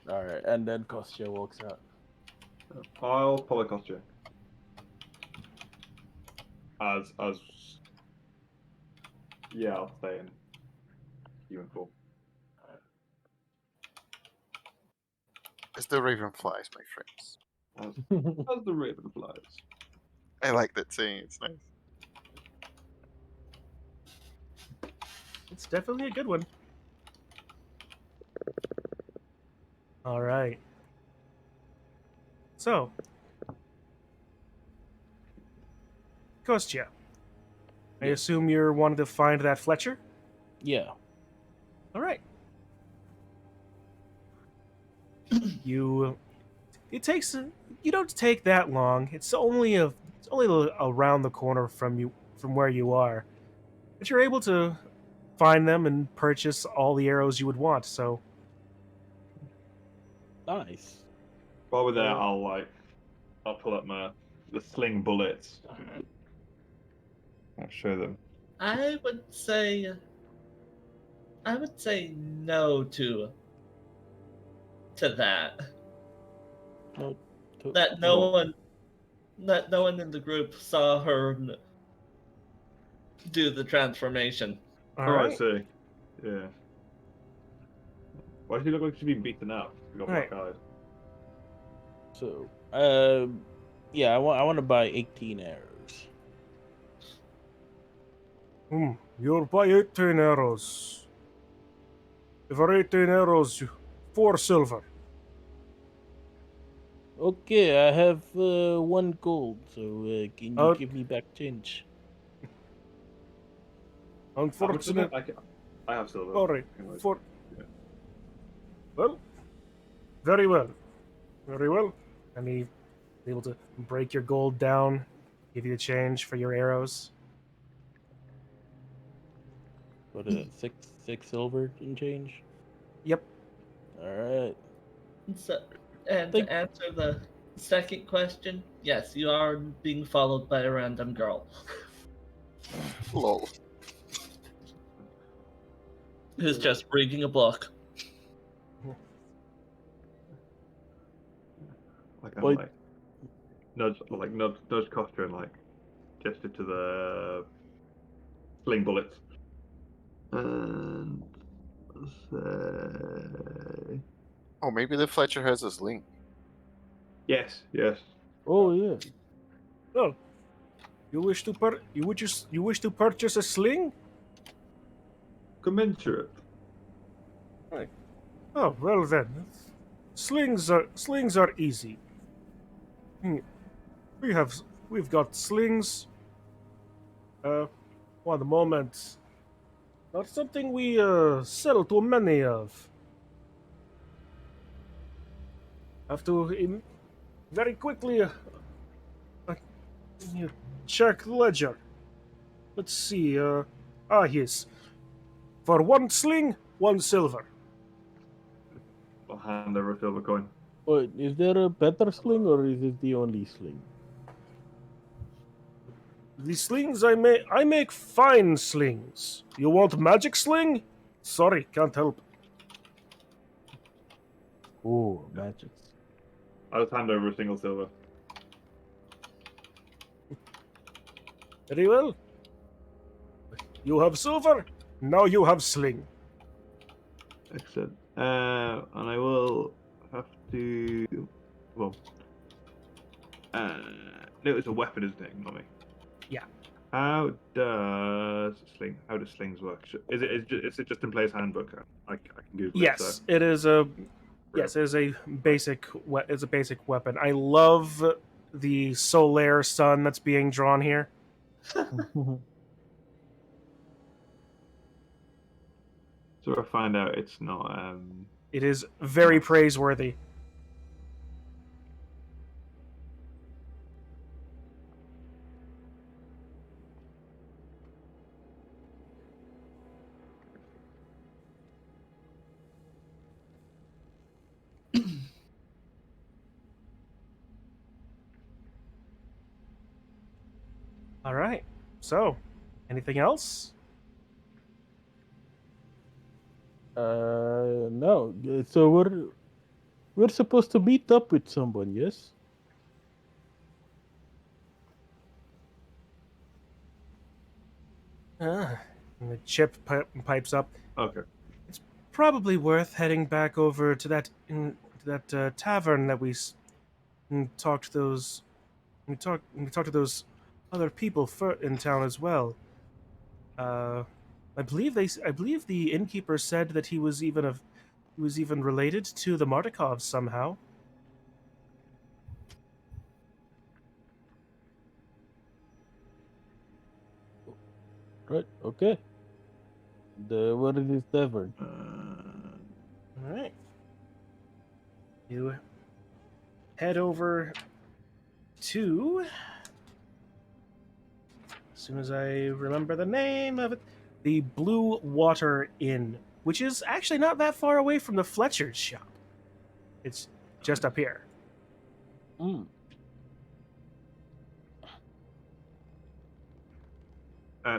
All right, and then Kostya walks out. I'll pull a costume. As yeah, I'll stay in human form. As the raven flies, my friends. As the raven flies. I like that saying. It's nice. It's definitely a good one. All right. So, Kostya, I Yeah. assume you're wanting to find that Fletcher? Yeah. All right. You don't take that long. It's only around the corner from where you are. But you're able to find them and purchase all the arrows you would want. So, Nice. While we're there, I'll pull up the sling bullets. I'll show them. I would say no to that. No, That no one in the group saw her do the transformation. all I right. see. Yeah. Why does she look like she's been beaten up? She got Right. black eyes. So, yeah, I want to buy 18 arrows. You'll buy 18 arrows. For 18 arrows, 4 silver. Okay, I have 1 gold, so can you Oh. give me back change? How much is Unfortunately, it? I have silver. sorry. Anyways. Yeah. Well, very well. Very well. And he's able to break your gold down, give you the change for your arrows. What is it? Six silver and change? Yep. Alright. So, and to answer the second question, yes, you are being followed by a random girl Lol. who's just reading a book. Like I'm Wait. nudge Costa and gesture to the sling bullets. And say Oh, maybe the Fletcher has a sling. yes. Oh, yeah. Well, you wish to purchase a sling? Commensurate. Oh, well then. Slings are easy. We've got slings. One moment. Not something we sell too many of. Have to very quickly check the ledger. Let's see. Yes. For 1 sling, 1 silver. I'll hand over a silver coin. Wait, is there a better sling or is it the only sling? The slings I make fine slings. You want magic sling? Sorry, can't help. Oh, magic. I'll just hand over a single silver. Very well. You have silver. Now you have sling. Excellent. And I will have to. Well, no, it's a weapon, isn't it, Mummy? Yeah. How do slings work? Is it just in player's handbook? I can Google Yes, it. So. it is a. Yes, it is a basic. It's a basic weapon. I love the Solaire sun that's being drawn here. So I find out it's not. It is very Nice. praiseworthy. All right. So, anything else? No. So we're supposed to meet up with someone, yes? And the chip pipes up. Okay. Probably worth heading back over to that tavern that talked to those. We talked to those other people in town as well. I believe the innkeeper said that he was even related to the Martikovs somehow. Right. Okay. What is this tavern? All right. You head over to, as soon as I remember the name of it, the Blue Water Inn, which is actually not that far away from the Fletcher's shop. It's just up here. Mm.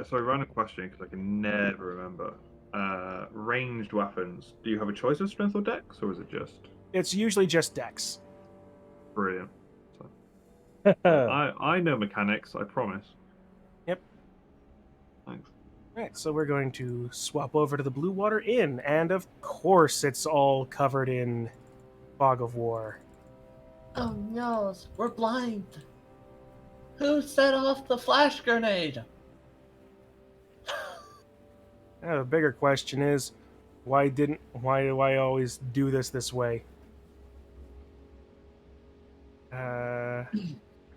So random question because I can never remember. Ranged weapons. Do you have a choice of strength or dex, or is it just It's usually just dex. brilliant? So, I know mechanics. I promise. Yep. Thanks. Right, so we're going to swap over to the Blue Water Inn, and of course it's all covered in fog of war. Oh no, we're blind. Who set off the flash grenade? The bigger question is, why do I always do this way?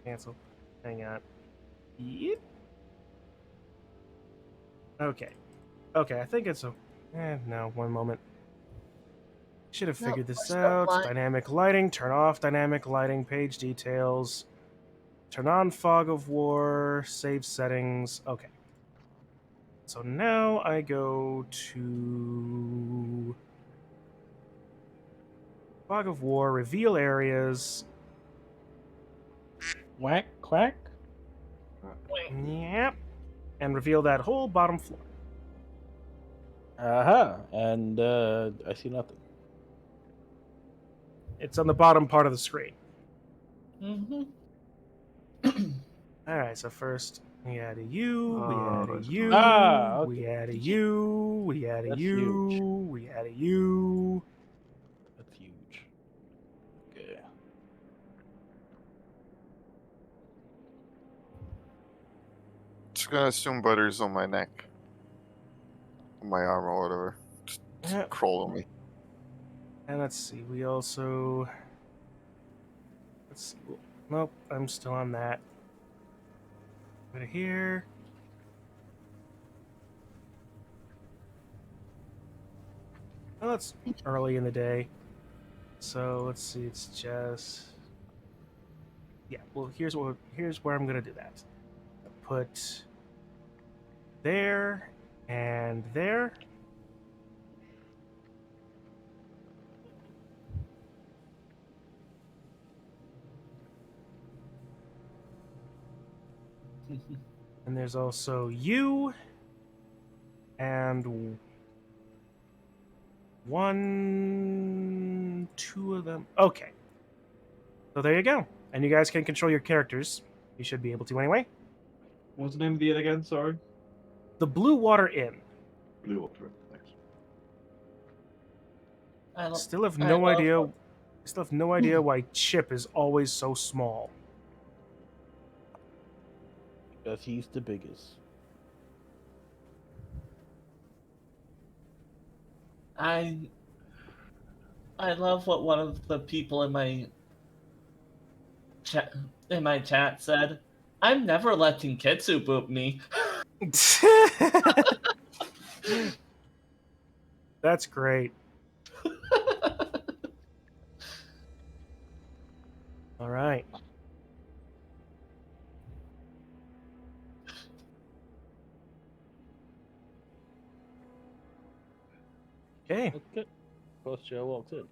Cancel. Hang on. Yep. Okay. Okay, I think it's a... no, one moment. Should have No, figured this we're still out. blind. Dynamic lighting, turn off dynamic lighting, page details. Turn on fog of war, save settings. Okay. So now I go to fog of war, reveal areas. Whack, quack. Yep. And reveal that whole bottom floor. Aha. And I see nothing. It's on the bottom part of the screen. Mm-hmm. Alright, so first we add a U, we Oh, add a that's U, Ah, okay. we add a U, we add a That's U, huge. we add a U. That's huge. Okay. Just gonna assume butter's on my neck, on my arm or whatever. Just Yeah. crawl on me. And let's see, we also... Let's see. Nope, I'm still on that. Go to here. Well, it's early in the day. So let's see, it's just... Yeah, well, here's where I'm gonna do that. Put there and there. And there's also you and two of them. Okay. So there you go. And you guys can control your characters. You should be able to anyway. What's the name of the inn again? Sorry. The Blue Water Inn. Blue Water. Thanks. Still have I no love idea. what- Still have no idea why Chip is always so small. Because he's the biggest. I love what one of the people in my chat said, "I'm never letting Kitsu boop me." That's great. All right. Okay. Okay. Kostya walks in.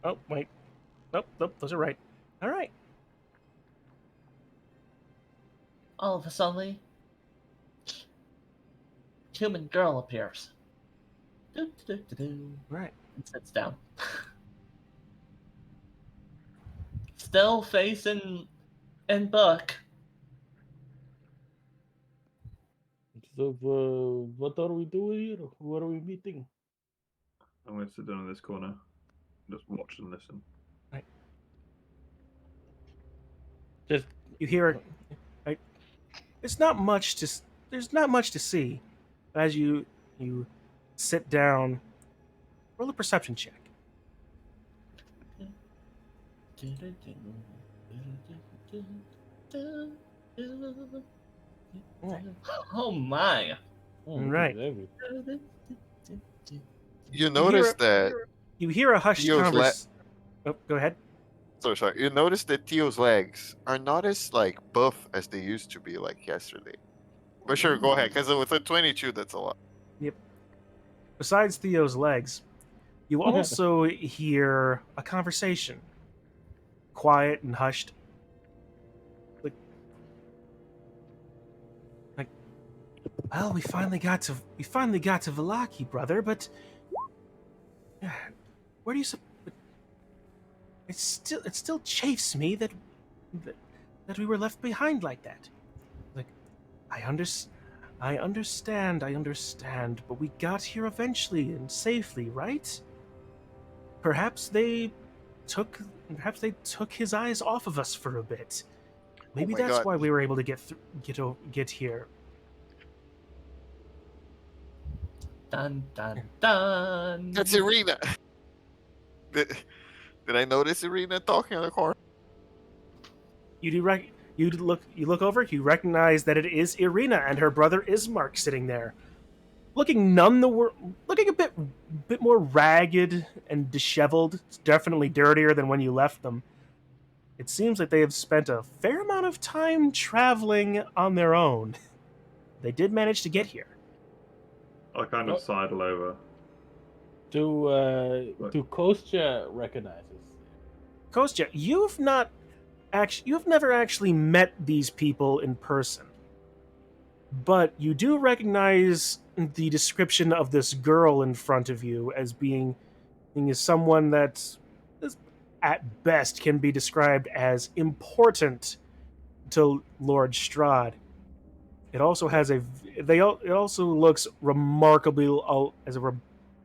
Oh, wait. Nope, those are right. All right. All of a sudden, human girl appears. Right. And sits down. Still facing in book. So, what are we doing here? Who are we meeting? I'm going to sit down in this corner, just watch and listen. Just You hear, right? There's not much to see. As you sit down, roll a perception check. Oh my. Right. You notice that You hear a hushed Theo's conversation. Oh, go ahead. sorry. You notice that Theo's legs are not as like buff as they used to be like yesterday. But sure, go ahead, because with a 22, that's a lot. Yep. Besides Theo's legs, you also hear a conversation, quiet and hushed. Like, well, we finally got to Vallaki, brother. But where do you? It still chafes me that we were left behind like that. Like, I understand, but we got here eventually and safely, right? Perhaps they took his eyes off of us for a bit. Maybe my that's God. why we were able to get here. Dun dun dun. That's Irina. Did I notice Irina talking in the corner? You look over, you recognize that it is Irina and her brother Ismark sitting there. Looking a bit more ragged and disheveled. It's definitely dirtier than when you left them. It seems like they have spent a fair amount of time traveling on their own. They did manage to get here. I kind of sidle over. Do Kostya recognizes? Kostya, you've never actually met these people in person. But you do recognize the description of this girl in front of you as being someone that is, at best can be described as important to Lord Strahd. It also has it also looks remarkably as a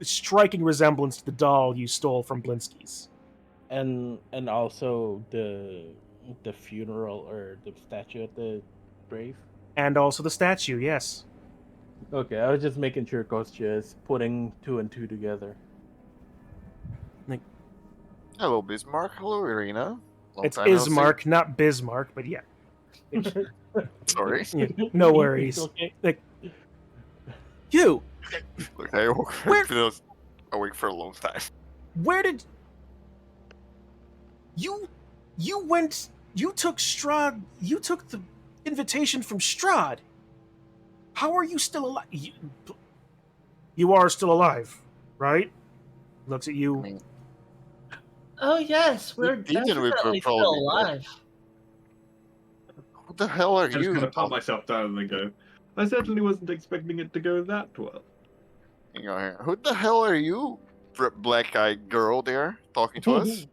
striking resemblance to the doll you stole from Blinsky's. And also the funeral or the statue at the grave. And also the statue, yes. Okay, I was just making sure Kostya is putting 2 and 2 together. Hello, Bismarck. Hello, Irina. Long It's time no see. Ismark, not Bismarck, but yeah. Sorry. Yeah, no worries. Okay. Like, you, Look, I Where- been awake for a long time. where did you took Strahd, you took the invitation from Strahd. How are you still alive? You are still alive, right? Looks at you. I mean, Oh yes, we're Deacon would definitely probably still be alive. who the hell are I'm just you? going to pat myself down and then go, I certainly wasn't expecting it to go that well. Hang on here. Who the hell are you, black-eyed girl there, talking to us?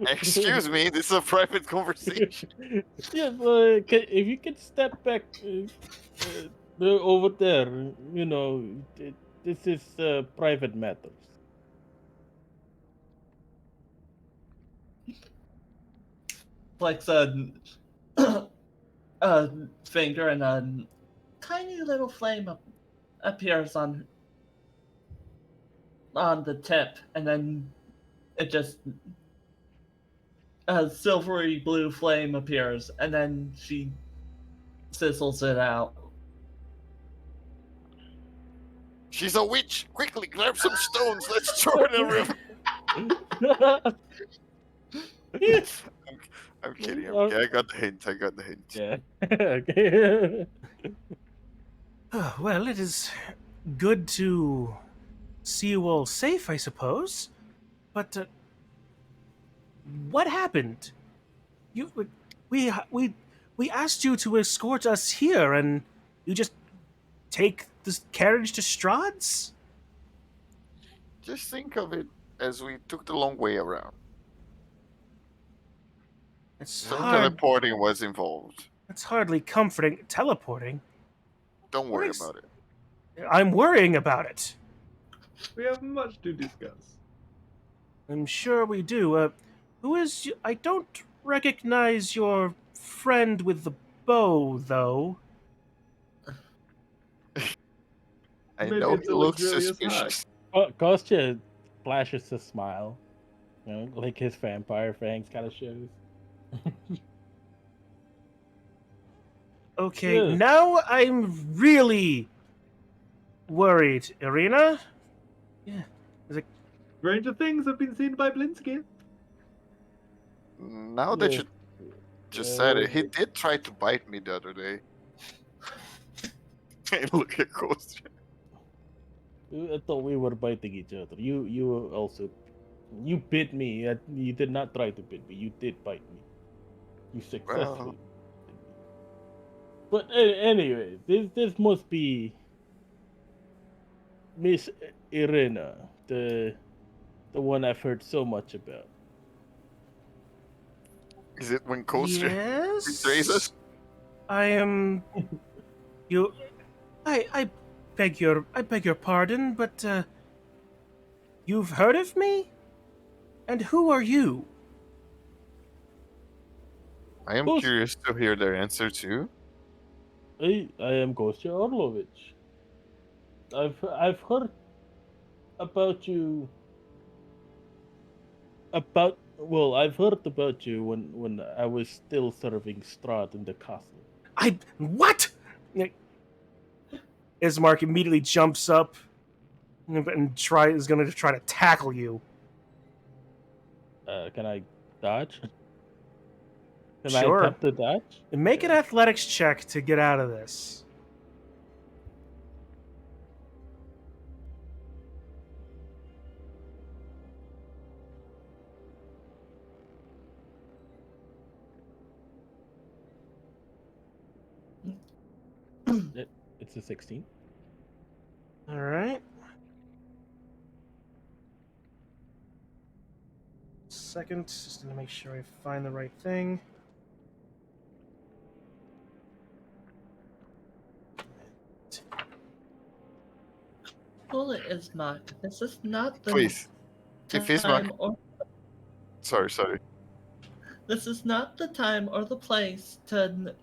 Excuse me, this is a private conversation. Yeah, but if you can step back over there, you know, this is private matters. Like said, a finger and a tiny little flame appears on the tip, and then it just a silvery blue flame appears, and then she sizzles it out. She's a witch. Quickly, grab some stones. Let's throw it in the river. I'm kidding. I got the hint. Yeah. Okay. Well, it is good to see you all safe, I suppose. But what happened? You, we asked you to escort us here, and you just take this carriage to Strahd's? Just think of it as we took the long way around. It's Some hard. teleporting was involved. It's hardly comforting. Teleporting? Don't worry What about it. I'm worrying about it. We have much to discuss. I'm sure we do. Who is you? I don't recognize your friend with the bow, though. I Maybe know it's he a looks luxurious suspicious. Kostya flashes a smile. You know, like his vampire fangs kind of shows. Okay, Yes. now I'm really worried. Irina? Yeah. Stranger things have been seen by Blinsky. Now that Yeah. you just said it, he did try to bite me the other day. Hey, look at Kostya. I thought we were biting each other. You also, you bit me. You did not try to bite me. You did bite me. You successfully. Well. bit me. But anyway, this must be Miss Irina, the one I've heard so much about. Is it when Kostya betrays us? Yes? I am. You. I beg your pardon, but you've heard of me? And who are you? I am Who's- curious to hear their answer too. I am Kostya Orlovich. I've heard about you. I've heard about you when I was still serving Strahd in the castle. What? Ismark immediately jumps up and is going to try to tackle you. Can I dodge? Can Sure. I attempt to dodge? Make an athletics check to get out of this. It's a 16. All right. Second, just to make sure I find the right thing. Bullet is not. This is not the Please. If he's time not- or Sorry. this is not the time or the place to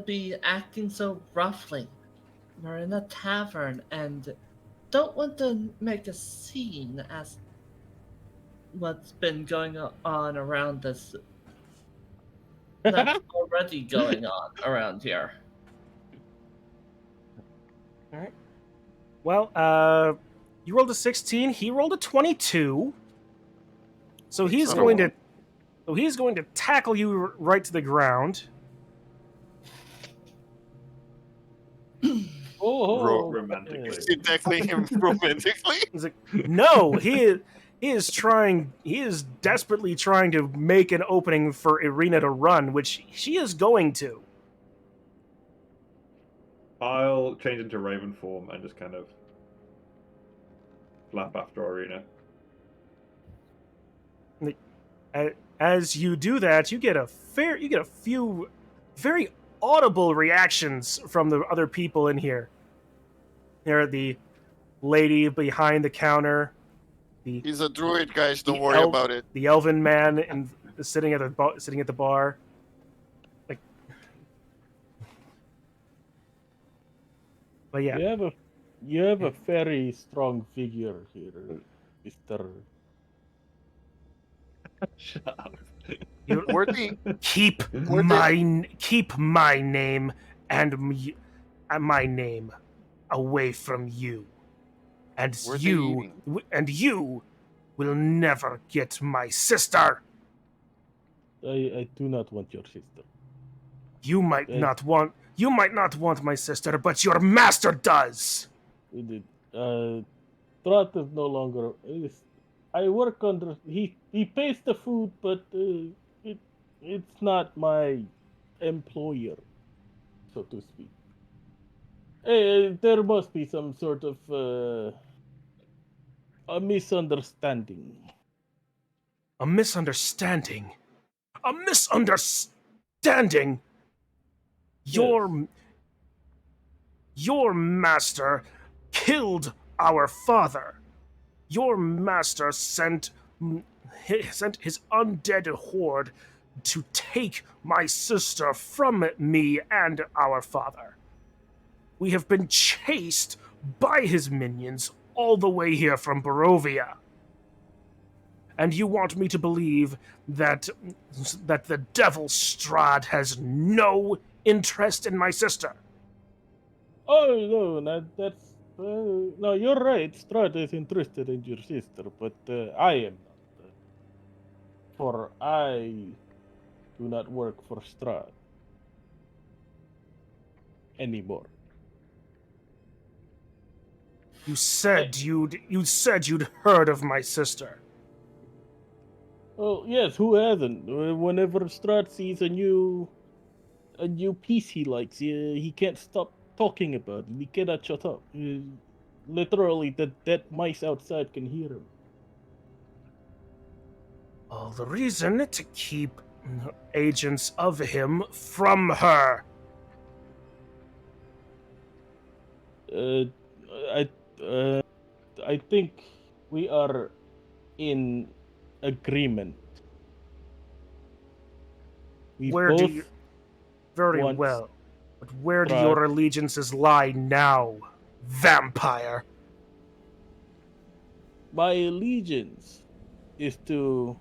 be acting so roughly. We're in a tavern and don't want to make a scene as what's been going on around this. That's already going on around here. All right. Well, you rolled a 16. He rolled a 22. So he's So- going to tackle you right to the ground. Oh, romantically. okay. Is he tackling him romantically? He's like, no, he is desperately trying to make an opening for Irina to run, which she is going to. I'll change into Raven form and just kind of flap after Arena. As you do that, you get a few very audible reactions from the other people in here. There, the lady behind the counter, He's a druid, guys. Don't The worry about it. the elven man in sitting at the bar, like. But yeah, You have a very strong figure here, Mister. Shut up. Were the keep Were my name and my name away from you, and Were they eating? you will never get my sister. I do not want your sister. You might Uh, not want my sister, but your master does. Strahd is no longer. I work under. He pays the food, but it's not my employer, so to speak. There must be some sort of a misunderstanding. A misunderstanding. A misunderstanding. Yes. Your master killed our father. Your master sent his undead horde to take my sister from me and our father. We have been chased by his minions all the way here from Barovia. And you want me to believe that the devil Strahd has no interest in my sister? Oh no, that's no. You're right. Strahd is interested in your sister, but I am not. For I do not work for Strahd anymore. You said you'd heard of my sister. Oh yes, who hasn't? Whenever Strahd sees a new piece he likes, he can't stop talking about it. He cannot shut up. Literally, that mice outside can hear him. All the reason to keep agents of him from her. Uh, I I think we are in agreement. We both Very want well. But where do Strahd. your allegiances lie now, vampire? My allegiance is to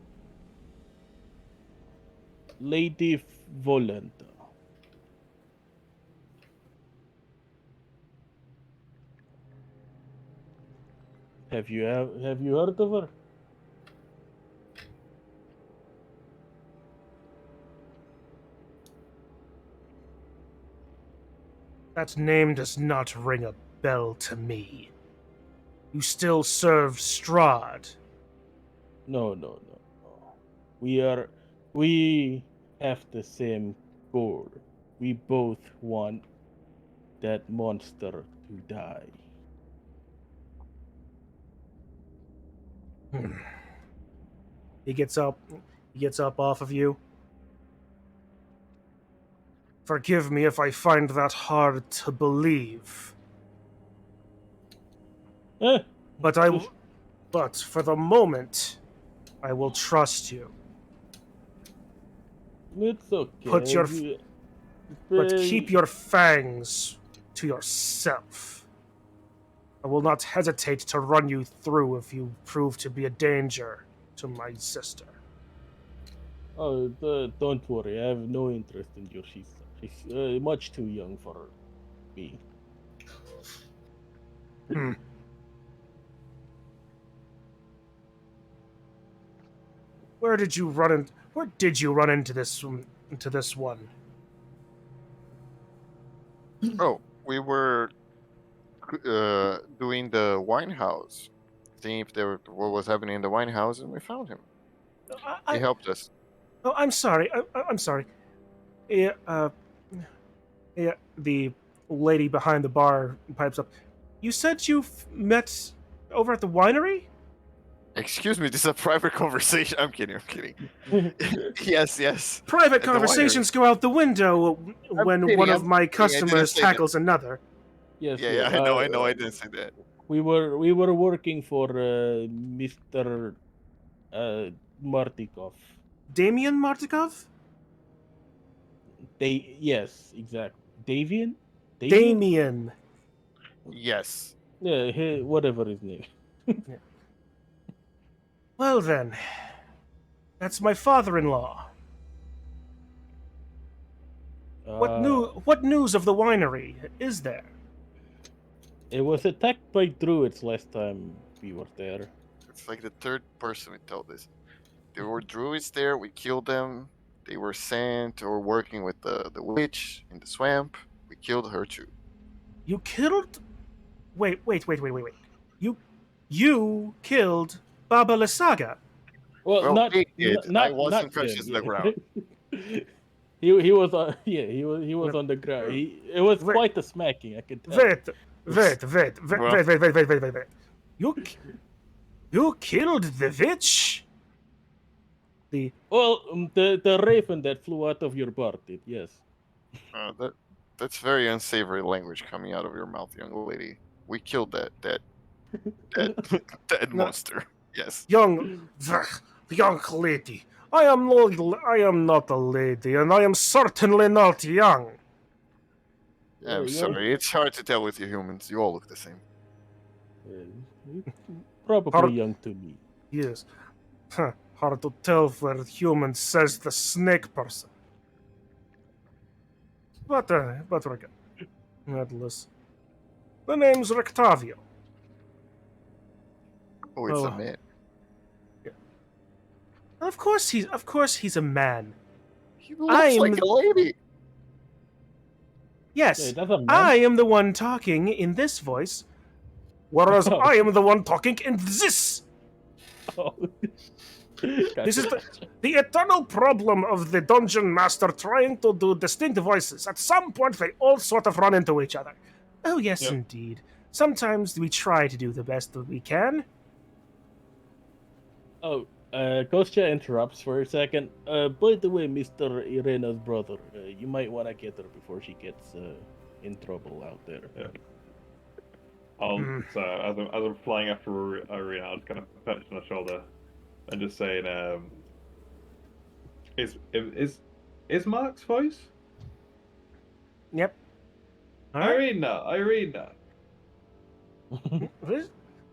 Lady Volenta. Have you heard of her? That name does not ring a bell to me. You still serve Strahd. No. We have the same goal. We both want that monster to die. He gets up off of you. Forgive me if I find that hard to believe. Eh, But but for the moment, I will trust you. it's okay. But keep your fangs to yourself. I will not hesitate to run you through if you prove to be a danger to my sister. Oh, don't worry. I have no interest in your sister. She's much too young for me. Where did you run into this one? Oh, we were doing the wine house, seeing if what was happening in the wine house, and we found him. He helped us. Oh, I'm sorry. I'm sorry. Yeah, the lady behind the bar pipes up. You said you met over at the winery? Excuse me, this is a private conversation. I'm kidding. Yes. Private At the conversations go out the window when kidding, one I'm of my kidding, I didn't customers say that. tackles another. Yes. Yeah, I know. I didn't say that. We were working for Mr. Martikov. Damien Martikov? Yes, exactly. Davian? Damien. Yes. Yeah, whatever his name. Well then, that's my father-in-law. What news of the winery is there? It was attacked by druids last time we were there. It's like the third person we told this. There were druids there. We killed them. They were sent or working with the witch in the swamp. We killed her too. You killed? Wait. You killed Baba Lysaga. Well, Well, not they did. I not was not unconscious him. on the ground. He was on he was on the ground. It was Wait. quite a smacking, I can tell. Wait. You killed the witch? Well, the raven that flew out of your bar did, yes. That's very unsavory language coming out of your mouth, young lady. We killed that that No. monster. Yes. Young lady. I am not a lady, and I am certainly not young. Yeah, I'm sorry. It's hard to tell with you humans. You all look the same. Probably young to me. Yes. Hard to tell where human says the snake person. But we're good. Nevertheless. The name's Rectavio. Oh, it's a Oh. man. Of course he's a man. He looks like a lady. Yes, Hey, that's a man. I am the one talking in this voice, whereas Oh. I am the one talking in this. Oh. This is the eternal problem of the dungeon master trying to do distinct voices. At some point, they all sort of run into each other. Oh, yes, Yep. indeed. Sometimes we try to do the best that we can. Oh, Kostya interrupts for a second. By the way, Mr. Irena's brother, you might want to get her before she gets in trouble out there. Yeah. So as I'm flying after Irina, I'll just kind of touch on her shoulder and just saying, is Mark's voice? Yep. All right. Irina.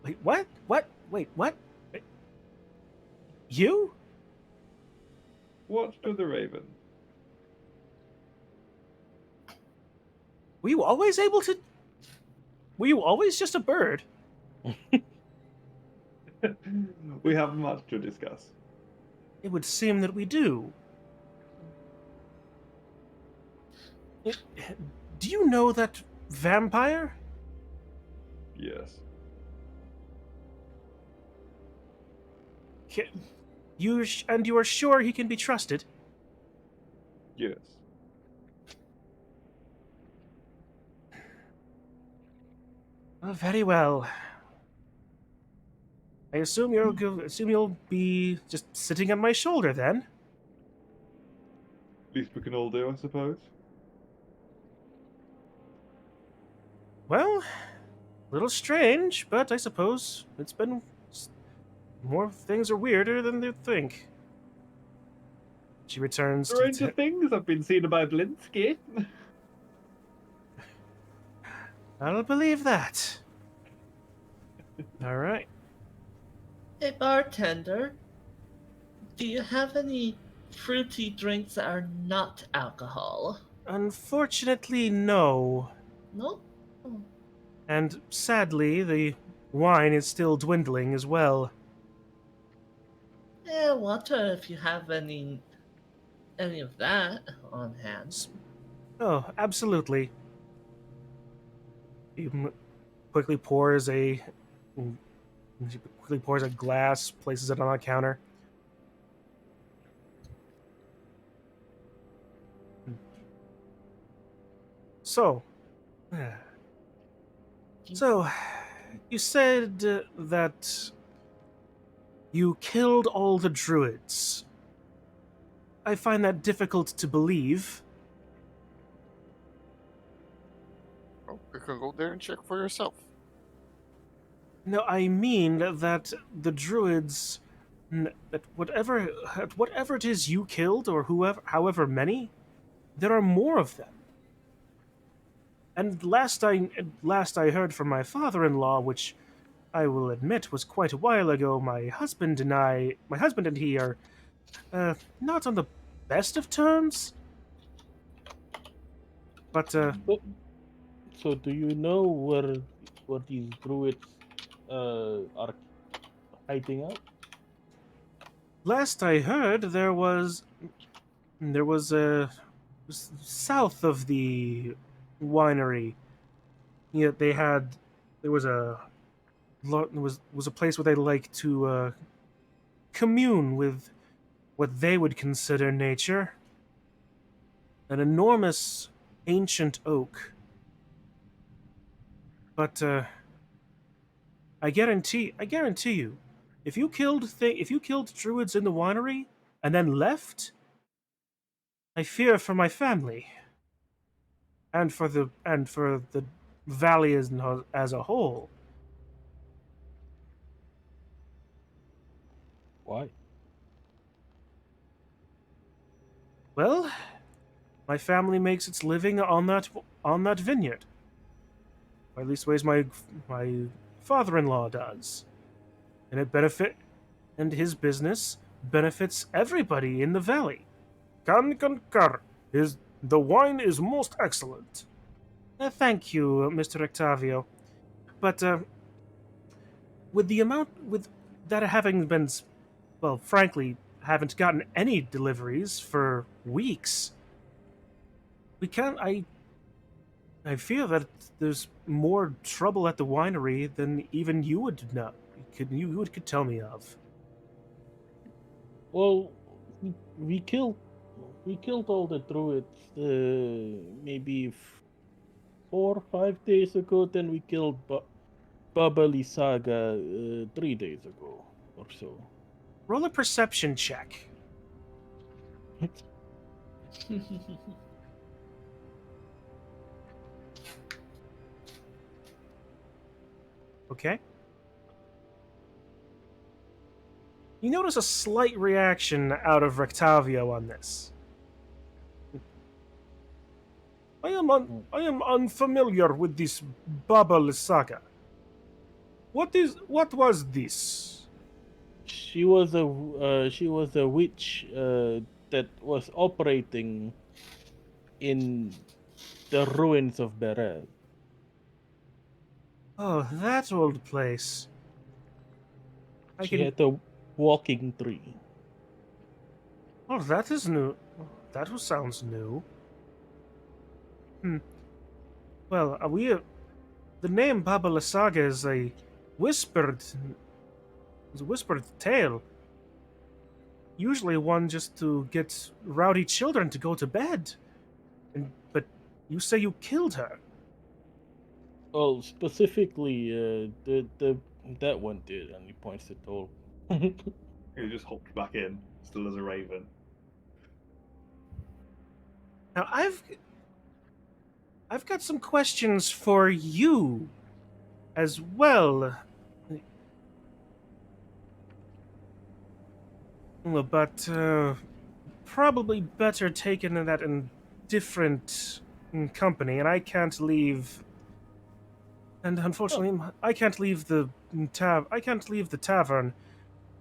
Wait, what? What? Wait, what? You? Watch to the Raven. Were you always able to? Were you always just a bird? We have much to discuss. It would seem that we do. Do you know that vampire? Yes. You are sure he can be trusted? Yes. Oh, very well. I assume you'll be just sitting on my shoulder then. Least we can all do, I suppose. Well, a little strange, but I suppose it's been more things are weirder than they think. She returns to Stranger things I've been seen by Blinsky. I don't believe that. All right. Hey, bartender, do you have any fruity drinks that are not alcohol? Unfortunately, no. No? Oh. And sadly, the wine is still dwindling as well. Yeah, water if you have any of that on hand. Oh, absolutely. He quickly pours a glass, places it on a counter. So, you said that you killed all the druids. I find that difficult to believe. Oh, you can go there and check for yourself. No, I mean that the druids that whatever it is you killed, or however many, there are more of them. And last I heard from my father-in-law, which I will admit was quite a while ago, my husband and he are not on the best of terms. But But, so do you know where these druids are hiding out? last I heard, there was south of the winery. Yeah, there was a was a place where they like to commune with what they would consider nature. An enormous ancient oak. But I guarantee you, if you killed druids in the winery and then left, I fear for my family and for the valley as a whole. Why? Well, my family makes its living on that vineyard. Or at least ways my father-in-law does. And his business benefits everybody in the valley. Can concur. The wine is most excellent. Thank you, Mr. Octavio. But with that having been, well, frankly, haven't gotten any deliveries for weeks. We can't. I fear that there's more trouble at the winery than even you would know. Could tell me of. Well, we killed all the druids maybe 4 or 5 days ago. Then we killed Babali Saga 3 days ago or so. Roll a perception check. Okay. You notice a slight reaction out of Rectavio on this. I am unfamiliar with this Baba Saga. What was this? She was a witch that was operating in the ruins of Berez. Oh, that old place. She had a walking tree. Oh, that is new. Sounds new. Well, the name Baba Lysaga is a whispered tale. Usually one just to get rowdy children to go to bed. But you say you killed her. Well, specifically, that one did, and he points to Toll. He just hopped back in, still as a raven. Now I've got some questions for you as well. But probably better taken that in different company, and I can't leave. And unfortunately, I can't leave the tavern.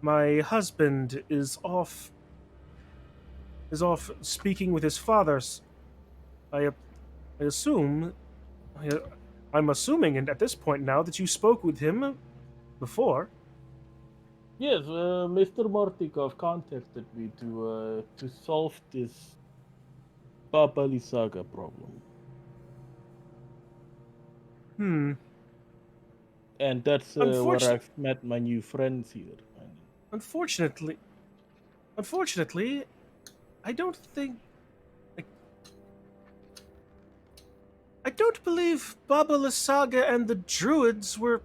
My husband is off speaking with his fathers. I assume. I'm assuming, and at this point now, that you spoke with him before. Yes, Mr. Mortikov contacted me to solve this Babali Saga problem. And that's where I've met my new friends here. Unfortunately, I don't think. I don't believe Baba Lysaga and the Druids were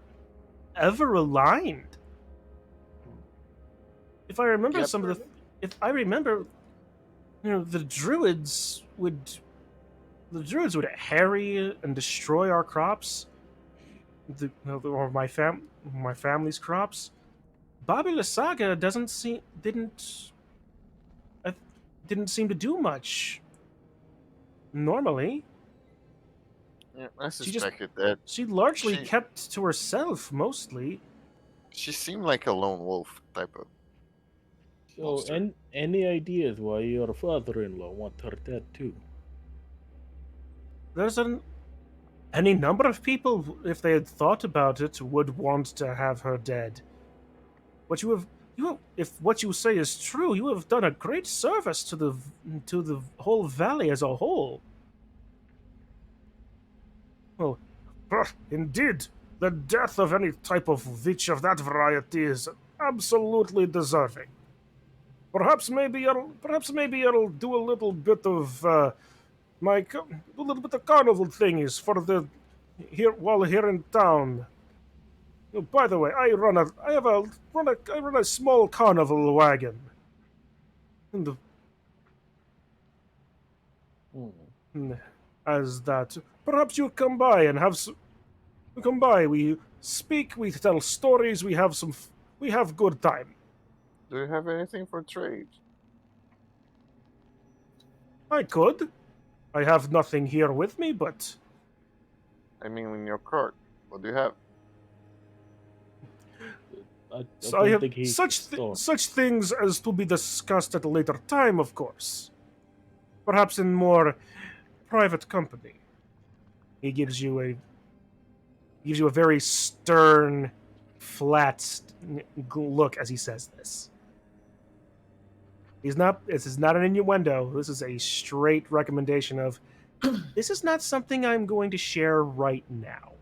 ever aligned. If I remember if I remember, the Druids would harry and destroy our crops, or my family's crops. Bobby Lysaga didn't seem to do much. Normally, Yeah, I She just- suspected that. she largely She- kept to herself mostly. She seemed like a lone wolf type of. So, Monster. any ideas why your father-in-law want her dead too? There's any number of people, if they had thought about it, would want to have her dead. But if what you say is true, you have done a great service to the whole valley as a whole. Well, indeed, the death of any type of witch of that variety is absolutely deserving. Perhaps maybe it'll do a little bit of a little bit of carnival thingies for the here in town. Oh, by the way, I run a small carnival wagon. And as that, perhaps you come by and come by. We speak, we tell stories, we have good time. Do you have anything for trade? I could. I have nothing here with me, but I mean, in your cart, what do you have? I so I don't have think he such things as to be discussed at a later time, of course. Perhaps in more private company. He gives you a very stern, flat look as he says this. This is not an innuendo. This is a straight recommendation of, this is not something I'm going to share right now.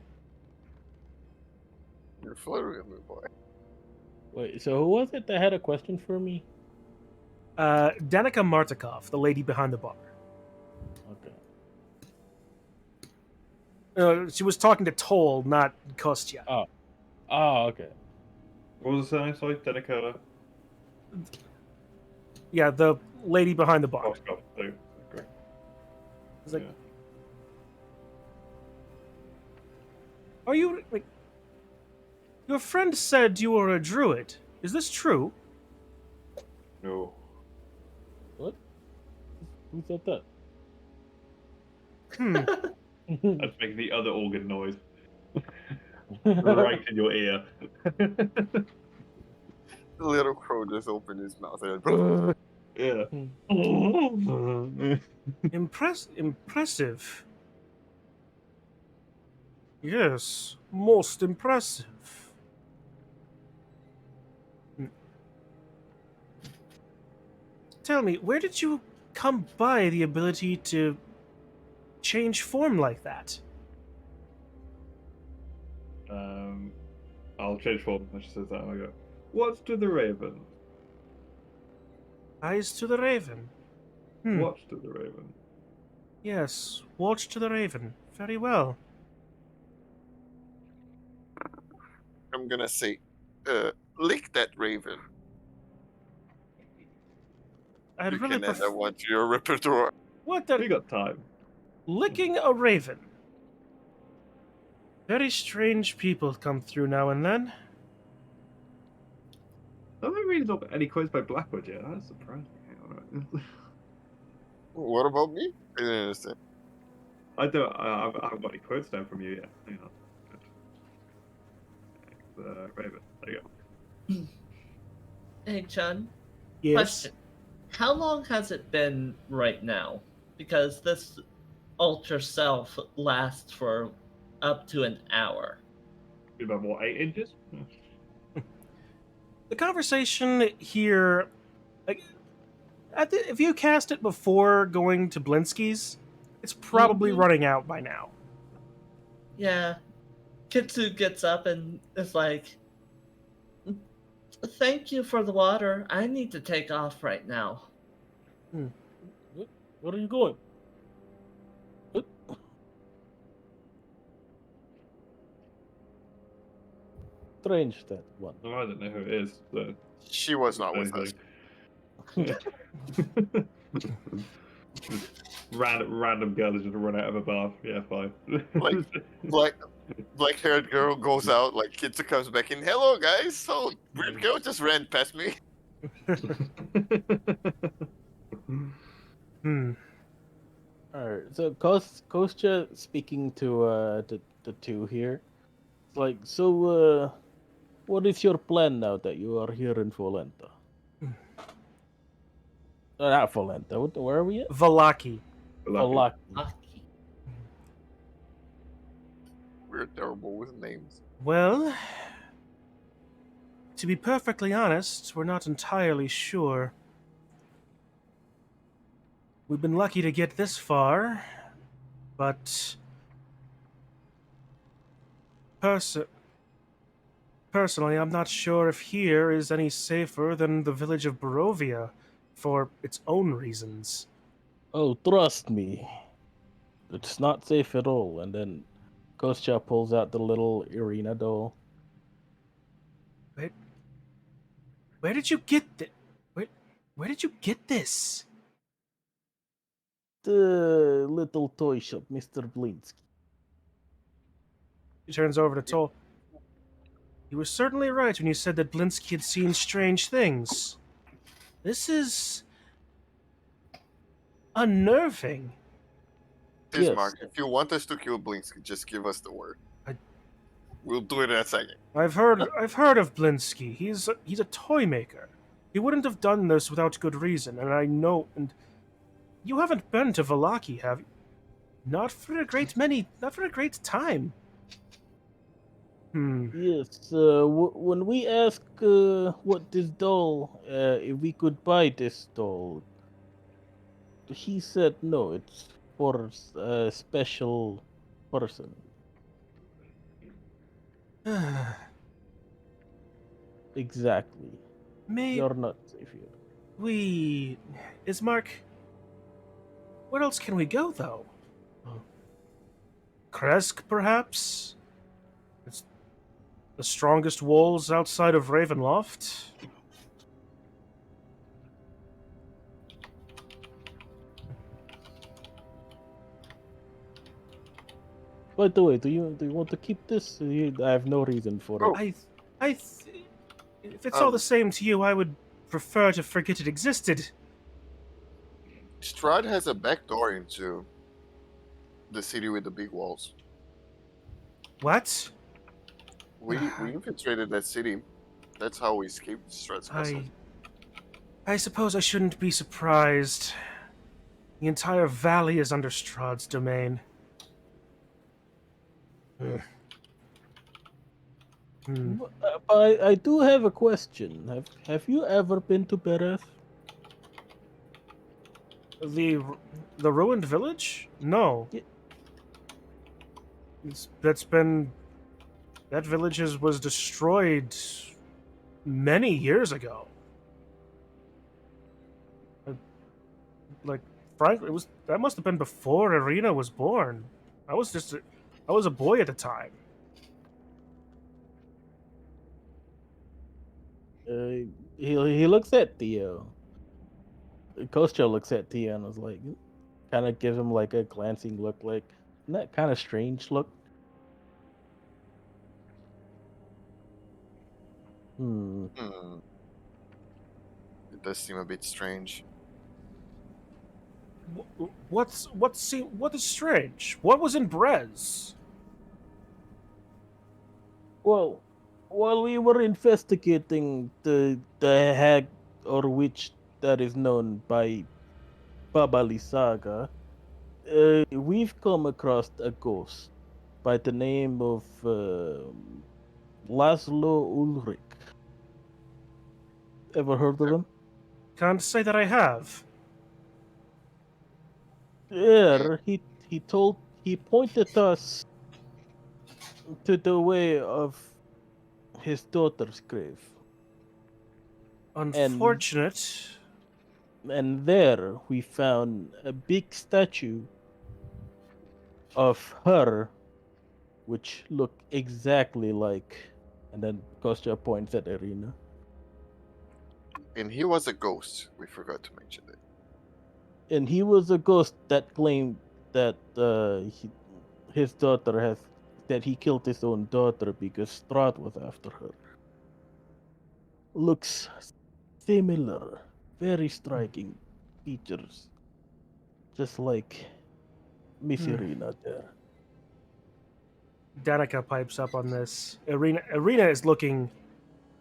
You're flirting with me, boy. Wait, so who was it that had a question for me? Danica Martikov, the lady behind the bar. Okay. She was talking to Toll, not Kostya. Oh, okay. What was the surname? Sorry, Denicata. Yeah, the lady behind the bar. Oh, Scott. There you go. Great. It's like, Yeah. are you like? Your friend said you were a druid. Is this true? No. What? Who said that? That's making the other organ noise. Right in your ear. The little crow just opened his mouth and. Yeah. Impressive. Yes, most impressive. Tell me, where did you come by the ability to change form like that? I'll change form. I just says that. I go. What's to the raven? Eyes to the raven. Watch to the raven. Yes, watch to the raven. Very well. I'm gonna say, lick that raven. I'd You really can add prefer. that one to your repertoire. What We the? got time. Licking a raven. Very strange people come through now and then. I haven't really got any quotes by Blackwood yet. That's surprising. Hang on. What about me? I didn't understand. I haven't got any quotes down from you yet. Hang on. Raven. There you go. Hey, Chun. Yes. Question. How long has it been right now? Because this ultra self lasts for up to an hour. About what, 8 inches? The conversation here, like, if you cast it before going to Blinsky's, it's probably running out by now. Yeah. Kitsu gets up and is like, thank you for the water. I need to take off right now. Where are you going? What? Strange, that one. No, I don't know who it is. So. She was not with us. Random girl has just run out of a bath. Yeah, fine. Like Black-haired girl goes out, like Kitsu comes back in. Hello, guys. So weird girl just ran past me. Hmm. Alright, so Kostya speaking to the two here. It's like, so what is your plan now that you are here in Volenta? Not Volenta. Where are we at? Valaki. Valaki. Lucky. We're terrible with names. Well, to be perfectly honest, we're not entirely sure. We've been lucky to get this far, but personally, I'm not sure if here is any safer than the village of Barovia, for its own reasons. Oh, trust me. It's not safe at all. And then Kostya pulls out the little arena doll. Where did you get this? Where did you get this? The little toy shop, Mr. Blinsky. He turns over to Toll. You were certainly right when you said that Blinsky had seen strange things. This is unnerving. Please, Yes. Mark, if you want us to kill Blinsky, just give us the word. I- We'll do it in a second. I've heard of Blinsky. He's a toy maker. He wouldn't have done this without good reason, and I know. And you haven't been to Valaki, have you? Not for a great time. Yes, when we ask what this doll, if we could buy this doll, he said no, it's for a special person. Exactly. Maybe You're not safe here. is Mark. Where else can we go, though? Kresk, perhaps? It's the strongest walls outside of Ravenloft. By the way, do you want to keep this? I have no reason for Oh. it. If it's all the same to you, I would prefer to forget it existed. Strahd has a back door into the city with the big walls. What? We infiltrated that city. That's how we escaped Strahd's castle. I suppose I shouldn't be surprised. The entire valley is under Strahd's domain. I do have a question. Have you ever been to Berez? The ruined village? No. Yeah. That village was destroyed many years ago. Frankly, that must have been before Irina was born. I was a boy at the time. He looks at Theo. Kostya looks at Theo and was like, kind of gives him like a glancing look, like, isn't that kind of strange look? It does seem a bit strange. What is strange? What was in Berez? Well, while we were investigating the hag or witch that is known by Baba Lisaga, we've come across a ghost by the name of Laszlo Ulrich. Ever heard of him? Can't say that I have. Yeah, he pointed us to the way of his daughter's grave. Unfortunate. And there we found a big statue of her, which looked exactly like. And then Kostya points at Irina. And he was a ghost. We forgot to mention that. And he was a ghost that claimed that his daughter has that he killed his own daughter because Strahd was after her. Looks similar, very striking features, just like Miss Irina there. Danica pipes up on this. Irina is looking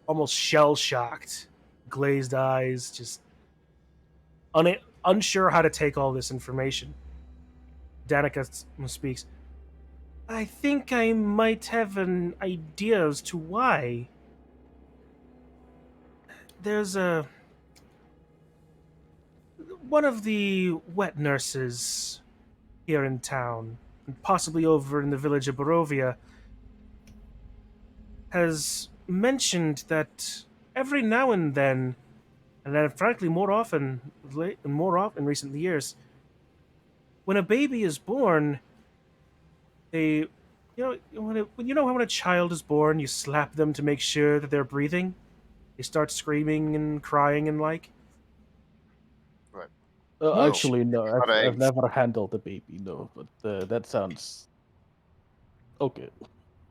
almost shell shocked, glazed eyes, just unsure how to take all this information. Danica speaks. I think I might have an idea as to why. There's one of the wet nurses here in town, and possibly over in the village of Barovia, has mentioned that every now and then, and then frankly more often in recent years, when a baby is born, they, when a child is born, you slap them to make sure that they're breathing. They start screaming and crying and like. Right. No. Actually, no. Not I've eggs. never handled a baby, no. But that sounds okay.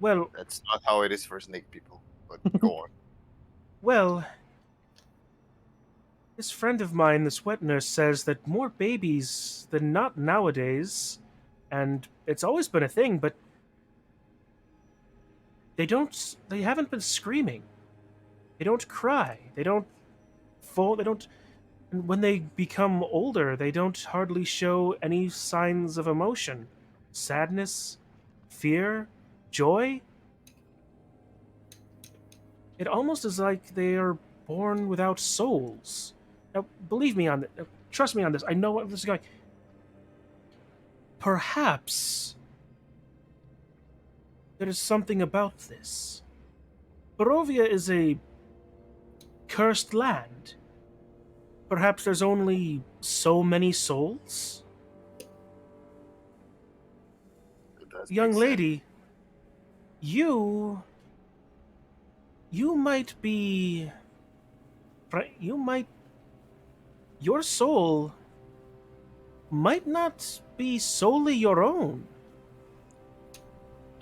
Well, That's not how it is for snake people. But go on. well, this friend of mine, this wet nurse, says that more babies than not nowadays, and it's always been a thing, but they haven't been screaming. They don't cry. They don't fall. They don't. And when they become older, they don't hardly show any signs of emotion, sadness, fear, joy. It almost is like they are born without souls. Now, believe me on this. Trust me on this. I know what this is going. Perhaps there is something about this. Barovia is a cursed land. Perhaps there's only so many souls? It does Young make sense. lady, you might be... Your soul might not be solely your own.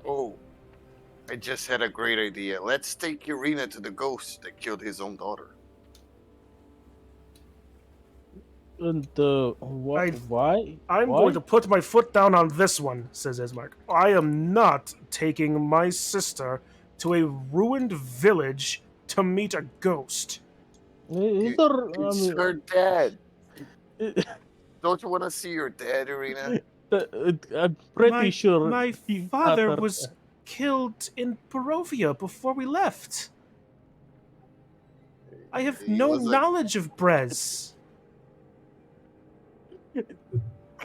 Oh, I just had a great idea. Let's take Irina to the ghost that killed his own daughter. And why? I'm Why? going to put my foot down on this one, says Esmark. I am not taking my sister to a ruined village to meet a ghost. Is there? It's her dad. Don't you want to see your dad, Irina? I'm pretty My- sure My he's father not her- was killed in Barovia before we left. I have He no was a- knowledge of Berez.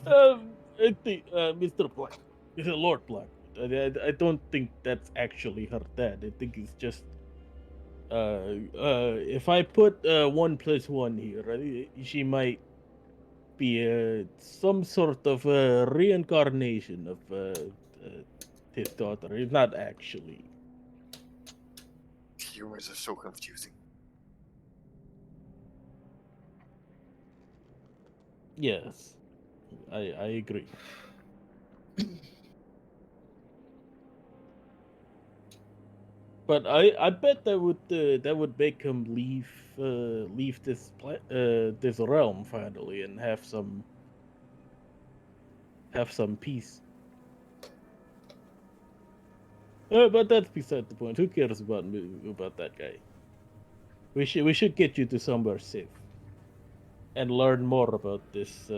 I think Mr. Black, Lord Black. I don't think that's actually her dad. I think it's just if I put 1+1 here, she might be some sort of reincarnation of his daughter. It's not actually. Humors are so confusing. Yes, I agree. But I bet that would make him leave this realm finally and have some peace. But that's beside the point. Who cares about that guy? We should get you to somewhere safe and learn more about this.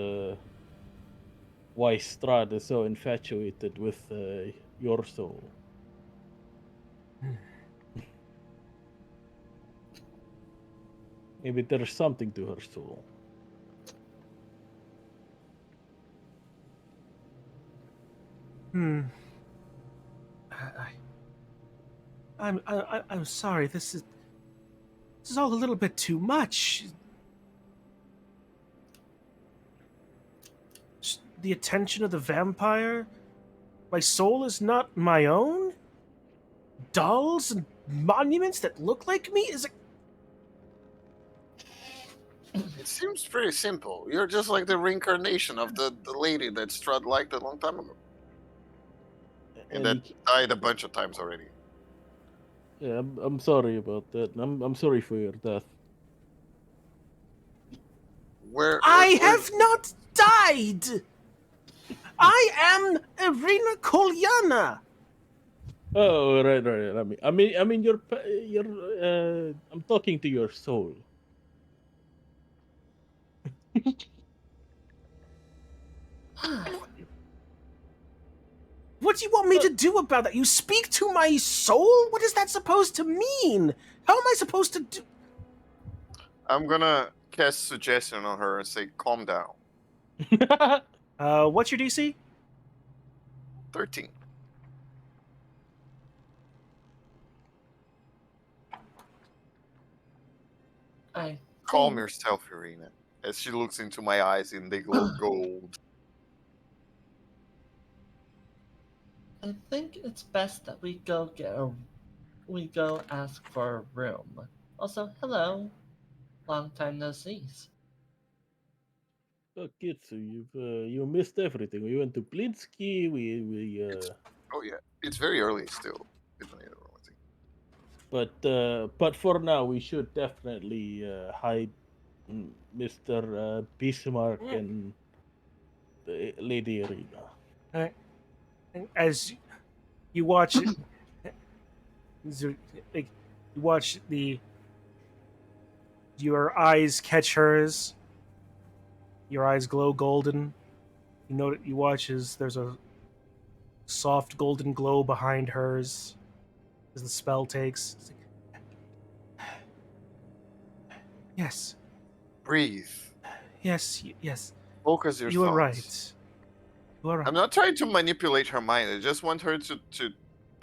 Why Strahd is so infatuated with your soul. Maybe there's something to her soul. I'm sorry. This is all a little bit too much. The attention of the vampire. My soul is not my own. Dolls and monuments that look like me is. It seems pretty simple. You're just like the reincarnation of the lady that Strahd liked a long time ago. and And that died a bunch of times already. Yeah, I'm sorry about that. I'm sorry for your death. I have not died! I am Irina Kolyana! Oh, right. I mean, I'm talking to your soul. What do you want me to do about that? You speak to my soul? What is that supposed to mean? How am I supposed to do... I'm gonna cast suggestion on her and say, calm down. What's your DC? 13. Calm yourself, Irina. As she looks into my eyes and they glow gold. I think it's best that we go ask for a room. Also, hello. Long time no see. Oh, Kitsu, you missed everything. We went to Blinsky. Oh yeah, it's very early still. But for now, we should definitely hide Mr. Bismarck and Lady Irina. As you watch it, like, you watch your eyes catch hers. Your eyes glow golden. You watch as there's a soft golden glow behind hers as the spell takes. It's like, yes. Breathe. Yes. Focus your You thoughts. are right. You are right. I'm not trying to manipulate her mind. I just want her to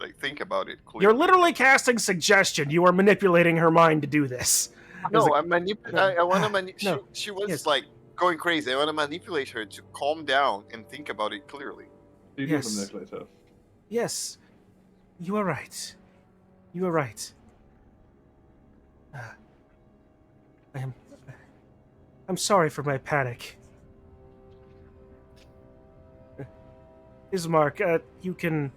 like think about it clearly. You're literally casting suggestion. You are manipulating her mind to do this. No, like, I'm I want to manipulate. No. She was Yes. like going crazy. I want to manipulate her to calm down and think about it clearly. You Yes. can manipulate her. Yes. You are right. You are right. I'm sorry for my panic. Ismark, you can...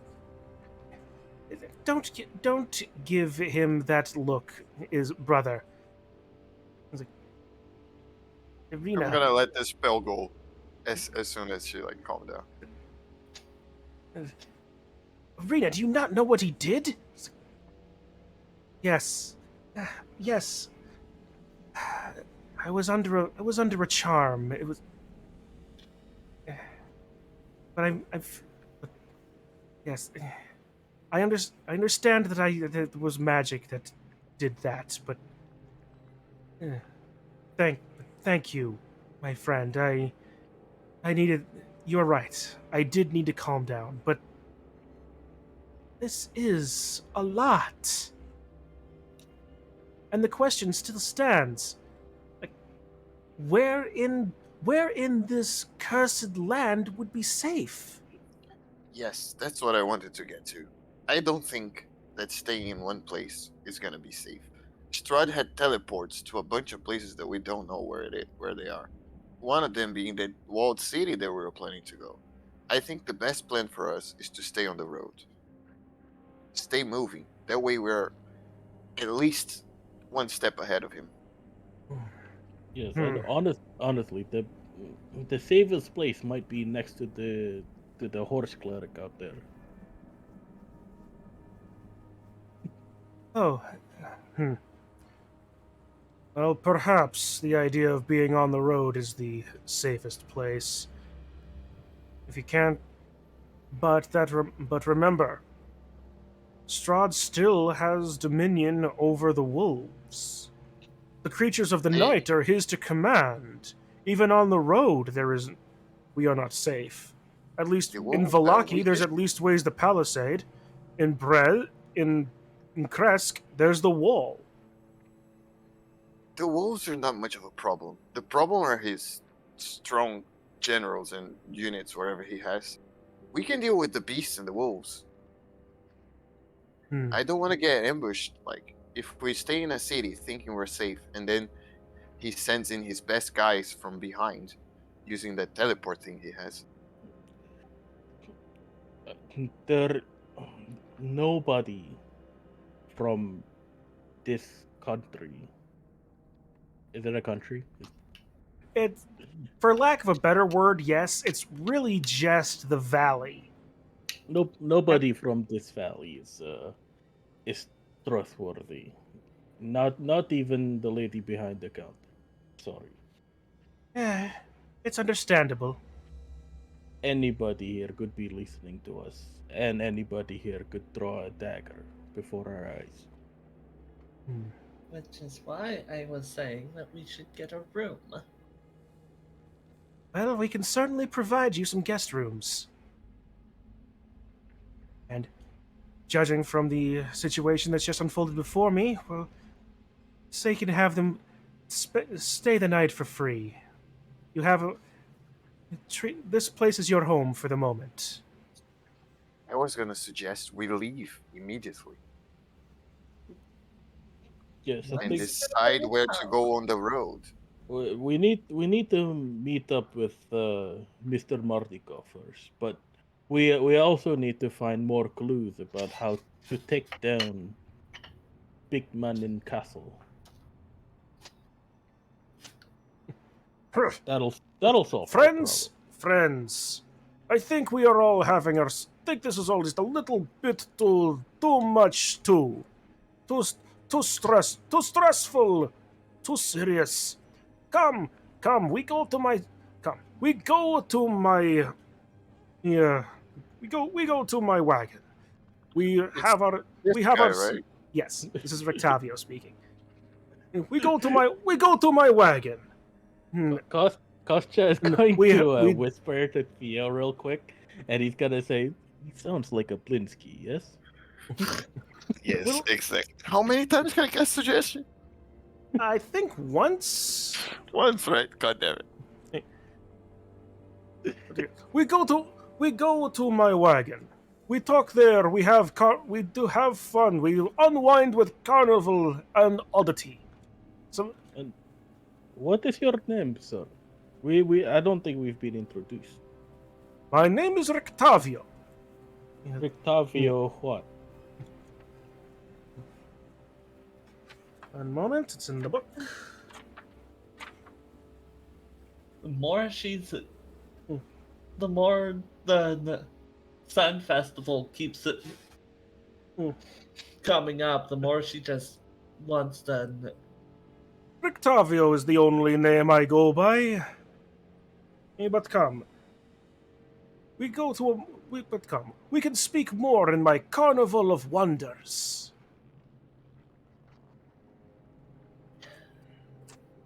Don't give him that look, brother. Irina. I'm gonna let this spell go as soon as she like calm down. Irina, do you not know what he did? Yes. Yes. I was under a charm. It was... But yes. I understand that that it was magic that did that, but thank you, my friend. I needed... You're right. I did need to calm down, but this is a lot. And the question still stands. Like, where in this cursed land would be safe? Yes, that's what I wanted to get to. I don't think that staying in one place is gonna be safe. Strahd had teleports to a bunch of places that we don't know where they are. One of them being the walled city that we were planning to go. I think the best plan for us is to stay on the road. Stay moving. That way we're at least one step ahead of him. Yes, and honestly, the safest place might be next to the horse cleric out there. Oh. Well, perhaps the idea of being on the road is the safest place. If you can't... But remember, Strahd still has dominion over the wolves. The creatures of the night are his to command. Even on the road, we are not safe. At least in Vallaki, there's at least ways the palisade. In Berez, in Kresk, there's the wall. The wolves are not much of a problem. The problem are his strong generals and units wherever he has. We can deal with the beasts and the wolves. I don't want to get ambushed. Like, if we stay in a city thinking we're safe, and then he sends in his best guys from behind, using that teleport thing he has. nobody from this country. Is it a country? It, for lack of a better word, yes, it's really just the valley. Nobody from this valley is trustworthy. Not even the lady behind the counter. Sorry. Eh, it's understandable. Anybody here could be listening to us, and anybody here could draw a dagger before our eyes. Hmm. Which is why I was saying that we should get a room. Well, we can certainly provide you some guest rooms. And judging from the situation that's just unfolded before me, well, say you can have them stay the night for free. You have a. This place is your home for the moment. I was gonna suggest we leave immediately Yes, I and think decide where to go on the road. we need to meet up with Mr. Mardiko first, but we also need to find more clues about how to take down Big Man in Castle. That'll solve our Friends, friends, I think we are all having our. Think this is all just a little bit too much too too stressful, too serious. Come, come, we go to my yeah, we go to my wagon. We have our This we have guy, our right? yes. This is Rictavio speaking. We go to my wagon. Hmm, Kostya is and going we to whisper to Theo real quick, and he's gonna say, "He sounds like a Blinsky, yes?" Yes, Well- exactly. How many times can I get a suggestion? I think once Once, right? God damn it. we go to my wagon. We talk there. We do have fun. We unwind with carnival and oddity. So And what is your name, sir? We I don't think we've been introduced. my name is Rictavio. Octavio, what? One moment, it's in the book. The more the more the Sun Festival keeps it coming up, the more she just wants to. Rictavio is the only name I go by. But come, we go to a. But come, we can speak more in my carnival of wonders.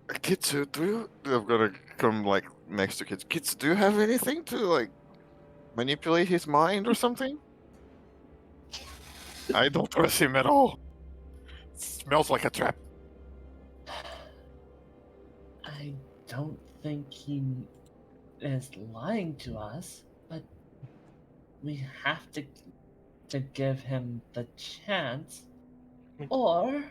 Kitsu, do you? I'm gonna come like next to Kitsu. Kitsu, do you have anything to like manipulate his mind or something? I don't trust him at all. Smells like a trap. I don't think he is lying to us, but we have to give him the chance. Or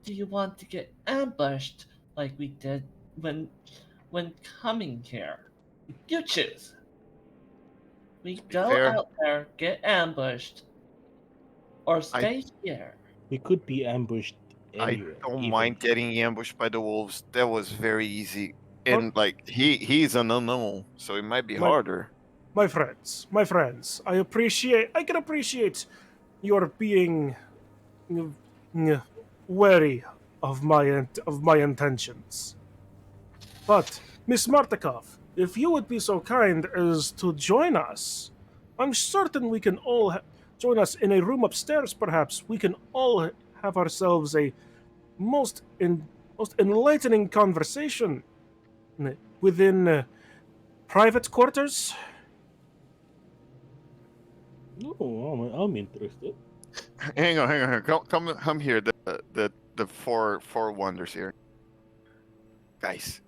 do you want to get ambushed like we did when coming here? You choose. We go fair, out there, get ambushed, or stay here. We could be ambushed I anywhere. don't even. mind getting ambushed by the wolves. That was very easy. Well- And like he's an unknown, so it might be My- harder. My friends, I can appreciate your being wary of my intentions. But Miss Martikov, if you would be so kind as to join us, I'm certain we can all join us in a room upstairs. Perhaps we can all have ourselves a most enlightening conversation within private quarters. No, I'm interested. Hang on. Come here. The four wonders here. Guys,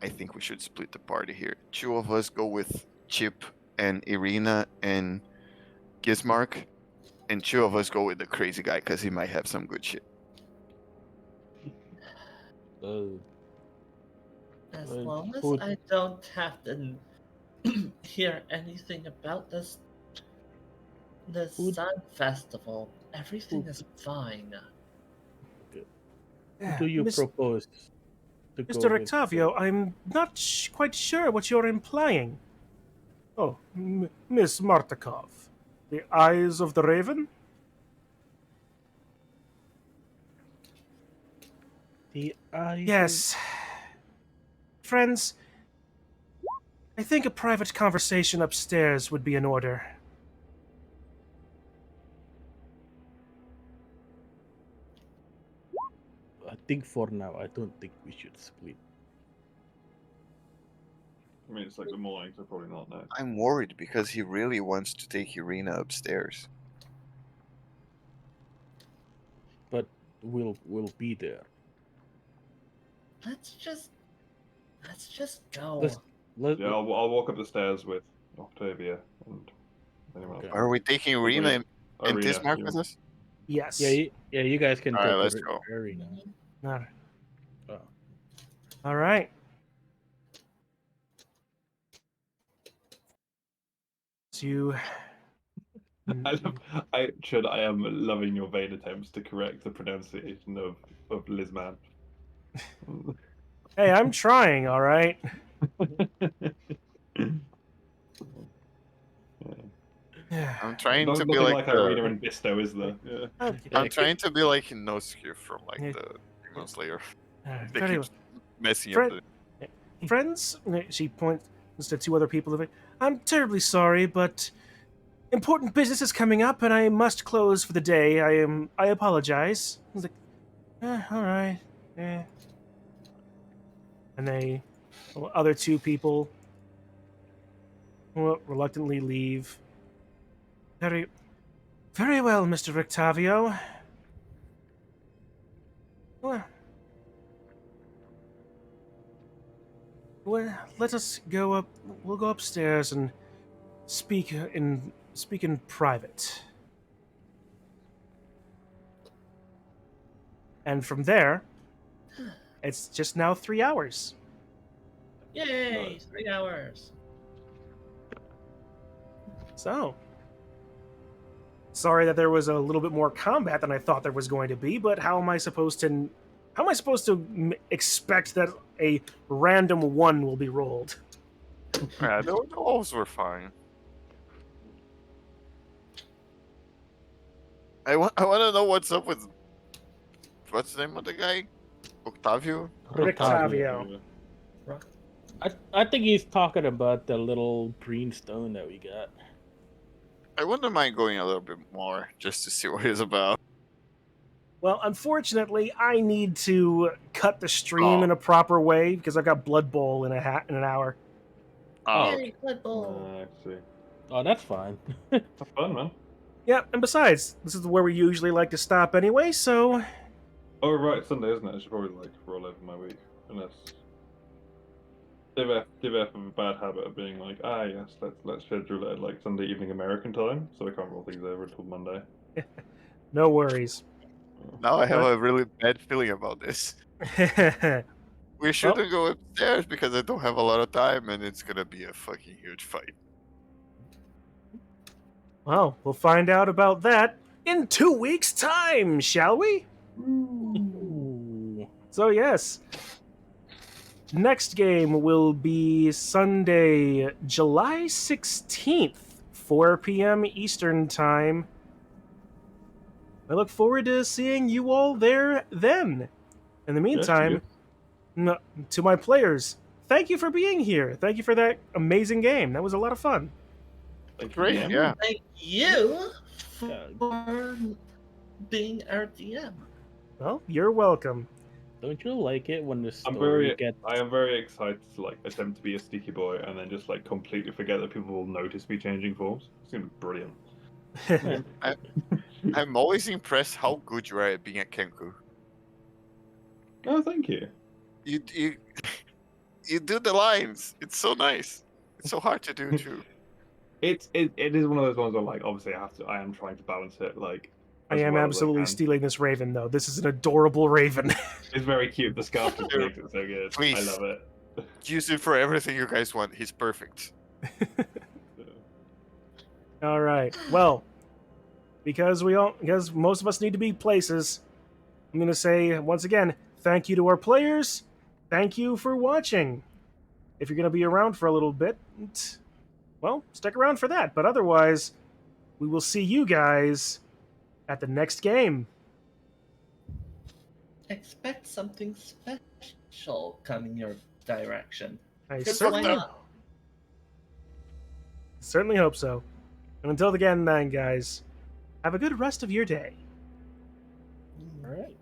I think we should split the party here. Two of us go with Chip and Irina and Gizmark, and two of us go with the crazy guy because he might have some good shit. As Well, long as would- I don't have to hear anything about this The Who- Sun Festival. Everything is fine. Who do you propose to go Mr. with? Octavio, I'm not quite sure what you're implying. Oh, Miss Martikov. The Eyes of the Raven? The eyes. Yes. Friends, I think a private conversation upstairs would be in order. I think for now, I don't think we should split. I mean, it's like the morning, so probably not now. I'm worried because he really wants to take Irina upstairs. But we'll be there. Let's just go. Let, Yeah, I'll walk up the stairs with Octavia and anyone else. Okay. Are we taking Irina and Irina, Tismark you- with us? Yes. yeah, you guys can Alright, take let's the go. arena. All Oh. all right. So you. I am loving your vain attempts to correct the pronunciation of Lizman. Hey, I'm trying, all right? I'm trying to Nothing be like, like Irina and Bisto, is there? Yeah. Okay. I'm trying to be like Inosuke from like Yeah. the Demon Slayer. They Very keep messing Fred- up the... Friends, she points to two other people. I'm terribly sorry, but important business is coming up, and I must close for the day. I apologize. I was like, all right. And other two people reluctantly leave. Very, very well, Mr. Octavio. Well, let us go up. We'll go upstairs and speak in private. And from there, it's just now 3 hours. Yay! Nice. 3 hours. So, sorry that there was a little bit more combat than I thought there was going to be, but how am I supposed to expect that a random one will be rolled? Yeah, the wolves were fine. I want to know what's up with... What's the name of the guy? Octavio? Octavio. I think he's talking about the little green stone that we got. I wouldn't mind going a little bit more just to see what he's about. Well, unfortunately, I need to cut the stream Oh. in a proper way because I've got Blood Bowl in in an hour. Oh, Yay, Blood Bowl. I see. Oh, that's fine. Have fun, man. Yeah, and besides, this is where we usually like to stop anyway, so Oh, right, Sunday, isn't it? I should probably like roll over my week, unless Div F have a bad habit of being like, yes, let's schedule it at like Sunday evening American time, so I can't roll things over until Monday. no worries. now I have a really bad feeling about this. We shouldn't go upstairs because I don't have a lot of time and it's gonna be a fucking huge fight. Well, we'll find out about that in 2 weeks' time, shall we? Ooh. So, yes. Next game will be Sunday, July 16th, 4 p.m. Eastern Time. I look forward to seeing you all there then. In the meantime, to my players, thank you for being here. Thank you for that amazing game. That was a lot of fun. Great, DM. yeah. Thank you for being our DM. Well, you're welcome. Don't you like it when the I story gets... am very excited to like attempt to be a sticky boy and then just like completely forget that people will notice me changing forms. It's gonna be brilliant. I'm always impressed how good you are at being a Kenku. Oh, thank you. You you do the lines. It's so nice. It's so hard to do too. It is one of those ones where like obviously I am trying to balance it like. I as am well as absolutely can. stealing this raven, though. This is an adorable raven. It's very cute. The scarf just makes it so good. I Please. love it. Use it for everything you guys want. He's perfect. All right. Well, because most of us need to be places. I'm going to say once again, thank you to our players. Thank you for watching. If you're going to be around for a little bit, well, stick around for that. But otherwise, we will see you guys at the next game. Expect something special coming your direction. I Because why certainly hope so. And until again, then, guys, have a good rest of your day. All right.